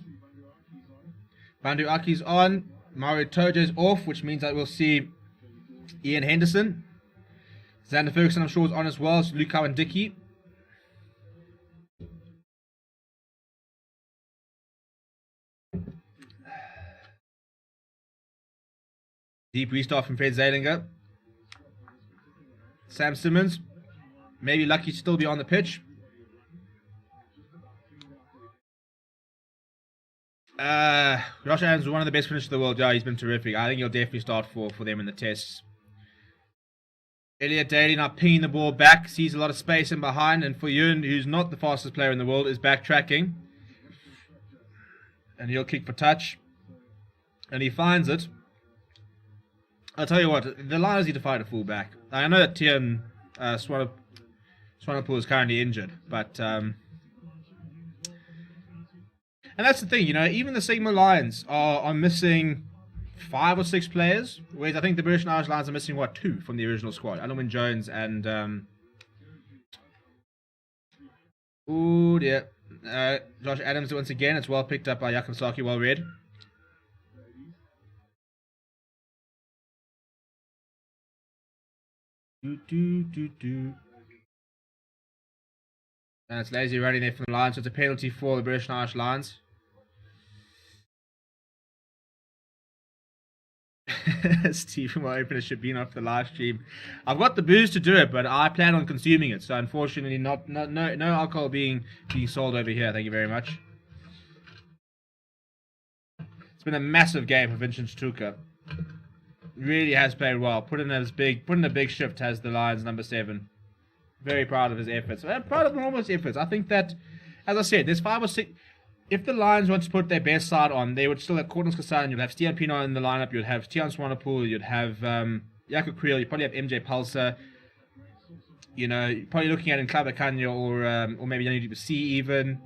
Bandu Aki's on. Mario Tojo's off, which means that we'll see Ian Henderson. Xander Ferguson, I'm sure, is on as well. So Luke and Dickey. Deep restart from Fred Zalinger. Sam Simmons. Maybe lucky to still be on the pitch. Josh Adams is one of the best finishers in the world. Yeah, he's been terrific. I think he'll definitely start for them in the tests. Elliot Daly now pinging the ball back. Sees a lot of space in behind. And for Ewan, who's not the fastest player in the world, is backtracking. And he'll kick for touch. And he finds it. I'll tell you what, the Lions need to find a fullback. I know that Tian Swanepoel is currently injured, but and that's the thing, even the Sigma Lions are missing 5 or 6 players, whereas I think the British and Irish Lions are missing 2 from the original squad. Alan Jones and Josh Adams once again. It's well picked up by Jakob Saki, well read. And it's lazy running there from the Lions, so it's a penalty for the British and Irish Lions. Stephen will open a Shabina off the live stream. I've got the booze to do it, but I plan on consuming it. So unfortunately, no alcohol being sold over here. Thank you very much. It's been a massive game for Vincent Tuka. Really has played well. Put in a big shift as the Lions number 7. Very proud of his efforts. I'm proud of Norman's efforts. I think that, as I said, there's 5 or 6. If the Lions want to put their best side on, they would still have Courtney Kassan, you'd have Stian Pienaar in the lineup, you'd have Tian Swanepoel, you'd have Jaco Creel, you'd probably have MJ Pulsar. You know, you're probably looking at Nklaba Kanya or maybe UDC even.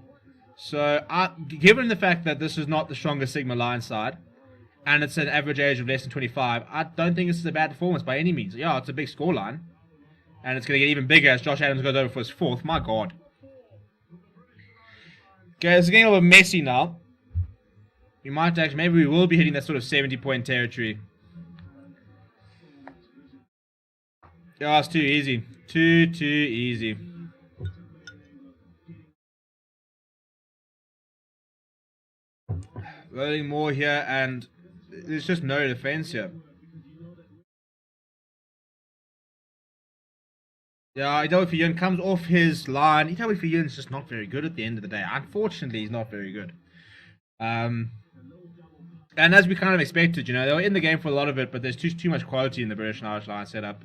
So, given the fact that this is not the strongest Sigma Lions side, and it's an average age of less than 25, I don't think this is a bad performance by any means. Yeah, it's a big scoreline, and it's going to get even bigger as Josh Adams goes over for his 4th. My God. Okay, it's getting a little messy now. We might actually, maybe we will be hitting that sort of 70-point territory. Yeah, it's too easy. Too easy. Loading more here, and there's just no defense here. Yeah, Idofi Yun comes off his line. Idofi Yun's just not very good at the end of the day. Unfortunately, he's not very good. And as we kind of expected, you know, they were in the game for a lot of it, but there's too much quality in the British and Irish line setup.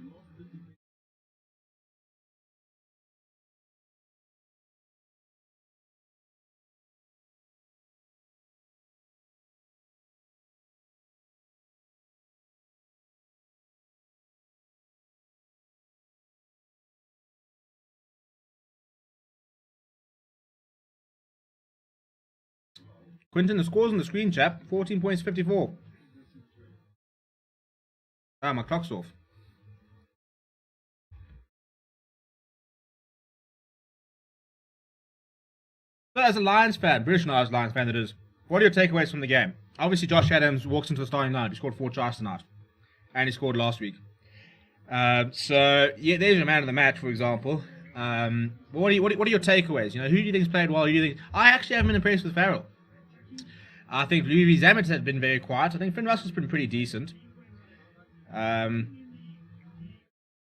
Quinton, the scores on the screen, chap. 14 points, 54. Ah, my clock's off. So as a Lions fan, British and Irish Lions fan that is, what are your takeaways from the game? Obviously, Josh Adams walks into the starting lineup. He scored 4 tries tonight. And he scored last week. So, yeah, there's your man of the match, for example. What are your takeaways? You know, who do you think's played well? Who do you think? I actually haven't been impressed with Farrell. I think Louis Zammit has been very quiet. I think Finn Russell's been pretty decent.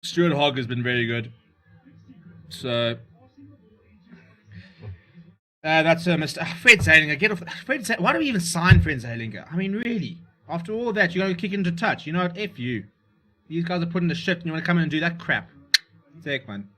Stuart Hogg has been very good. So that's a mistake. Fred Zalinger, get off. Why do we even sign Fred Zalinger? I mean, really? After all that, you're going to kick into touch. You know what? F you. These guys are putting the shit, and you want to come in and do that crap. Take, man.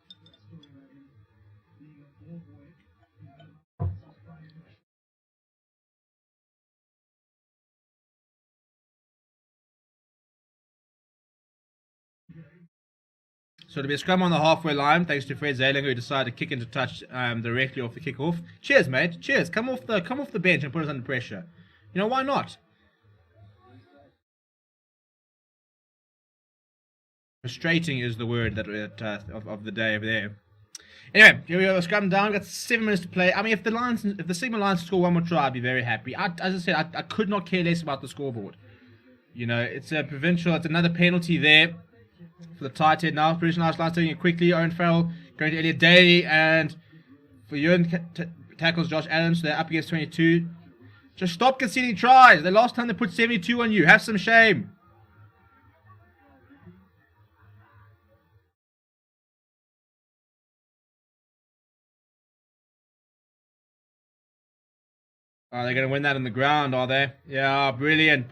So it'll be a scrum on the halfway line, thanks to Fred Zalinger, who decided to kick into touch directly off the kickoff. Cheers, mate. Cheers. Come off the bench and put us under pressure. You know, why not? Frustrating is the word that of the day over there. Anyway, here we go. Scrum down. We've got 7 minutes to play. I mean, if the Sigma Lions score one more try, I'd be very happy. As I said, I could not care less about the scoreboard. You know, it's a provincial. It's another penalty there for the tight head now. British and Irish Lions taking it quickly. Owen Farrell going to Elliot Daly, and for Ewan tackles Josh Adams. So they're up against 22. Just stop conceding tries. The last time they put 72 on you. Have some shame. Oh, they're going to win that on the ground, are they? Yeah, brilliant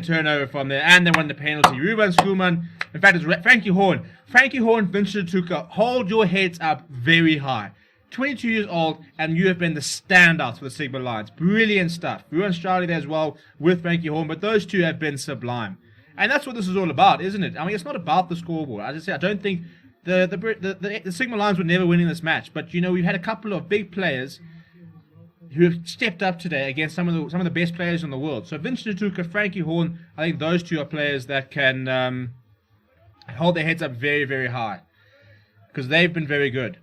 turnover from there. And they won the penalty. Ruben Schoeman. In fact, it's Frankie Horn. Frankie Horn, Vincent Tuka, hold your heads up very high. 22 years old, and you have been the standouts for the Sigma Lions. Brilliant stuff. Ruben Strali there as well with Frankie Horn, but those two have been sublime. And that's what this is all about, isn't it? I mean, it's not about the scoreboard. As I said, I don't think the Sigma Lions were never winning this match. But, you know, we've had a couple of big players who have stepped up today against some of the best players in the world. So Vincent Tuka, Frankie Horn, I think those two are players that can hold their heads up very, very high, because they've been very good.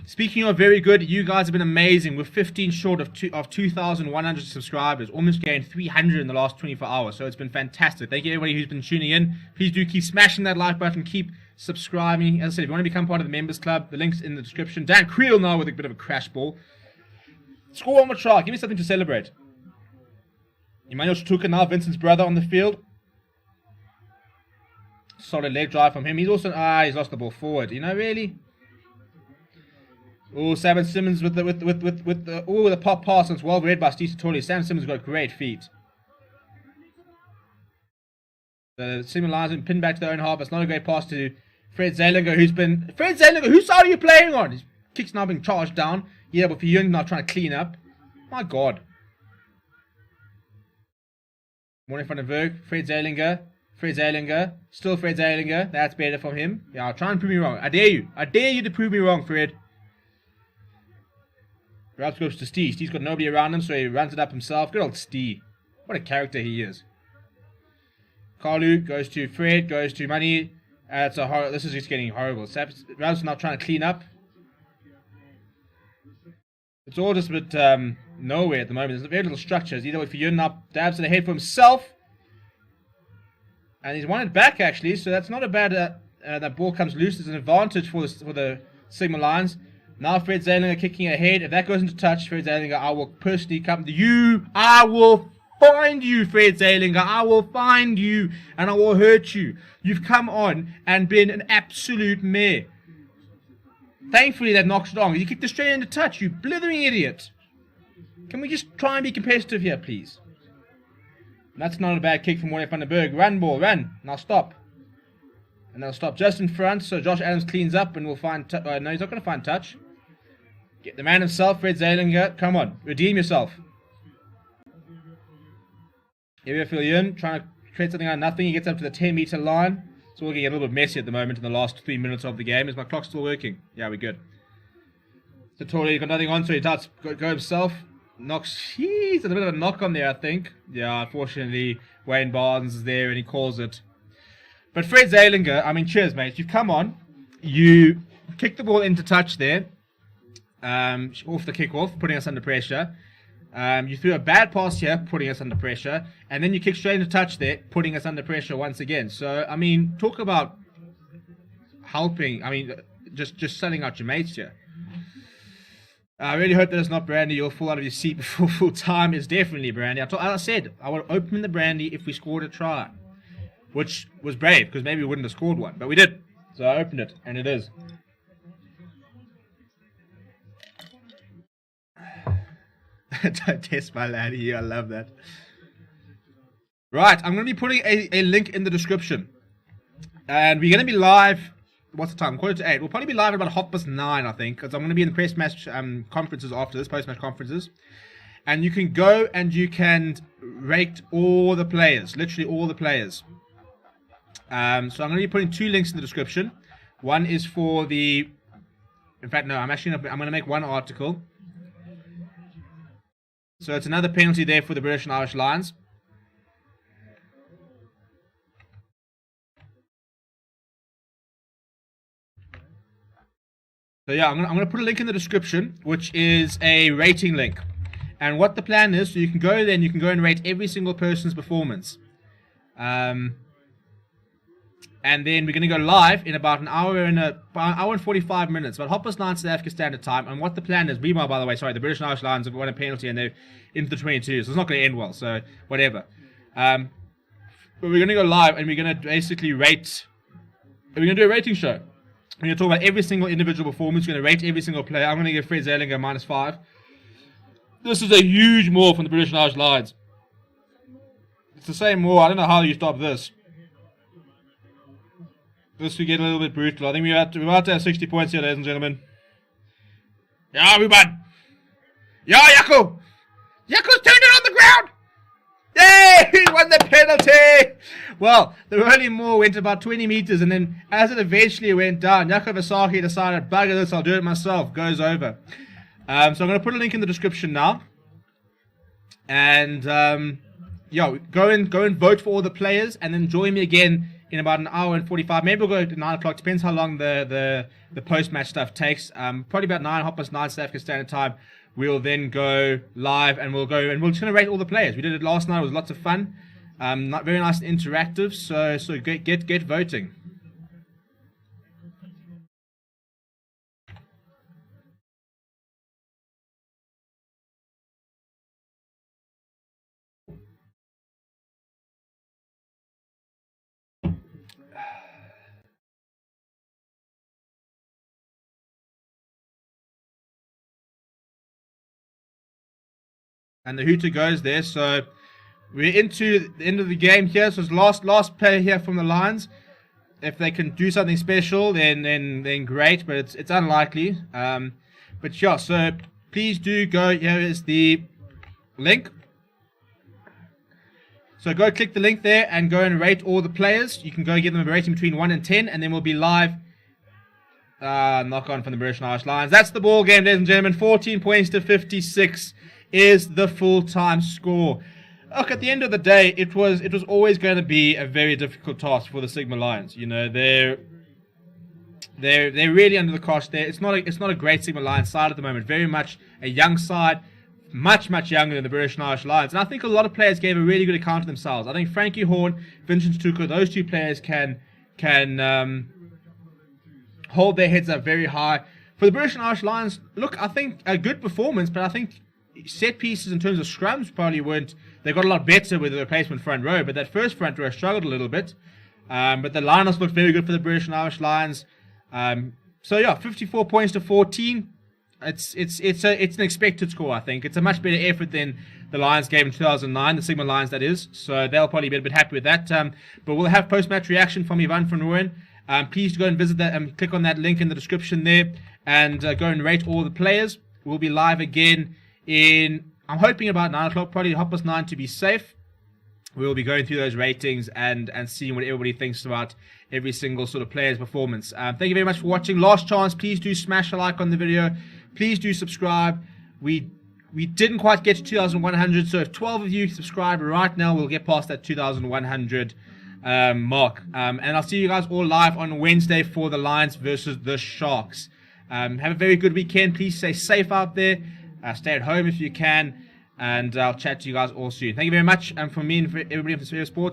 Speaking of very good, you guys have been amazing. We're 15 short of 2,100 subscribers. Almost gained 300 in the last 24 hours. So it's been fantastic. Thank you everybody who's been tuning in. Please do keep smashing that like button. Keep subscribing. As I said, if you want to become part of the members club, the link's in the description. Dan Creel now with a bit of a crash ball. Score one more try. Give me something to celebrate. Emmanuel Shatuka now, Vincent's brother, on the field. Solid leg drive from him. He's also he's lost the ball forward. You know, really. Oh, Simmons with the pop pass. It's well read by Steve Satoli. Simmons got great feet. The Simmons lines and pinned back to their own half. It's not a great pass to Fred Zalinger, whose side are you playing on? His kick's now being charged down. Yeah, but for Young now trying to clean up. My God. Morning from the Berg. Fred Zalinger. Still Fred Zalinger. That's better from him. Yeah, try and prove me wrong. I dare you. I dare you to prove me wrong, Fred. Ralph goes to Steve. Steve's got nobody around him, so he runs it up himself. Good old Steve. What a character he is. Carlu goes to Fred, goes to Money. This is just getting horrible. Ralph's now trying to clean up. It's all just a bit nowhere at the moment. There's very little structures. Either way, for Yun now dabs to the head for himself. And he's won it back, actually, so that's not a bad... that ball comes loose. There's an advantage for the Sigma Lions. Now Fred Zalinger kicking ahead. If that goes into touch, Fred Zalinger, I will personally come to you. I will find you, Fred Zalinger. I will find you, and I will hurt you. You've come on and been an absolute mare. Thankfully, that knocks it on. You kicked it straight into touch, you blithering idiot. Can we just try and be competitive here, please? That's not a bad kick from Warren van den Berg. Run, ball, run. Now stop. And they'll stop just in front, so Josh Adams cleans up and will find... no, he's not going to find touch. Get the man himself, Fred Zalinger. Come on, redeem yourself. Here we go, Phil trying to create something out of nothing. He gets up to the 10-meter line. It's all getting a little bit messy at the moment in the last 3 minutes of the game. Is my clock still working? Yeah, we're good. Satori got nothing on, so he starts go himself. Knocks. There's a bit of a knock on there, I think. Yeah, unfortunately, Wayne Barnes is there and he calls it. But Fred Zalinger, I mean, cheers, mate. You've come on. You kicked the ball into touch there. Off the kickoff, putting us under pressure. You threw a bad pass here, putting us under pressure. And then you kicked straight into touch there, putting us under pressure once again. So, I mean, talk about helping. I mean, just selling out your mates here. I really hope that it's not Brandy. You'll fall out of your seat before full time. It's definitely Brandy. I said I would open the Brandy if we scored a try. Which was brave, because maybe we wouldn't have scored one. But we did. So I opened it, and it is. Don't test my laddie here. I love that. Right, I'm going to be putting a link in the description. And we're going to be live... What's the time? 7:45. We'll probably be live at about 9:30, I think. Because I'm going to be in the press match conferences after this, post-match conferences. And you can go and you can rate all the players. Literally all the players. So I'm going to be putting 2 links in the description. One is for the... In fact, no, I'm going to make one article. So it's another penalty there for the British and Irish Lions. So yeah, I'm going to put a link in the description, which is a rating link. And what the plan is, so you can go there and you can go and rate every single person's performance. And then we're going to go live in about an hour and 45 minutes, about 9:30 South Africa Standard Time. And what the plan is, meanwhile, by the way, sorry, the British and Irish Lions have won a penalty and they're into the 22, so it's not going to end well, so whatever. But we're going to go live and we're going to basically rate, we're going to do a rating show. We're going to talk about every single individual performance, we're going to rate every single player. I'm going to give Fred Zalinger -5. This is a huge maul from the British and Irish Lions. It's the same maul, I don't know how you stop this. This will get a little bit brutal. I think we're about to have 60 points here, ladies and gentlemen. Yeah, we won. Yeah, Jaco! Jaco's turned it on the ground! Yay! He won the penalty! Well, the rolling maul went about 20 meters, and then as it eventually went down, Jaco Vasaki decided, bugger this, I'll do it myself. Goes over. So I'm going to put a link in the description now. And, yeah, go and vote for all the players, and then join me again in about an hour and 45. Maybe we'll go to 9 o'clock. Depends how long the post-match stuff takes. Probably about 9:30 South African Standard Time. We'll then go live and we're just going to rate all the players. We did it last night. It was lots of fun. Not very nice and interactive. So get voting. And the hooter goes there. So we're into the end of the game here. So it's last player here from the Lions. If they can do something special, then great. But it's unlikely. But yeah, so please do go. Here is the link. So go click the link there and go and rate all the players. You can go give them a rating between 1 and 10, and then we'll be live. Knock on from the British and Irish Lions. That's the ball game, ladies and gentlemen. 14 points to 56 is the full-time score. Look, at the end of the day, it was always going to be a very difficult task for the Sigma Lions. You know, they're really under the cosh there. It's not a great Sigma Lions side at the moment. Very much a young side. Much younger than the British and Irish Lions. And I think a lot of players gave a really good account of themselves. I think Frankie Horn, Vincent Tuka, those two players can hold their heads up very high. For the British and Irish Lions, look, I think a good performance, but I think set pieces in terms of scrums probably weren't. They got a lot better with the replacement front row, but that first front row struggled a little bit. But the lineups looked very good for the British and Irish Lions. So yeah, 54 points to 14. It's an expected score, I think. It's a much better effort than the Lions game in 2009, the Sigma Lions, that is. So they'll probably be a bit happy with that. But we'll have post-match reaction from Ivan van Rooyen. Please go and visit that and click on that link in the description there and go and rate all the players. We'll be live again in, I'm hoping about 9 o'clock, probably 9:30 to be safe. We'll be going through those ratings and seeing what everybody thinks about every single sort of player's performance. Thank you very much for watching. Last chance, please do smash a like on the video. Please do subscribe. We didn't quite get to 2,100, so if 12 of you subscribe right now, we'll get past that 2,100 mark. And I'll see you guys all live on Wednesday for the Lions versus the Sharks. Have a very good weekend. Please stay safe out there. Stay at home if you can. And I'll chat to you guys all soon. Thank you very much. And from me and for everybody from Sphere Sports,